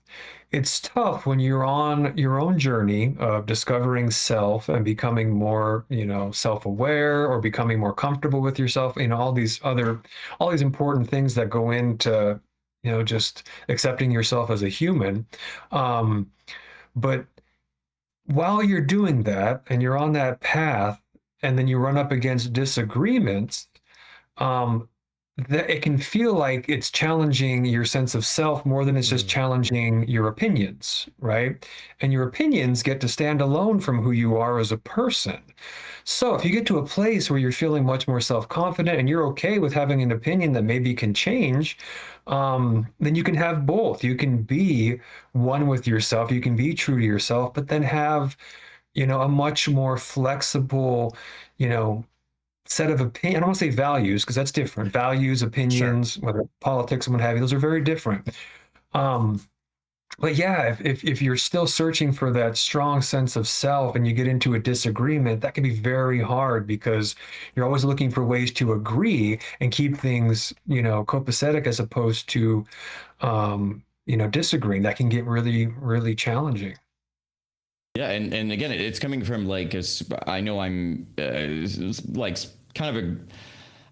it's tough when you're on your own journey of discovering self and becoming more, self-aware, or becoming more comfortable with yourself, all these important things that go into, just accepting yourself as a human. Um, but while you're doing that and you're on that path, and then you run up against disagreements, um, that it can feel like it's challenging your sense of self more than it's just challenging your opinions, right? And your opinions get to stand alone from who you are as a person. So if you get to a place where you're feeling much more self-confident and you're okay with having an opinion that maybe can change, then you can have both. You can be one with yourself, you can be true to yourself, but then have, a much more flexible, you know, set of opinion. I don't want to say values, because that's different. Values, Sure. opinions, whether politics and what have you, those are very different. Um, but yeah, if you're still searching for that strong sense of self and you get into a disagreement, that can be very hard, because you're always looking for ways to agree and keep things, copacetic, as opposed to, disagreeing. That can get really, really challenging. yeah, and again, it's coming from like I know I'm like kind of a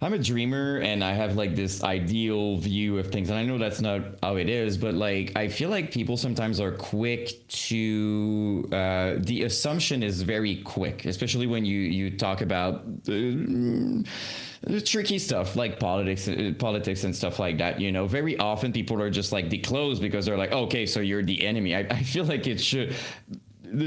I'm a dreamer, and I have like this ideal view of things, and I know that's not how it is, but like I feel like people sometimes are quick to the assumption is very quick, especially when you talk about the tricky stuff like politics and stuff like that. Very often people are just like declosed, because they're like, okay, so you're the enemy. I feel like it should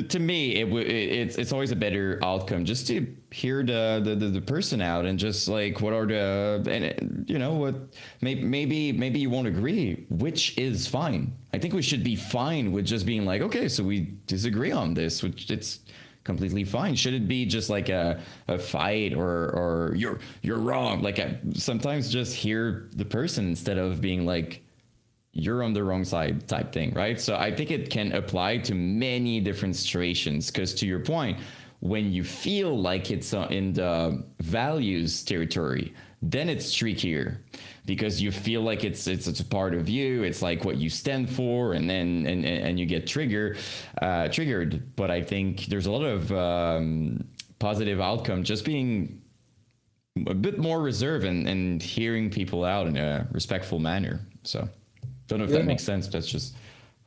to me, it's always a better outcome just to hear the person out and just like what are the, and you know what, maybe you won't agree, which is fine. I think we should be fine with just being like, okay, so we disagree on this, which it's completely fine. Should it be just like a fight or you're wrong? Like sometimes just hear the person instead of being like, you're on the wrong side type thing, right? So I think it can apply to many different situations, because to your point, when you feel like it's in the values territory, then it's trickier because you feel like it's a part of you. It's like what you stand for, and then and you get triggered. But I think there's a lot of positive outcome just being a bit more reserved and hearing people out in a respectful manner. So don't know if that makes sense. That's just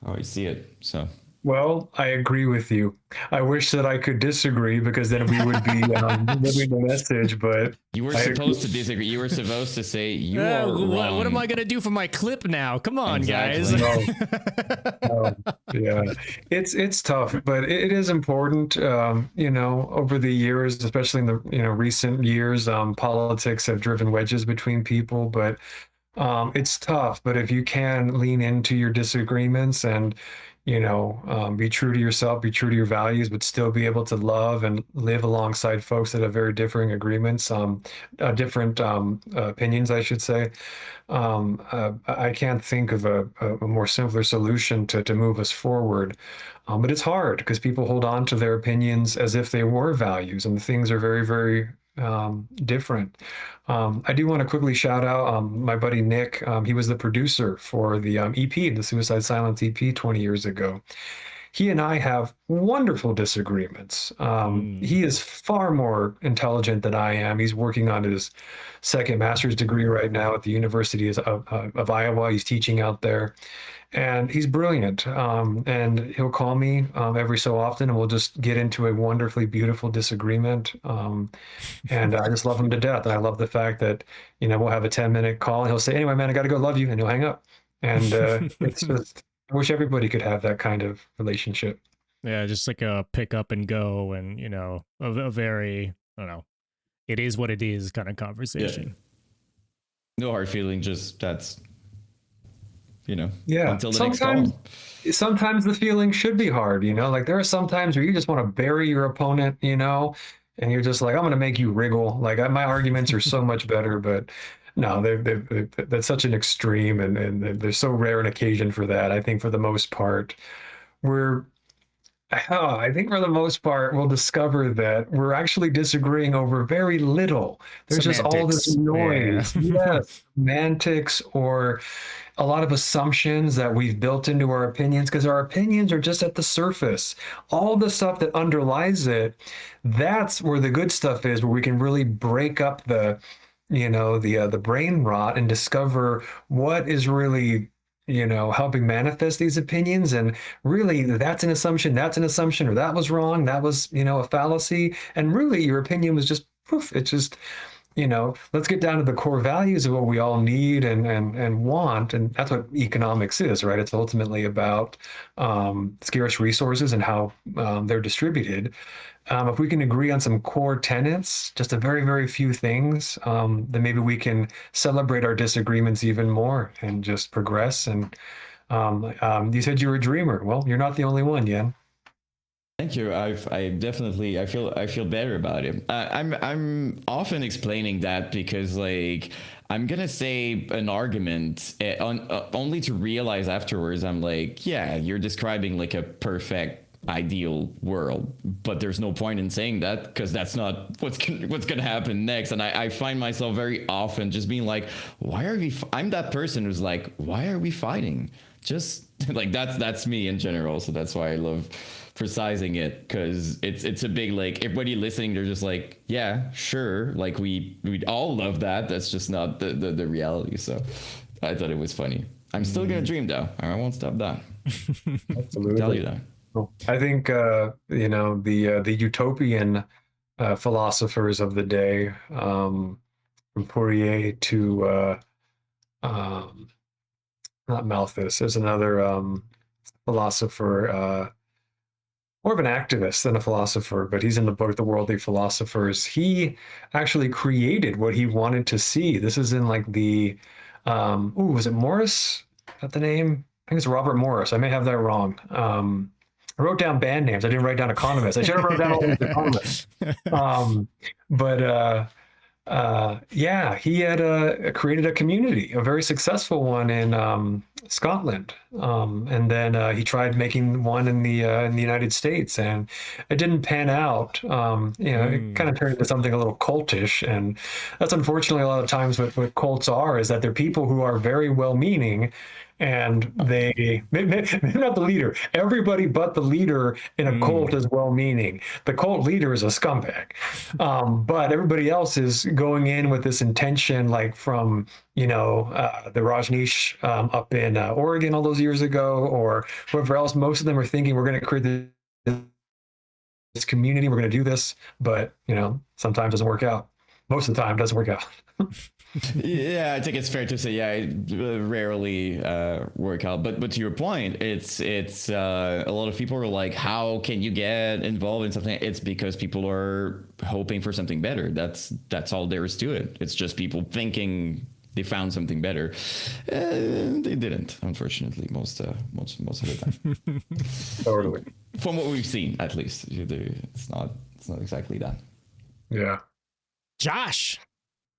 how I see it. So. Well, I agree with you. I wish that I could disagree, because then we would be living the message. But you were supposed to disagree. You were supposed to say you are wrong. What am I gonna do for my clip now? Come on, exactly. guys. Yeah, it's tough, but it is important. You know, over the years, especially in the recent years, politics have driven wedges between people. But it's tough. But if you can lean into your disagreements and be true to yourself, be true to your values, but still be able to love and live alongside folks that have very differing agreements, different opinions, I should say. I can't think of a more simpler solution to move us forward. But it's hard because people hold on to their opinions as if they were values, and things are very, very different. I do want to quickly shout out my buddy Nick. He was the producer for the EP, the Suicide Silence EP 20 years ago. He and I have wonderful disagreements. He is far more intelligent than I am. He's working on his second master's degree right now at the University of Iowa. He's teaching out there. And he's brilliant. And he'll call me every so often, and we'll just get into a wonderfully beautiful disagreement. And I just love him to death. And I love the fact that, we'll have a 10-minute call, and he'll say, anyway, man, I got to go, love you. And he'll hang up. And it's just, I wish everybody could have that kind of relationship. Yeah, just like a pick up and go, and, a very, I don't know, it is what it is kind of conversation. Yeah. No hard feeling, just that's, yeah. until the next call. Sometimes the feeling should be hard, like there are some times where you just want to bury your opponent, and you're just like, I'm going to make you wriggle. Like my arguments are so much better, but no, that's such an extreme, and there's so rare an occasion for that. I think for the most part, we'll discover that we're actually disagreeing over very little. There's just all this noise. Yeah. Semantics, or a lot of assumptions that we've built into our opinions, because our opinions are just at the surface. All the stuff that underlies it, that's where the good stuff is, where we can really break up the brain rot and discover what is really helping manifest these opinions. And really, that's an assumption, or that was wrong, that was a fallacy, and really your opinion was just poof. It's just let's get down to the core values of what we all need and want. And that's what economics is, right? It's ultimately about scarce resources and how they're distributed. If we can agree on some core tenets, just a very, very few things, then maybe we can celebrate our disagreements even more and just progress. And you said you were a dreamer. Well, you're not the only one, Yen. Thank you. I definitely I feel better about it. I'm often explaining that because like I'm gonna say an argument only to realize afterwards I'm like, yeah, you're describing like a perfect ideal world, but there's no point in saying that because that's not what's gonna happen next. And I find myself very often just being like, why are we? I'm that person who's like, why are we fighting? Just like that's me in general. So that's why I love precising it, because it's a big like everybody listening, they're just like, yeah, sure, like we'd all love that. That's just not the reality. So I thought it was funny. I'm still gonna dream though. I won't stop that. Absolutely. Tell you that. I think the utopian philosophers of the day, from Fourier to not Malthus. There's another philosopher. more of an activist than a philosopher, but he's in the book The Worldly Philosophers. He actually created what he wanted to see. This is in like the was it Morris? Is that the name? I think it's Robert Morris. I may have that wrong. I wrote down band names. I didn't write down economists. I should have wrote down all the economists. But yeah, he had created a community, a very successful one in Scotland, and then he tried making one in the United States, and it didn't pan out. It kind of turned into something a little cultish, and that's unfortunately a lot of times what cults are, is that they're people who are very well-meaning. And they, maybe not the leader, everybody but the leader in a cult is well-meaning. The cult leader is a scumbag. But everybody else is going in with this intention, like from, the Rajneesh up in Oregon all those years ago, or whoever else. Most of them are thinking we're going to create this community, we're going to do this, but, sometimes it doesn't work out. Most of the time it doesn't work out. Yeah, I think it's fair to say, it rarely work out. But to your point, it's a lot of people are like, how can you get involved in something? It's because people are hoping for something better. That's all there is to it. It's just people thinking they found something better. They didn't, unfortunately, most of the time. Totally. From what we've seen, at least, it's not exactly that. Yeah. Josh,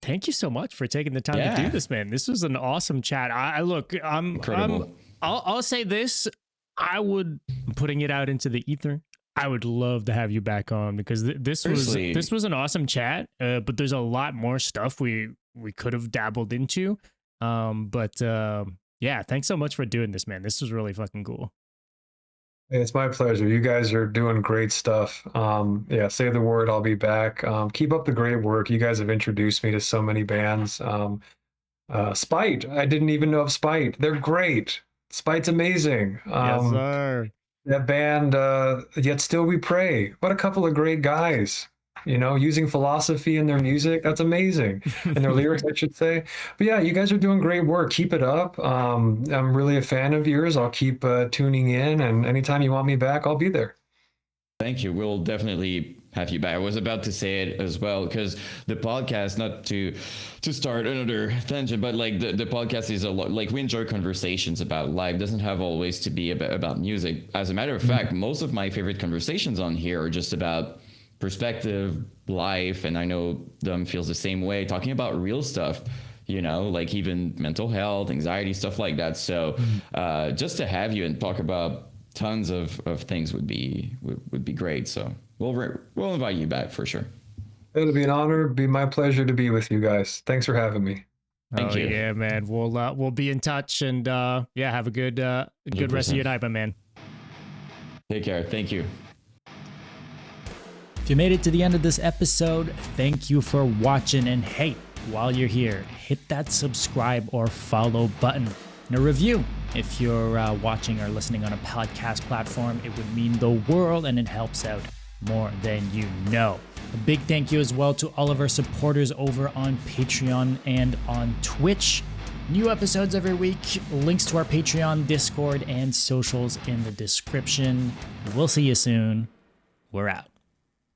thank you so much for taking the time to do this, man. This was an awesome chat. Incredible. I'll say this. I'm putting it out into the ether. I would love to have you back on, because this was an awesome chat. But there's a lot more stuff we could have dabbled into. Yeah, thanks so much for doing this, man. This was really fucking cool. It's my pleasure. You guys are doing great stuff. Say the word, I'll be back. Keep up the great work. You guys have introduced me to so many bands. Spite, I didn't even know of Spite. They're great. Spite's amazing. Yes, sir. That band, Yet Still We Pray. What a couple of great guys. Using philosophy in their music. That's amazing. And their lyrics, I should say. But yeah, you guys are doing great work. Keep it up. I'm really a fan of yours. I'll keep tuning in, and anytime you want me back, I'll be there. Thank you. We'll definitely have you back. I was about to say it as well, because the podcast, not to start another tangent, but like the podcast is a lot, like, we enjoy conversations about life. It doesn't have always to be about music. As a matter of fact, most of my favorite conversations on here are just about perspective, life, and I know Dom feels the same way, talking about real stuff, like even mental health, anxiety, stuff like that. So just to have you and talk about tons of things would be great. So we'll invite you back for sure. It'll be an honor. It'd be my pleasure to be with you guys. Thanks for having me. Thank you. Yeah, man. We'll be in touch, and have a good rest of your night, my man. Take care. Thank you. If you made it to the end of this episode, thank you for watching. And hey, while you're here, hit that subscribe or follow button and a review. If you're watching or listening on a podcast platform, it would mean the world, and it helps out more than you know. A big thank you as well to all of our supporters over on Patreon and on Twitch. New episodes every week, links to our Patreon, Discord, and socials in the description. We'll see you soon. We're out.